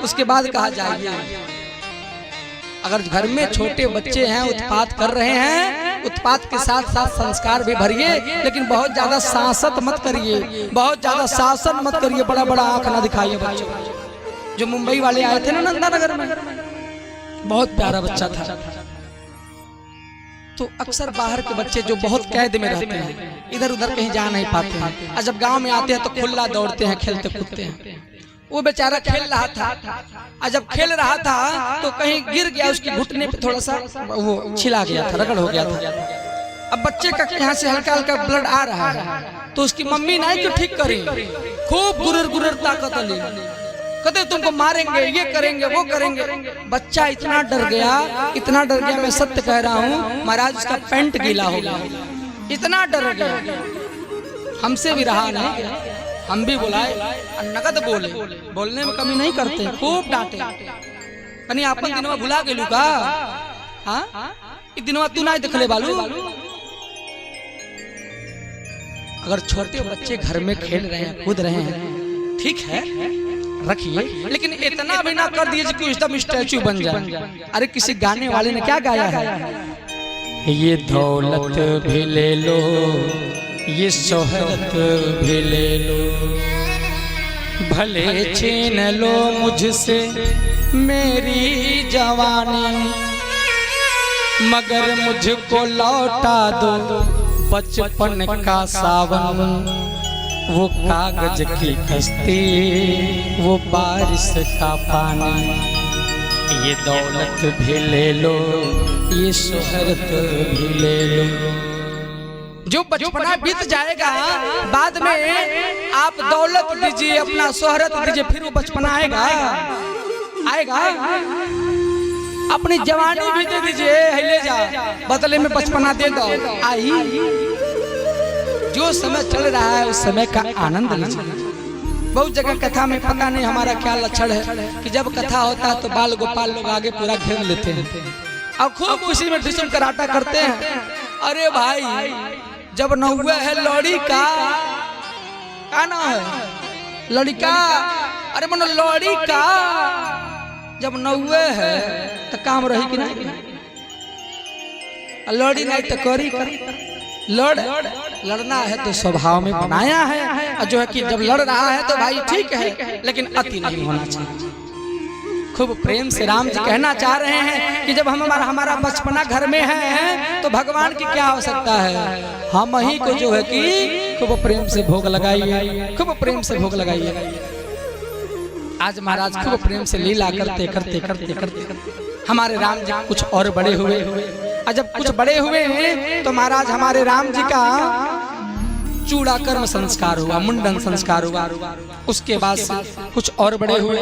उसके बाद कहा जाइए। अगर घर में छोटे बच्चे हैं उत्पात कर रहे हैं, उत्पात के साथ साथ संस्कार भी भरिए, लेकिन बहुत ज्यादा शासत मत करिए, बहुत ज्यादा शासन मत करिए, बड़ा बड़ा आंख ना दिखाइए बच्चों को। जो मुंबई वाले आए थे ना नंदानगर में, बहुत प्यारा बच्चा था। तो अक्सर बाहर के बच्चे जो बहुत कैद में रहते हैं, इधर उधर कहीं जा नहीं पाते हैं, और जब गांव में आते हैं तो खुला दौड़ते हैं, खेलते कूदते हैं। वो बेचारा खेल रहा था, और जब खेल रहा था तो कहीं गिर गया, उसके घुटने पे थोड़ा सा वो छिला गया था, रगड़ हो गया था। अब बच्चे का यहाँ से हल्का हल्का ब्लड आ रहा है, तो उसकी मम्मी नहीं क्यों ठीक करी, खूब गुरर गुरर ताकत ली, कहते तुमको मारेंगे, ये करेंगे, वो करेंगे। बच्चा इतना डर गया, इतना डर गया, मैं सत्य कह रहा हूँ महाराज, उसका पैंट गीला हो गया, इतना डर गया। हमसे भी रहा नहीं, हम भी बुलाए, नगद बोले, बोलने में कमी नहीं करते, खूब डांटे। कहीं अपन दिनवा भुला गेलू का, हाँ दिनवा तू ना देखले बालू। अगर छोटे बच्चे घर में खेल रहे हैं, कूद रहे हैं, ठीक है रखिए, लेकिन इतना भी ना कर दीजिए कि एकदम स्टैचू बन जाए। अरे किसी गाने वाले ने क्या गाया है, ये दौलत भी ले लो, ये शोहरत भी ले लो, भले छीन लो मुझसे मेरी जवानी, मगर मुझको लौटा दो बचपन का सावन, वो कागज की कश्ती, वो बारिश का पानी, ये दौलत भी ले लो, ये शोहरत भी ले लो। जो बचपना बीत जाएगा, बाद में आप दौलत दीजिए, अपना शोहरत दीजिए, फिर वो बचपना आएगा, आएगा। अपनी जवानी भी दे दीजिए, ले जा, बदले में बचपना दे दो, आई। जो समय चल रहा है उस समय का आनंद लीजिए। बहुत जगह कथा में पता नहीं हमारा क्या लक्षण है कि जब कथा होता है तो बाल गोपाल लोग आगे पूरा घेर लेते हैं और खूब उसी में ढिसुम कराटा करते हैं। अरे भाई जब नौवे है लौड़ी का ना है लड़का, अरे मनो लौड़ी का जब नौवे है तो काम रही कि नहीं, लौड़ी नहीं तो करी लड़ना है तो स्वभाव में बनाया है, और जो है कि जब लड़ रहा है तो भाई ठीक है, लेकिन अति नहीं होना चाहिए। खूब प्रेम से राम जी कहना चाह रहे हैं कि जब हमारा बचपना घर में है तो भगवान की क्या आवश्यकता है, हम ही को जो है कि खूब प्रेम से भोग लगाइए, खूब प्रेम से भोग लगाइए। आज महाराज खूब प्रेम से लीला करते करते करते करते हमारे राम जी कुछ और बड़े हुए, और जब कुछ बड़े हुए तो महाराज हमारे राम जी का चूड़ा कर्म संस्कार हुआ, मुंडन संस्कार हुआ। उसके बाद कुछ और बड़े हुए,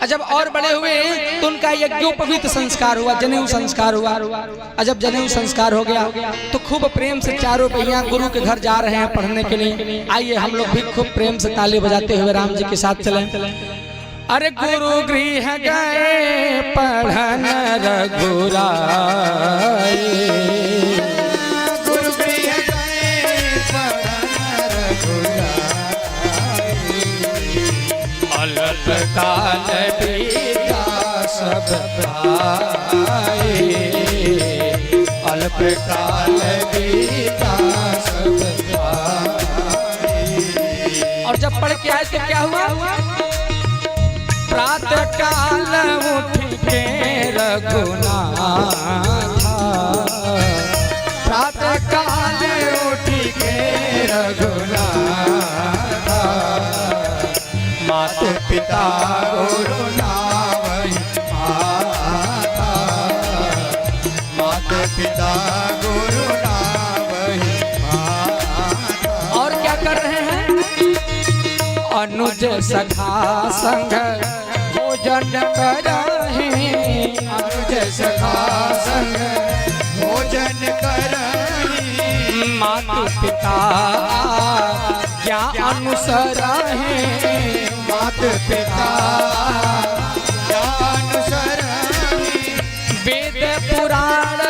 और जब और बड़े हुए तो उनका यज्ञोपवीत संस्कार हुआ, जनेऊ संस्कार हुआ। और जब जनेऊ संस्कार हो गया तो खूब प्रेम से चारों भैया गुरु के घर जा रहे हैं पढ़ने के लिए। आइए हम लोग भी खूब प्रेम से ताली बजाते हुए राम जी के साथ चलें। अरे गुरु गृह गए पढ़न रघुराई, गुरु गृह गए पढ़न रघुराई, अल्प काल बीता सब भाई, अल्प काल बीता सब भाई। और जब पढ़ के आए तो क्या हुआ, प्रातः काल उठ के रघुनाथ, प्रातः काल उठ के रघुनाथ, माता पिता गुरु नावहि माता, माता पिता गुरु नावहि माता। और क्या कर रहे हैं, अनुज सखा संग भोजन करहि, अनुज सखा संग भोजन करहि, माता पिता क्या अनुसर है, माता पिता क्या अनुसर वेद पुराण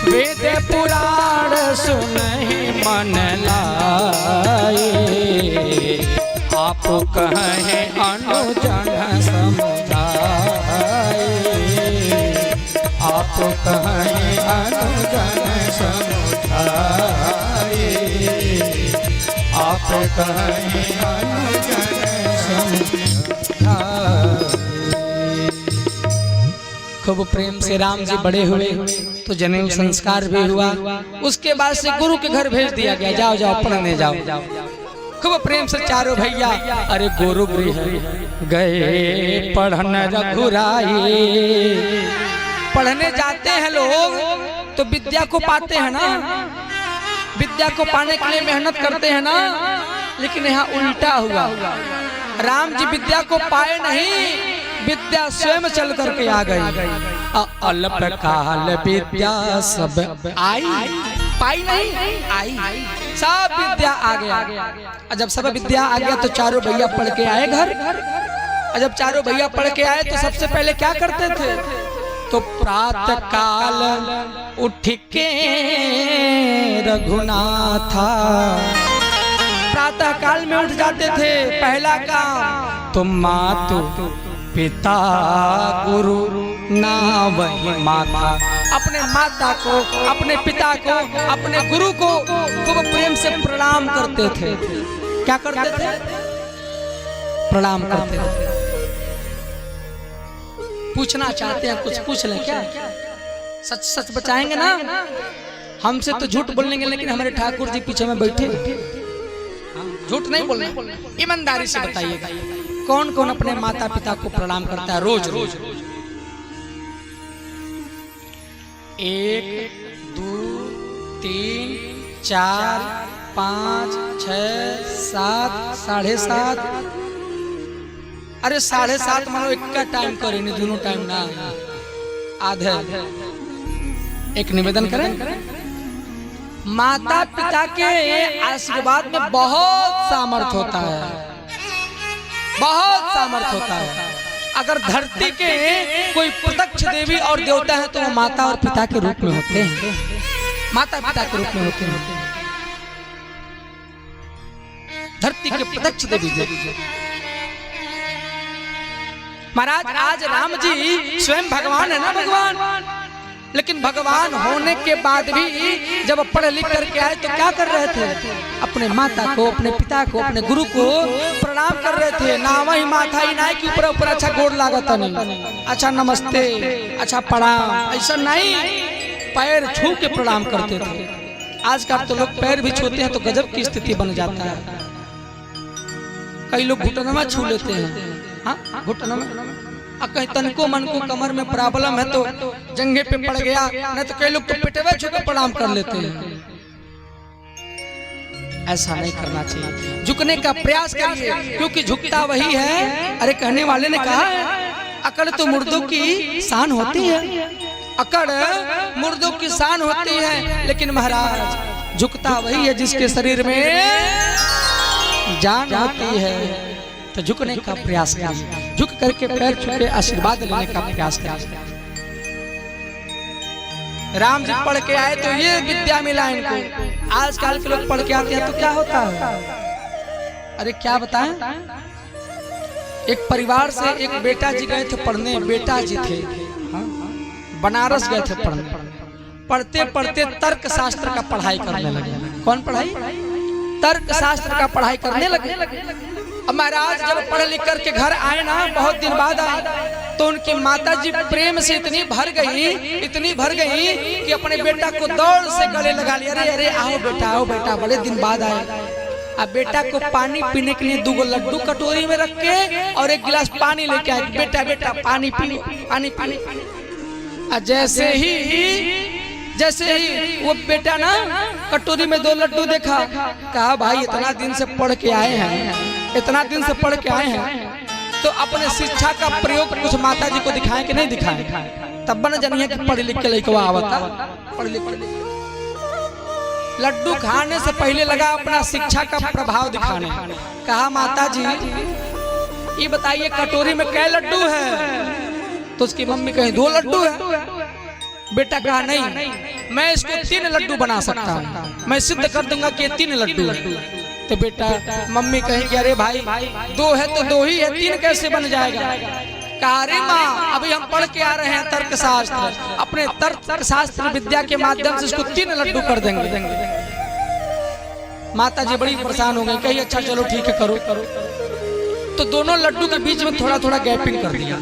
वेद पुराण सुनहि मन लाए, आप कहे अनुजन समुदाय, आप कहे अनुजन समुदाय, आप कहे अनुजन समुदाय। खूब प्रेम से राम जी बड़े हुए तो जनेऊ संस्कार भी हुआ। उसके बाद से गुरु के घर भेज दिया गया, जाओ जाओ पढ़ने जाओ। खूब प्रेम से चारों भैया अरे गुरु गृह गए पढ़न रघुराई। पढ़ने जाते हैं लोग तो विद्या को पाते हैं ना, विद्या को पाने के लिए मेहनत करते हैं ना, लेकिन यहाँ उल्टा हुआ। राम जी विद्या को पाए नहीं, विद्या स्वयं चल करके आ गई। अल्प काल विद्या सब आई, पाई नहीं आई, सब विद्या आ गया। जब सब विद्या आ गया तो चारों भैया पढ़ के आए घर। जब चारों भैया पढ़ के आए तो सबसे पहले क्या करते थे, तो प्रातः काल उठ के रघुनाथा, प्रातः काल में उठ जाते थे। पहला काम तो मातु पिता गुरु ना वही माता, अपने माता को, अपने पिता को, अपने गुरु को खूब प्रेम से प्रणाम करते थे। क्या करते थे, प्रणाम करते थे। पूछना चाहते हैं कुछ पूछ लें क्या, सच सच बचाएंगे ना, हमसे तो झूठ बोलेंगे, लेकिन हमारे ठाकुर जी पीछे में बैठे, झूठ नहीं बोलना, ईमानदारी से बताइएगा कौन कौन अपने माता पिता को प्रणाम करता है रोज रोज। 1 2 3 4 5 6 7 7:30। अरे 7:30 मानो एक का टाइम करें, नहीं दोनों टाइम ना, आधे। एक निवेदन करें, माता पिता के आशीर्वाद में बहुत सामर्थ होता है, बहुत सामर्थ होता है। अगर धरती के कोई प्रत्यक्ष देवी और देवता है तो वो माता और पिता के रूप में होते हैं, माता पिता के रूप में होते हैं। धरती के प्रत्यक्ष देवी महाराज, आज राम जी स्वयं भगवान है ना, भगवान, लेकिन भगवान होने के बाद भी जब पढ़ लिख करके आए तो क्या कर रहे थे, अपने माता को, अपने पिता को, अपने गुरु को प्रणाम कर रहे थे। ना वही माथा ही ना कि ऊपर ऊपर अच्छा गोड़ लागत नहीं, अच्छा नमस्ते, अच्छा प्रणाम, ऐसा नहीं, पैर छू के प्रणाम करते थे। आजकल तो लोग पैर भी छूते हैं तो गजब की स्थिति बन जाता है। कई लोग घुटना छू लेते हैं, हाँ घुटना में, कहीं तनको मन को कमर में प्रॉब्लम है तो जंघे पे पड़ गया, नहीं तो कई लोग तो पेटवे छू के प्रणाम कर लेते हैं। ऐसा नहीं करना चाहिए, झुकने का प्रयास करिए, क्योंकि झुकता वही है। अरे कहने वाले ने कहा अकड़ तो मुर्दों की शान होती है, अकड़ मुर्दों की शान होती है, लेकिन महाराज झुकता वही है जिसके शरीर में जान होती है। तो झुकने का प्रयास करिए, झुक करके पैर छू के आशीर्वाद लेने का प्रयास करिए। राम जी पढ़ के आए तो ये विद्या मिला इनको। आजकल के लोग पढ़ के आते हैं तो क्या होता है, अरे क्या बताएं, एक परिवार से एक बेटा जी गए थे पढ़ने, बेटा जी थे बनारस गए थे पढ़ने, पढ़ते पढ़ते तर्क शास्त्र का पढ़ाई करने लगे। कौन पढ़ाई, तर्क शास्त्र का पढ़ाई करने लगे। अब महाराज जब पढ़ लिख करके घर आए ना, बहुत दिन बाद आए, तो उनकी माता जी प्रेम से इतनी भर गई, इतनी भर गई कि अपने बेटा को दौड़ से गले लगा लिया। अरे अरे आओ बेटा, बड़े दिन बाद आए। अब बेटा को पानी पीने के लिए 2 लड्डू कटोरी में रख के और 1 गिलास पानी लेके आए, बेटा पानी पियो, पानी पानी। जैसे ही वो बेटा ना कटोरी में 2 लड्डू देखा, कहा भाई इतना दिन से पढ़ के आए हैं, इतना दिन से पढ़ के आए हैं, तो अपने शिक्षा का प्रयोग कुछ माता जी को दिखाएं कि नहीं दिखाएं? तब बन जानिए कि पढ़ लिख के लइकवा आवता, पढ़ लिख के लड्डू खाने से पहले लगा अपना शिक्षा का प्रभाव दिखाने। कहा माता जी ये बताइए कटोरी में कै लड्डू है? तो उसकी मम्मी कही 2 लड्डू है। बेटा कहा नहीं, मैं इसको 3 लड्डू बना सकता हूँ, मैं सिद्ध कर दूंगा कि 3 लड्डू है। तो बेटा मम्मी कहेंगे अरे भाई 2 है तो 2 ही है, 3 कैसे बन जाएगा? कहा अरे माँ अभी हम पढ़ के आ रहे हैं तर्कशास्त्र, अपने तर्कशास्त्र विद्या के माध्यम से इसको 3 लड्डू कर देंगे। माता जी बड़ी परेशान हो गई, कही अच्छा चलो ठीक है करो। तो दोनों लड्डू के बीच में थोड़ा थोड़ा गैपिंग कर दिया।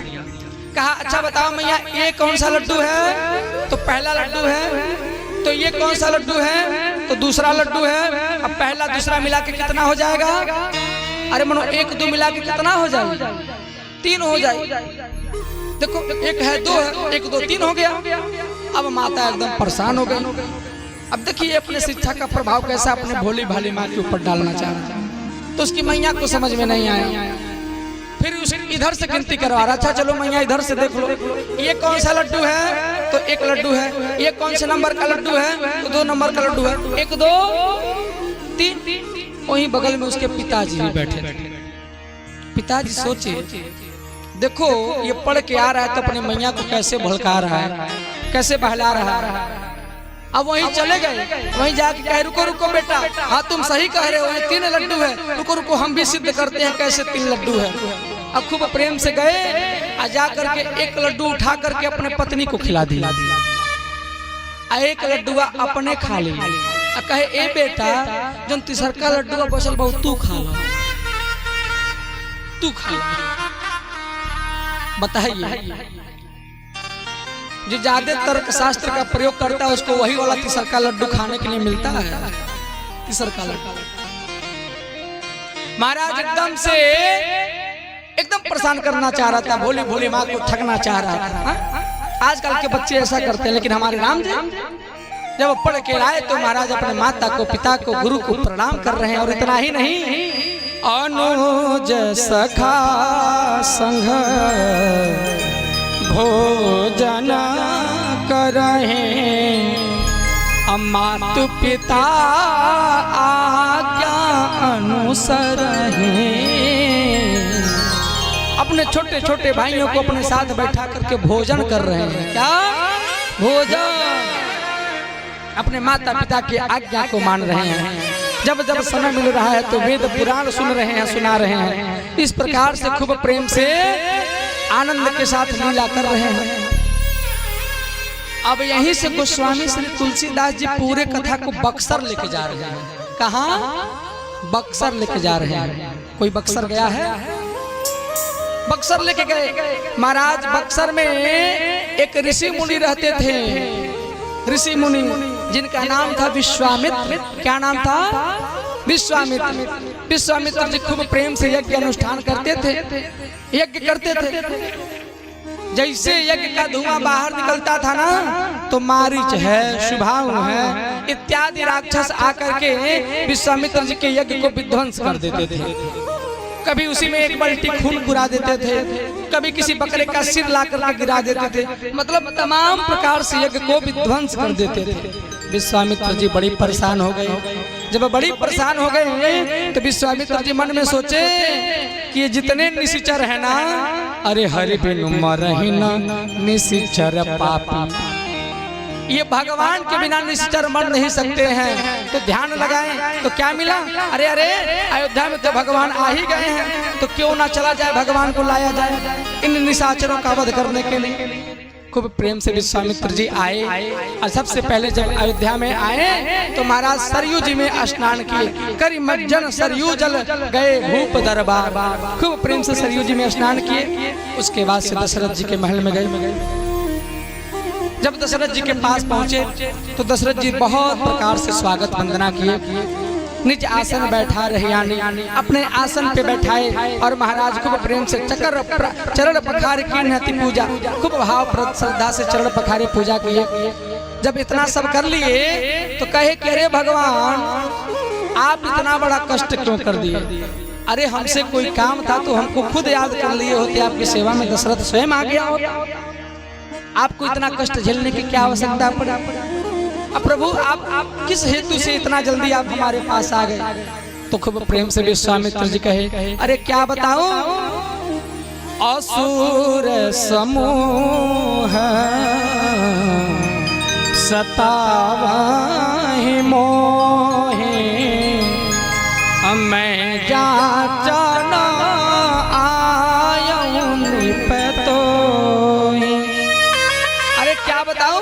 कहा अच्छा बताओ मैया ये कौन सा लड्डू है? तो पहला लड्डू है। तो ये कौन सा लड्डू है? तो दूसरा लड्डू है। अब पहला दूसरा मिला के कितना हो जाएगा? अरे मनो 1 2 मिला के कितना हो जाएगा? 3 हो जाएगा। देखो 1 है 2 है, 1 2 3 हो गया। अब माता एकदम परेशान हो गई। अब देखिए अपने शिक्षा का प्रभाव कैसा अपने भोली भाली माँ के ऊपर डालना चाह रहा है। तो उसकी मैया को समझ में नहीं आया। फिर उसे इधर से गिनती करवा रहा। अच्छा चलो मैया इधर से देख लो, ये कौन सा लड्डू है? तो 1 लड्डू है। ये कौन से नंबर का लड्डू है? तो 2 नंबर का लड्डू है। 1 2 3। वहीं बगल में उसके पिताजी भी बैठे थे। पिताजी सोचे देखो ये पढ़ के आ रहा है तो अपने मैया को कैसे भड़का रहा है, कैसे बहला रहा है। अब वहीं चले गए, वहीं जाके कहे रुको रुको बेटा, हाँ तुम सही कह रहे हो, ये 3 लड्डू है, रुको रुको हम भी सिद्ध करते हैं कैसे 3 लड्डू है। अब खूब प्रेम से गए और जा करके 1 लड्डू उठा करके अपने पत्नी को खिला दिया। 1 लड्डू अपने खा लिया। कहे ए बेटा जो तीसरका लड्डू बचल बहुत तू खा ला, तू खा ला। बताइए जो ज्यादा तर्कशास्त्र का प्रयोग करता है उसको वही वाला तीसरका लड्डू खाने के लिए मिलता है। तीसरका लड्डू महाराज एकदम परेशान करना चाह रहा था, भोली भोली माँ को ठगना चाह रहा था। आजकल के बच्चे ऐसा करते हैं, लेकिन हमारे राम जी जब पढ़ के आए तो महाराज अपने माता को, पिता को, गुरु को प्रणाम कर रहे हैं। और इतना ही नहीं, अनुज सखा संग भोजन करहे, मातु पिता आज्ञा अनुसरहे। अपने छोटे छोटे भाइयों को अपने साथ बैठा करके भोजन कर रहे हैं। क्या भोजन? अपने माता पिता की आज्ञा को मान रहे हैं। जब जब समय मिल रहा है तो वेद पुराण सुन रहे हैं, सुना रहे हैं। इस प्रकार से खूब प्रेम से आनंद के साथ लीला कर रहे हैं। अब यहीं से गोस्वामी श्री तुलसीदास जी पूरे कथा को बक्सर लेके जा रहे हैं। कहाँ? बक्सर लेके जा रहे हैं। कोई बक्सर गया है? बक्सर लेके गए। महाराज बक्सर में एक ऋषि मुनि रहते थे। ऋषि मुनि जिनका नाम था विश्वामित्र। क्या नाम था? विश्वामित्र। विश्वामित्र जी खूब प्रेम से यज्ञ अनुष्ठान करते थे, यज्ञ करते थे। जैसे यज्ञ का धुआं बाहर निकलता था ना तो मारीच है, शुभांग है इत्यादि राक्षस आकर के विश्वामित्र जी के यज्ञ को विध्वंस कर देते थे। कभी उसी में 1 बाल्टी खून गिरा देते थे, कभी किसी बकरे का सिर ला करके गिरा देते थे। मतलब तमाम प्रकार से यज्ञ को विध्वंस कर देते थे। विश्वामित्र जी बड़ी परेशान हो गए। जब बड़ी परेशान हो गए तो विश्वामित्र जी मन में सोचे कि ये जितने निशिचर है ना, अरे हरि बिनु मरहि न निशिचर पापी, ये भगवान के बिना निश्चर मर नहीं सकते हैं। तो ध्यान लगाएं तो क्या मिला? अरे अरे अयोध्या में तो भगवान आ ही गए हैं, तो क्यों ना चला जाए, भगवान को लाया जाए इन निशाचरों का वध करने के लिए। खूब प्रेम से विश्वामित्र जी आए और सबसे पहले जब अयोध्या में आए तो महाराज सरयू जी में स्नान किए। करी मज्जन सरयू जल गए भूप दरबार। खूब प्रेम से सरयू जी में स्नान किए। उसके बाद से दशरथ जी के महल में गए। जब दशरथ जी के पास पहुंचे तो दशरथ जी बहुत प्रकार से स्वागत वंदना किए। निज आसन बैठा रहे, यानी अपने आसन पे बैठाए और महाराज खूब प्रेम से चरण पखारे की पूजा, खूब भावप्रद श्रद्धा से चरण पखारे पूजा किए। जब इतना सब कर लिए तो कहे कि अरे भगवान आप इतना बड़ा कष्ट क्यों कर दिए? अरे हमसे कोई काम था तो हमको खुद याद कर लिए होते, आपकी सेवा में दशरथ स्वयं आ गया होता। आपको इतना कष्ट झेलने की क्या आवश्यकता पड़ी? अब प्रभु आप किस हेतु से इतना जल्दी आप हमारे पास आ गए? तो खूब प्रेम से विश्वामित्र जी कहे, अरे क्या बताऊं, असुर समूह सतावहि मोहे, मैं जाचन आयऊं निपतोहि। अरे क्या बताऊं,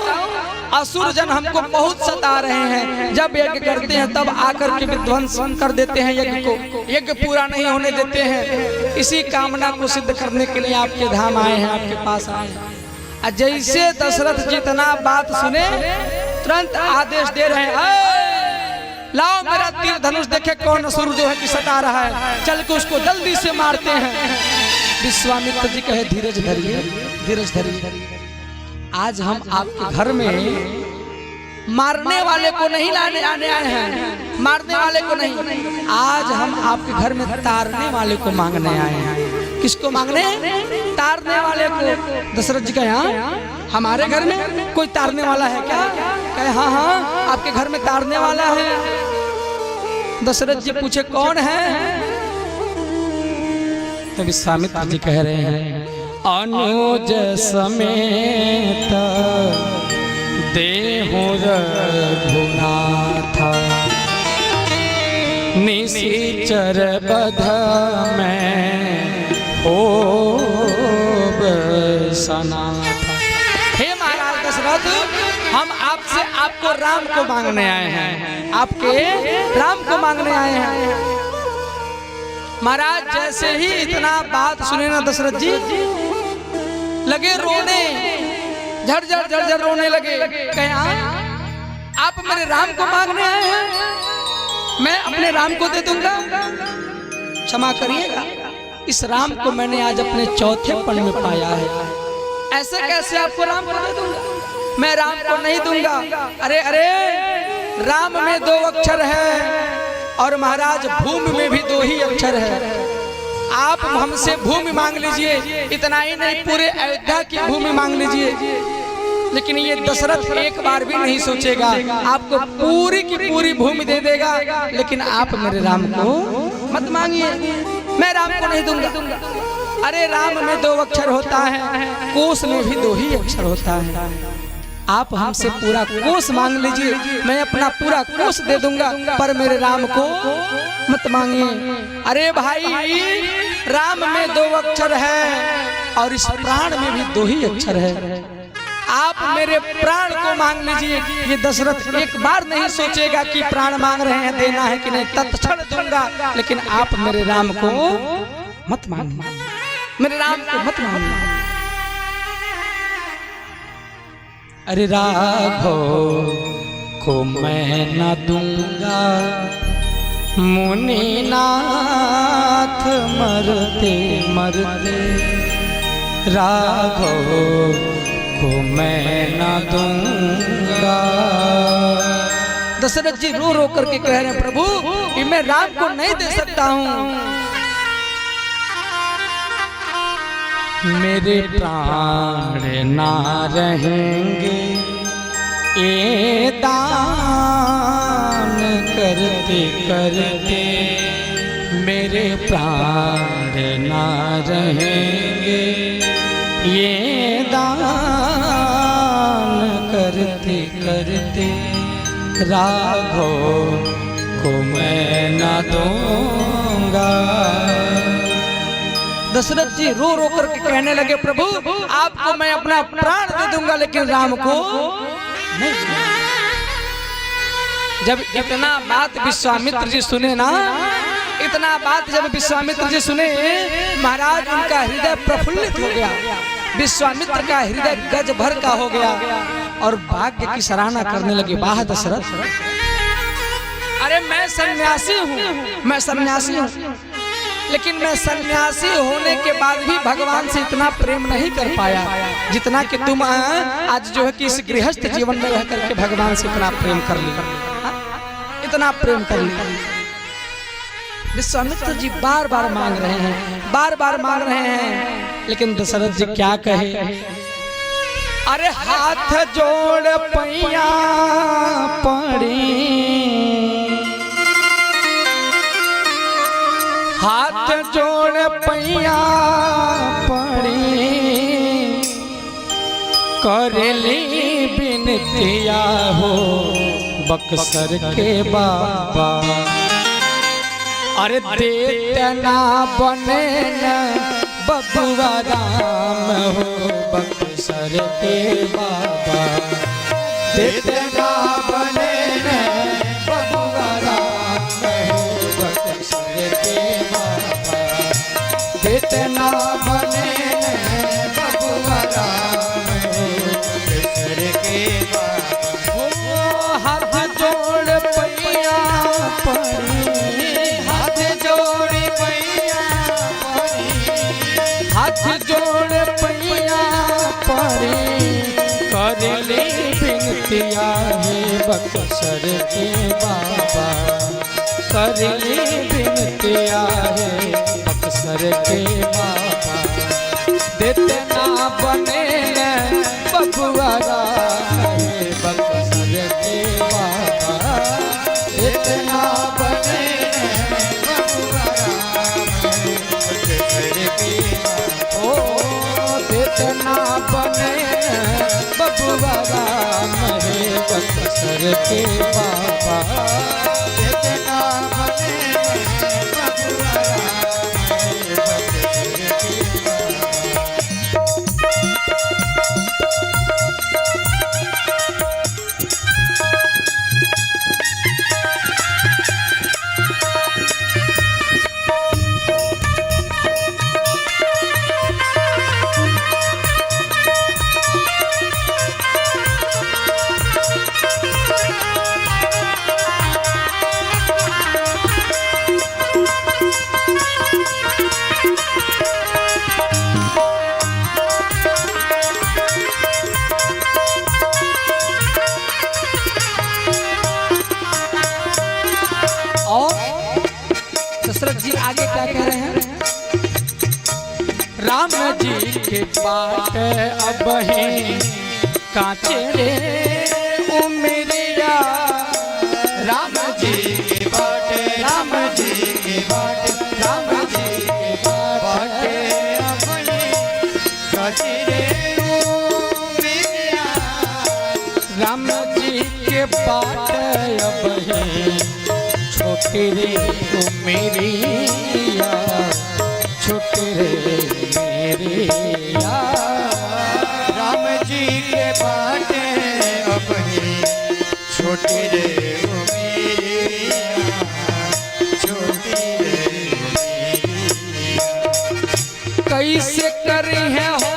असुर जन हमको बहुत सता रहे हैं। जब यज्ञ करते हैं तब आकर के विध्वंस कर देते हैं यज्ञ को, यज्ञ पूरा नहीं होने देते हैं। इसी कामना को सिद्ध करने के लिए आपके धाम आए हैं, आपके पास आए हैं। जैसे दशरथ जितना बात सुने तुरंत आदेश दे रहे हैं, लाओ मेरा तीर धनुष, देखे कौन असुर जो है कि सता रहा है, चल के उसको जल्दी से मारते हैं। विश्वामित्र जी कहे, धीरज धरिए, धीरज धरिए। आज हम आपके घर में मारने वाले को नहीं लाने आने आए हैं, मारने वाले को नहीं, आज हम आपके घर में तारने वाले को मांगने आए हैं। किसको मांगने? तारने वाले को। दशरथ जी कहे, हाँ हमारे घर में कोई तारने वाला है क्या? कहे, हाँ हाँ आपके घर में तारने वाला है। दशरथ जी पूछे, कौन है? तो विश्वामित्र जी कह रहे हैं, अनुज समेत देहु रघुनाथ, निशिचर बध में होब सनाथ। हे महाराज दशरथ, हम आपसे आपको राम को मांगने आए हैं, आपके राम को मांगने आए हैं। महाराज जैसे ही इतना बात सुने ना दशरथ जी लगे रोने, झरझर झरझर रोने लगे। कहे, आप मेरे राम को मांगने आए हैं, मैं अपने राम को दे दूंगा? क्षमा करिएगा, इस राम को मैंने आज अपने चौथे पल में पाया है। ऐसे कैसे आपको राम को दे दूंगा? मैं राम को नहीं दूंगा। अरे अरे, राम में 2 अक्षर है और महाराज भूमि में भी 2 ही अक्षर है। आप हमसे भूमि मांग लीजिए, इतना ही नहीं पूरे अयोध्या की भूमि मांग लीजिए, लेकिन ये दशरथ एक बार भी नहीं सोचेगा, आपको पूरी की पूरी भूमि दे देगा। लेकिन आप मेरे राम को मत मांगिए, मैं राम को नहीं दूंगा। अरे राम में 2 अक्षर होता है, कोश में भी 2 ही अक्षर होता है। आप हमसे पूरा कोश मांग लीजिए, मैं अपना पूरा कोश दे दूंगा, पर मेरे राम को मत मांगिए। अरे भाई, राम में 2 अक्षर है और इस प्राण में भी 2 ही अक्षर है। आप मेरे प्राण को मांग लीजिए। ये दशरथ एक बार नहीं सोचेगा कि प्राण मांग रहे हैं, देना है कि नहीं, तत्क्षण दूंगा। लेकिन आप मेरे राम को मत मांगिए, मेरे राम को मत मांगिए। अरे राघव को मैं न दूंगा, मुनिनाथ मरते मरते, राघव को मैं न दूंगा। दशरथ जी रो रो करके कह रहे हैं, प्रभु कि मैं राम को नहीं दे सकता हूँ। मेरे प्राण ना रहेंगे ये दान करते करते, मेरे प्राण ना रहेंगे ये दान करते करते, राघव को मैं ना दूंगा। दशरथ जी रो रो करके कहने लगे, प्रभु आपको मैं अपना प्राण दे दूंगा, लेकिन राम को नहीं। जब इतना बात विश्वामित्र जी सुने ना, इतना बात जब विश्वामित्र जी सुने, महाराज उनका हृदय प्रफुल्लित हो गया। विश्वामित्र का हृदय गज भर का हो गया और भाग्य की सराहना करने लगे। वाह दशरथ, अरे मैं सन्यासी हूँ, मैं सन्यासी हूँ, लेकिन मैं सन्यासी होने के बाद भी भगवान से इतना प्रेम नहीं कर पाया जितना कि तुम आज जो है कि इस गृहस्थ जीवन में रह करके भगवान से इतना प्रेम कर लिया, इतना प्रेम कर लिया। विश्वामित्र जी बार बार मांग रहे हैं, बार बार मांग रहे हैं, लेकिन दशरथ जी क्या कहे? अरे हाथ जोड़ पैया पड़ी, हाथ जोड़ पैया पड़ी, करेली बिनतिया हो बक्सर के बाबा। अरे देतना बने न बबुआ राम हो बक्सर के बाबा। देतना बने न बबुआ राम हो बक्सर के बाबा। देतना बने न बबुआ राम हो बक्सर के बाबा। ओ हाथ जोड़ पैया पड़ी, हाथ जोड़ पैया पड़ी, हाथ जोड़ पैया पड़ी, करेली बिनतिया है बक्सर के बाबा। करेली बिनतिया है बक्सर के बाबा। देतना बने न बबुआ राम है बक्सर के बाबा। देतना बने न बबुआ राम हो बक्सर के बाबा। ओ देतना बने बबुआ राम है बक्सर के बाबा। देतना बने न बबुआ राम हो बक्सर के बाबा। और दशरथ जी आगे क्या कह रहे हैं? राम जी के बाट अब है कांचे रे उमरिया। राम जी के बाट, राम जी के बाट, राम जी के बाट अपने कचरे उमरिया। राम जी के बाट अब है छोटे रे उमरिया, छोटे रे मेरिया। राम जी के बाट अपने छोटी रे उमरिया, छोटी रे उमरिया। कैसे करी है हो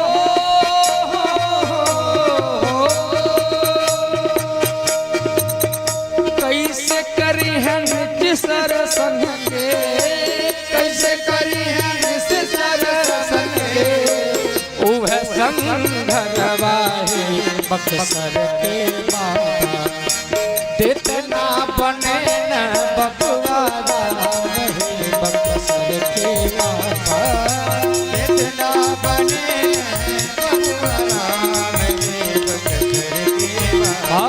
कैसे करी है निज सर संग के, कैसे करी है निस सरसन के। उह संघरवा है बक्सर के बाबा। देतना बने न बबुआ राम है बक्सर के बाबा। देतना बने बबुआ राम के बक्सर के बाबा।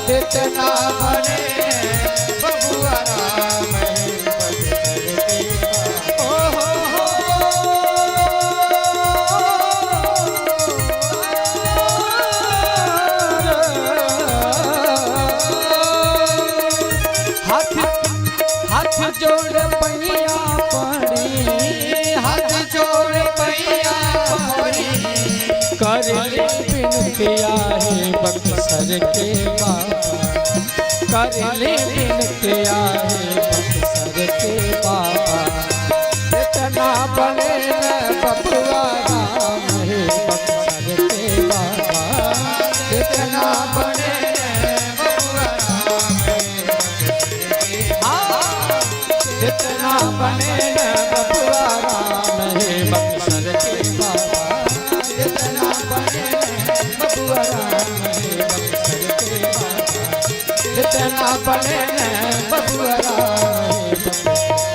देतना बने बबुआ राम के बक्सर के बाबा। ओ हो हाथ हाथ जोड़ पैया पड़ी, हाथ जोड़ पैया पड़ी, करेली बिनतिया है बक्सर के बाबा। करेली बिनतिया है बक्सर के बाबा। देतना बने न बबुआ राम है बक्सर के बाबा। देतना बने बबुआ राम के बक्सर के बाबा। देतना बने न बबुआ राम है बक्सर के बाबा। देतना बने न बबुआ राम है बक्सर के बाबा। जितना बने बबुआ राम है बक्सर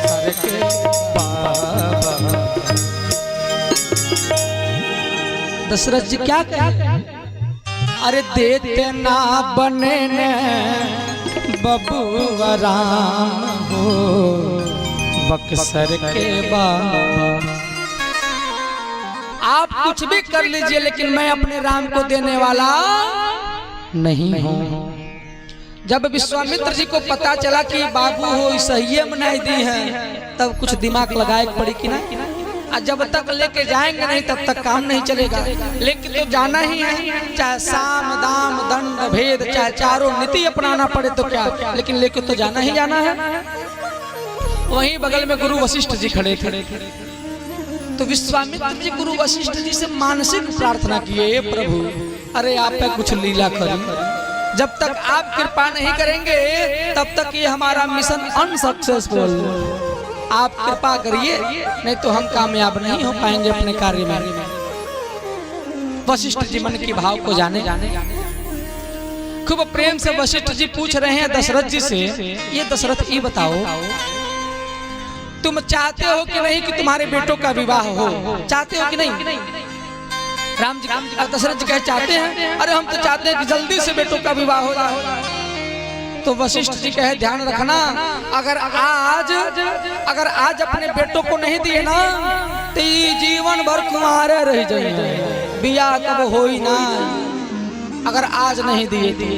दशरथ जी क्या कहते? अरे देते ना बने ने बबुआ राम हो बक्सर के बाबा। आप कुछ भी कर लीजिए लेकिन मैं अपने राम को देने वाला नहीं हूं। जब विश्वामित्र जी को पता चला कि बाबू हो सही मनाई दी है, तब कुछ दिमाग लगाए पड़ी कि ना, जब तक लेके जाएंगे नहीं तब तक काम नहीं चलेगा। लेकिन तो जाना ही है, चाहे साम दाम दंड भेद चाहे चारों नीति अपनाना पड़े तो क्या, लेकिन लेके तो जाना ही जाना है। वहीं बगल में गुरु वशिष्ठ जी खड़े थे, तो विश्वामित्र जी गुरु वशिष्ठ जी से मानसिक प्रार्थना किए, प्रभु अरे आप पे कुछ लीला करिए, जब तक आप कृपा नहीं करेंगे तब तक ये हमारा मिशन अनसक्सेसफुल। आप कृपा करिए, नहीं तो हम कामयाब नहीं हो पाएंगे अपने कार्य में। वशिष्ठ जी मन की भाव को जाने खूब प्रेम से वशिष्ठ जी पूछ रहे हैं दशरथ जी से, ये दशरथ ये बताओ तुम चाहते हो कि नहीं कि तुम्हारे बेटों का विवाह हो, चाहते हो कि नहीं? राम जी दशरथ जी कहे चाहते हैं। अरे हम तो चाहते हैं कि जल्दी से बेटों का विवाह हो जाए। तो वशिष्ठ जी कहे ध्यान रखना, अगर आज अपने बेटों को नहीं दिए ना तो जीवन भर कुमारे रह जाएंगे, बियाह कब हो ही ना। अगर आज नहीं दिए थे।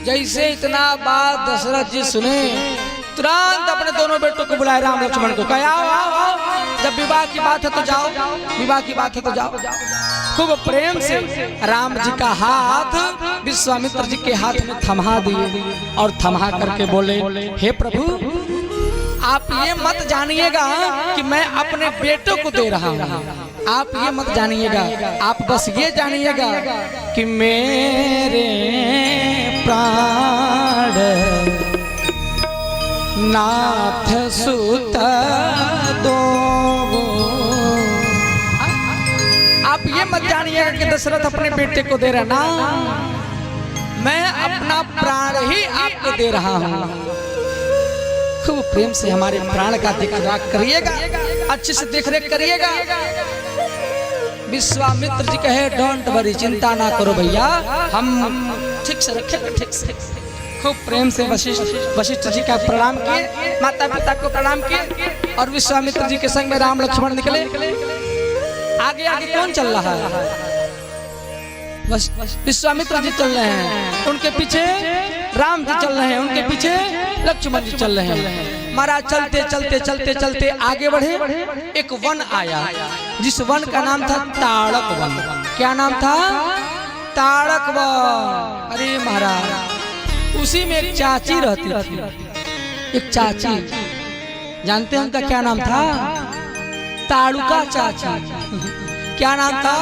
जैसे इतना बात दशरथ जी सुने, तुरंत अपने दोनों बेटों को बुलाए, राम लक्ष्मण को कहा आओ, जब विवाह की बात है तो जाओ, विवाह की बात है तो जाओ। खूब प्रेम से राम जी का हाथ विश्वामित्र जी के हाथ में थमा दिए और थमा करके बोले, हे प्रभु आप ये मत जानिएगा कि मैं अपने बेटों को दे रहा हूँ, आप ये मत जानिएगा, आप बस ये जानिएगा कि मेरे प्राण नाथ सुत दो। आप ये मत जानिएगा कि दशरथ अपने बेटे को दे रहा ना, मैं अपना प्राण ही आपको दे रहा हूँ। खूब प्रेम से हमारे प्राण का देखभाल करिएगा, अच्छे से देखरेख करिएगा। विश्वामित्र जी कहे डोंट वरी, चिंता ना करो भैया, हम ठीक से रखेंगे, ठीक से। खूब प्रेम से वशिष्ठ जी का प्रणाम किए, माता पिता को प्रणाम किए और विश्वामित्र जी के संग में राम लक्ष्मण निकले। आगे आगे कौन चल रहा है? विश्वामित्र जी चल रहे हैं, उनके पीछे राम जी चल रहे हैं, उनके पीछे लक्ष्मण जी चल रहे हैं। महाराज चलते चलते चलते चलते आगे बढ़े, एक वन आया जिस वन का नाम था ताड़क वन। क्या नाम था? ताड़क वन। अरे महाराज उसी में एक चाची रहती थी, एक चाची, जानते हैं उनका क्या नाम था? ताड़ुका चाची। क्या नाम था?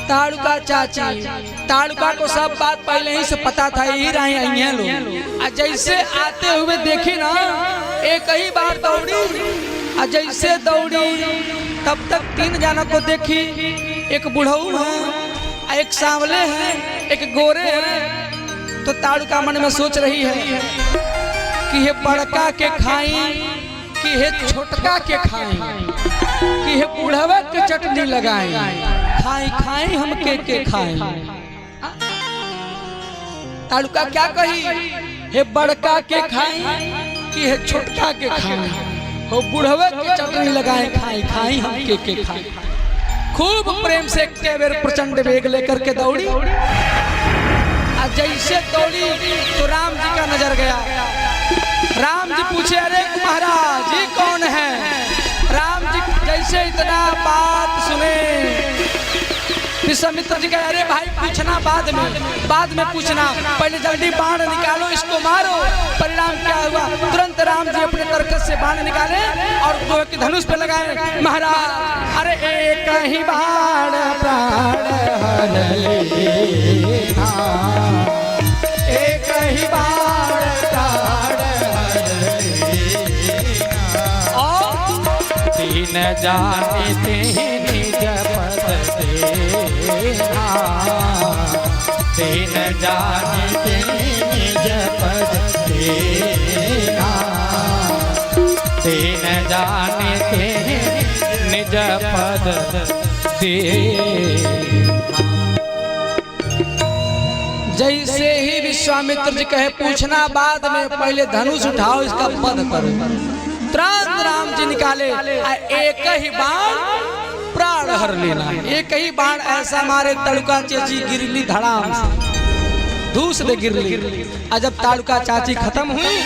ताड़ुका चाची। ताड़ुका को सब बात पहले ही से पता था, यही रहे हैं लोग। जैसे आते हुए देखी ना, एक ही बार दौड़ी, जैसे दौड़ी तब तक 3 जनों को देखी, एक बुढ़ऊ है, एक सांवले हैं, एक गोरे हैं। तो ताड़ुका मन में सोच रही है कि ये बड़का के खाई कि ये छोटका के खाई, कि ये बुढ़वा के चटनी लगाई, खाई खाई हम के खाई। ताड़ुका क्या कही? हे बड़का के खाई कि हे छोटका के खाई, हो बुढ़वा के चटनी लगाए, खाई खाई हम के खाई। खूब प्रेम से के बेर प्रचंड वेग लेकर के दौड़ी। जैसे दौड़ी तो राम जी का नजर गया। राम जी पूछे अरे महाराज ये कौन है? राम जी जैसे इतना बात सुने, विश्वामित्र जी कहे अरे भाई पूछना बाद में पूछना, पहले जल्दी बाण निकालो, इसको मारो। परिणाम क्या हुआ? तुरंत राम जी अपने तरकस से बाण निकाले और लोहे के धनुष पे लगाए। महाराज अरे एक ही बाण प्राण हर लेना, एक ही बाण प्राण हर लेना। तीन जाने निज पद देना, तीन जाने निज पद देना, तीन जाने निज पद दे। विश्वामित्र जी कहे पूछना बाद में, पहले धनुष उठाओ, इसका वध करो। तुरंत राम जी निकाले, एक ही बाण प्राण हर लेना है। एक ही बाण ऐसा मारे ताड़ुका चाची गिरली धड़ाम से, धूस दे गिरली। और जब ताड़ुका चाची खत्म हुई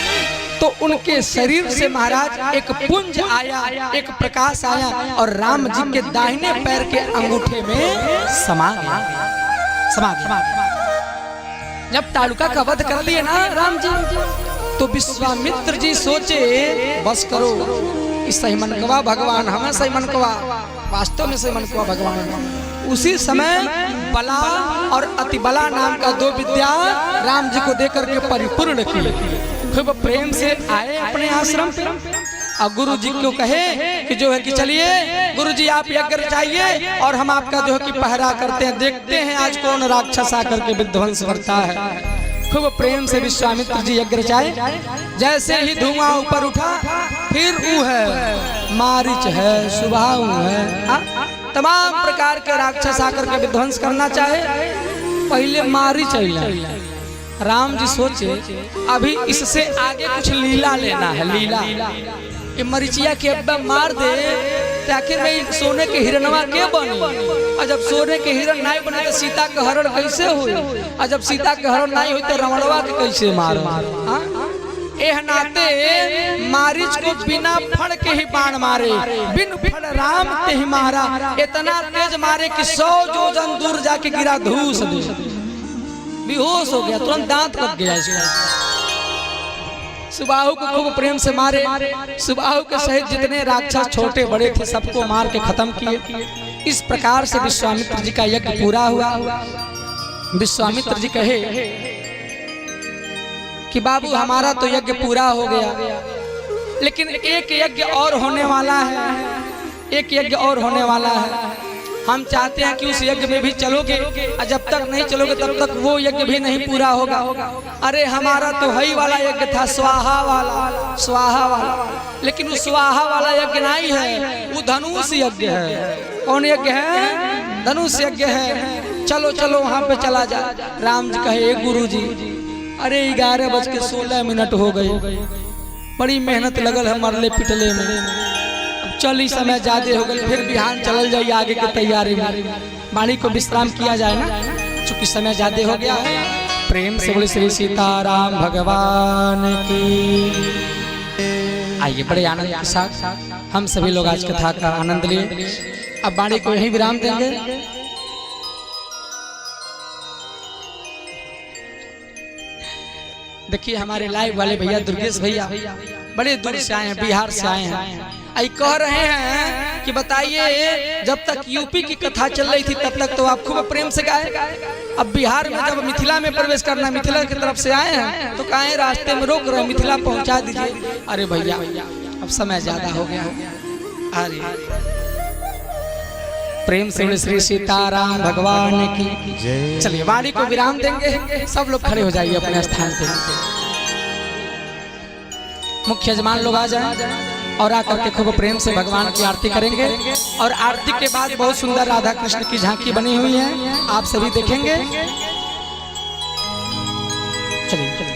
तो उनके शरीर से महाराज एक पुंज आया, एक प्रकाश आया और राम जी के दाहिने पैर के अंगूठे में समा गया। जब ताड़ुका का वध कर लिए ना राम जी, तो विश्वामित्र जी सोचे बस करो, इस सही मनकवा भगवान हमें सही मनकवा, वास्तव में सही मनकवा भगवान। उसी समय बला और अतिबला नाम का दो विद्या राम जी को देकर के परिपूर्ण की। खूब प्रेम से आए अपने आश्रम पे और गुरु जी को कहे कि जो है कि चलिए गुरु जी आप यज्ञ रचाइए और हम आपका जो है कि पहरा करते हैं, देखते हैं आज कौन राक्षस आकर के विध्वंस करता है। खूब प्रेम से विश्वामित्र जी यज्ञ रचाए। जैसे ही धुआं ऊपर उठा, फिर ऊ है, मारीच है, सुबाहु है, तमाम प्रकार के राक्षस आकर के विध्वंस करना चाहे। पहले मारीच है। राम जी सोचे अभी इससे आगे कुछ लीला लेना है, लीला। ये मरीचिया के अब्बा मार दे तो आखिर में सोने के हिरणवा के बनी। और जब सोने के हिरण नहीं बने तो सीता के हरण कैसे हुई? और जब सीता के हरण नहीं हुई तो रावणवा के कैसे मारो? एह नाते मारीच को बिना फड़ के ही बाण मारे, बिन फड़ राम ते ही मारा। इतना तेज मारे कि 100 जोजन दूर जाके गिरा धूस दे, बेहोश हो गया, तुरंत दांत लग गया इसको। सुबाहु को खूब प्रेम से मारे। सुबाहु के सहित जितने राक्षस छोटे बड़े थे सबको मार के खत्म किए। इस प्रकार से विश्वामित्र जी का यज्ञ पूरा हुआ। विश्वामित्र जी कहे कि बाबू हमारा तो यज्ञ पूरा हो गया, लेकिन एक यज्ञ और होने वाला है, एक यज्ञ और होने वाला है। हम चाहते हैं कि उस यज्ञ में भी चलोगे, और जब तक नहीं चलोगे तब तक वो यज्ञ भी नहीं पूरा होगा। अरे हमारा तो हई वाला यज्ञ था, स्वाहा वाला, स्वाहा वाला, लेकिन वो स्वाहा वाला यज्ञ नहीं है, वो धनुष यज्ञ है। कौन यज्ञ है? धनुष यज्ञ है। चलो चलो वहाँ पे चला जा। राम जी कहे गुरु जी अरे 11:16 हो गए, बड़ी मेहनत लगल है मरले पिटले में, चल ही समय ज्यादा हो गए, फिर बिहान चल जाइए आगे की तैयारी में, वाणी को विश्राम किया जाए ना, चूंकि समय ज्यादा हो गया है। प्रेम से बोले श्री सीताराम भगवान की। आइए बड़े आनंद के साथ हम सभी लोग आज कथा का आनंद लिए। अब वाणी को यही विराम देंगे। देखिए हमारे लाइव वाले भैया दुर्गेश भैया बड़े दूर से आए हैं, बिहार से आए हैं। आई कह रहे हैं कि बताइए जब तक यूपी की कथा चल रही थी तब तक तो आप खूब प्रेम से गाए, अब बिहार में जब मिथिला में प्रवेश करना, मिथिला की तरफ से आए हैं तो कहे रास्ते में रोक रहे, मिथिला पहुंचा दीजिए। अरे भैया अब समय ज्यादा हो गया। अरे प्रेम से श्री सीताराम भगवान की। चलिए वाणी को विराम देंगे, सब लोग खड़े हो जाइए अपने स्थान पे। मुख्य यजमान लोग आ जाएं और आकर के खूब प्रेम से भगवान की आरती करेंगे। और आरती के बाद बहुत सुंदर राधा कृष्ण की झांकी बनी हुई है, आप सभी देखेंगे। चलिए चलिए।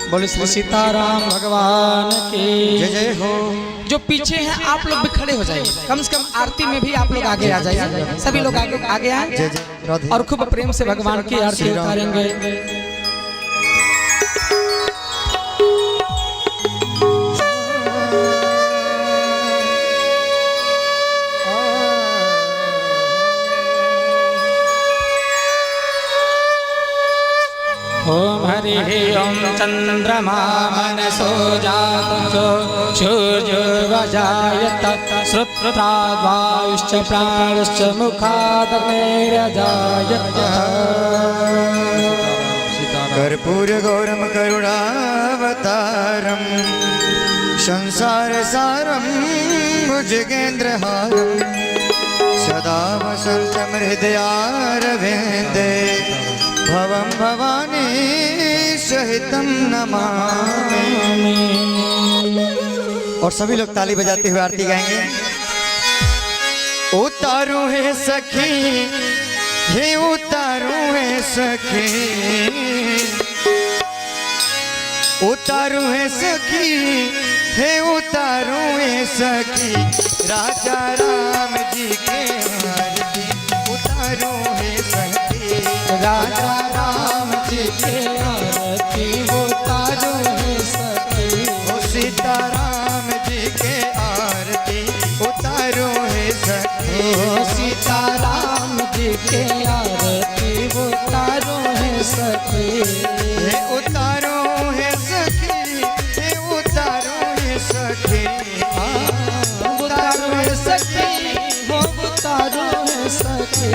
बोले श्री सीताराम भगवान की जय जय हो। जो पीछे हैं आप लोग भी खड़े हो जाइए, कम से कम आरती में भी आप लोग आगे आ जाइए। सभी लोग आगे आए और खूब प्रेम से भगवान की आरती उतारेंगे। ओम हरि ओम चंद्रमा मनसो जातो सूर्योर्वजायत श्रुत्राद्वायुश्च प्राणश्च मुखादग्निरजायत। कर्पूरगौरं करुणावतारं संसारसारं भुजगेन्द्रहारं सदा वसन्तम हृदयारविन्दे भवं भवानी सहितं नमामि। और सभी लोग ताली बजाते हुए आरती गाएंगे। उतारू है सखी, हे उतारू है सखी, उतारू है सखी, हे उतारू है सखी, राजा राम जी के आरती उतारू है सखी, राजा राम जी के आरती उतारो है सखी। ओ सीताराम जी के आरती उतारू है सखी, ओ सीताराम जी के आरती उतारो है सखी। हे उतारू है सखी, हे उतारू है सखी, उतारो है सखी, वो उतारो है सखी।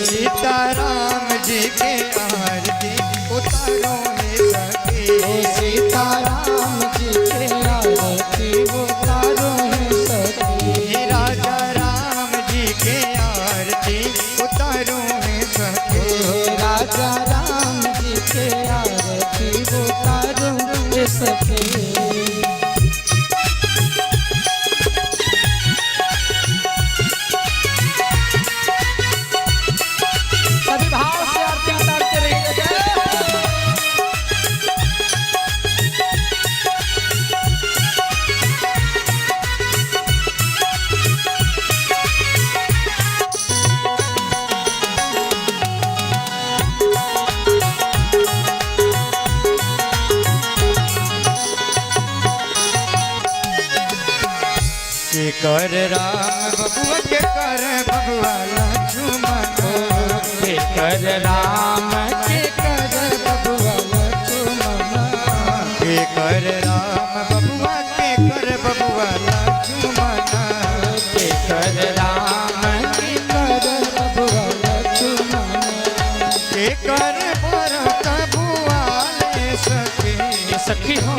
सीताराम जी के आरती उतारो है सखी, ओ सीताराम जी के आरती उतारो है सखी। राजा राम जी के आरती उतारो है सखी, राजा राम जी के आरती उतारो है सखी। सभी भाव से आरती उतारते रहिए। के कर राम बबुआ के कर बबुआ लक्ष्मण, के कर राम के कर बबुआ लक्ष्मण, के कर राम बबुआ के कर बबुआ लक्ष्मण, के कर राम के कर बबुआ लक्ष्मण। के कर भरत बुआ ले सखी, सखी हो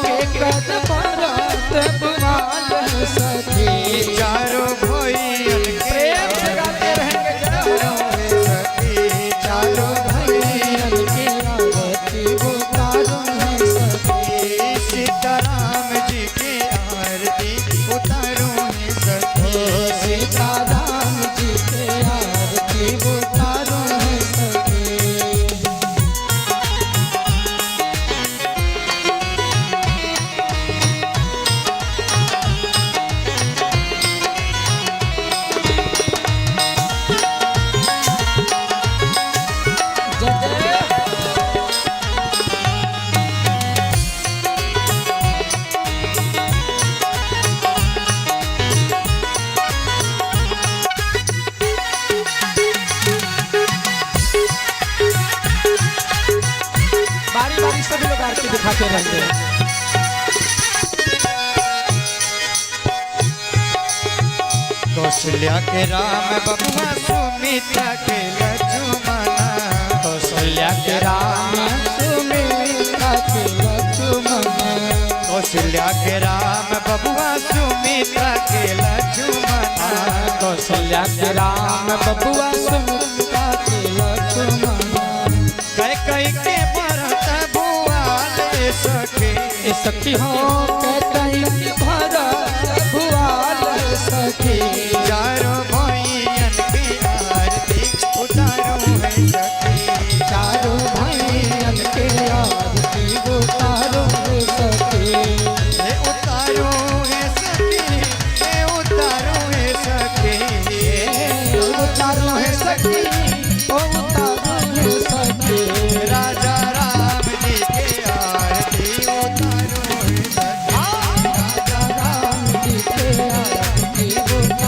के कर भरत बुआल सखी। चारों भैयन के प्रेम से गाते रहेंगे। सखी, चारों भैयन के आरती उतारो है सखी। सीताराम जी के आरती उतारो है सखी, सीताराम जी के आरती उतारो है सखी। बारी बारी सभी लोग आरती दिखाते रहेंगे। कौशल्या के राम बबुआ सुमित्रा के लक्ष्मण, कौशल्या के राम सुमित्रा के लक्ष्मण, कौशल्या के राम बबुआ सुमित्रा के लक्ष्मण, कौशल्या के राम बबुआ सुमित्रा के लक्ष्मण। कई कई के भरत बुआ ले सखी, ए सखी हो के कई भरत बुआल सखी। चारों भैयन के आरती उतारो है सखी, चारों भैयन के आरती उतारो है सखी। हे उतारो है सखी, हे उतारो है सखी, उतारो है सखी, ओ उतारो है सखी। राजा राम जी के आरती उतारो है सखी, राजा राम जी के आरती उतारो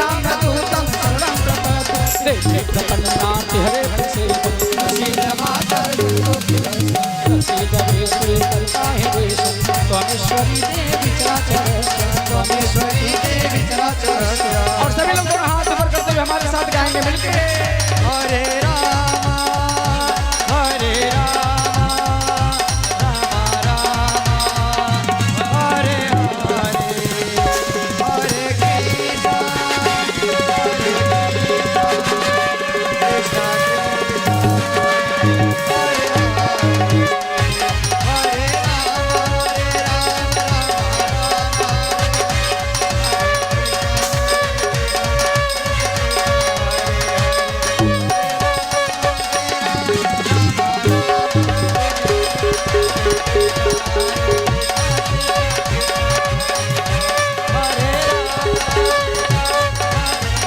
रामदूतं शरणं प्रपद्ये देवी प्रपन्नाति हरे प्रसीद माता प्रसीदेश्वरी कल्पाहिरेश त्वमेश्वरी देवी चराचरस्य त्वमेश्वरी देवी चराचरस्य। और सभी लोग दोनों हाथ ऊपर करते हुए हमारे साथ गाएंगे मिलके हरे राम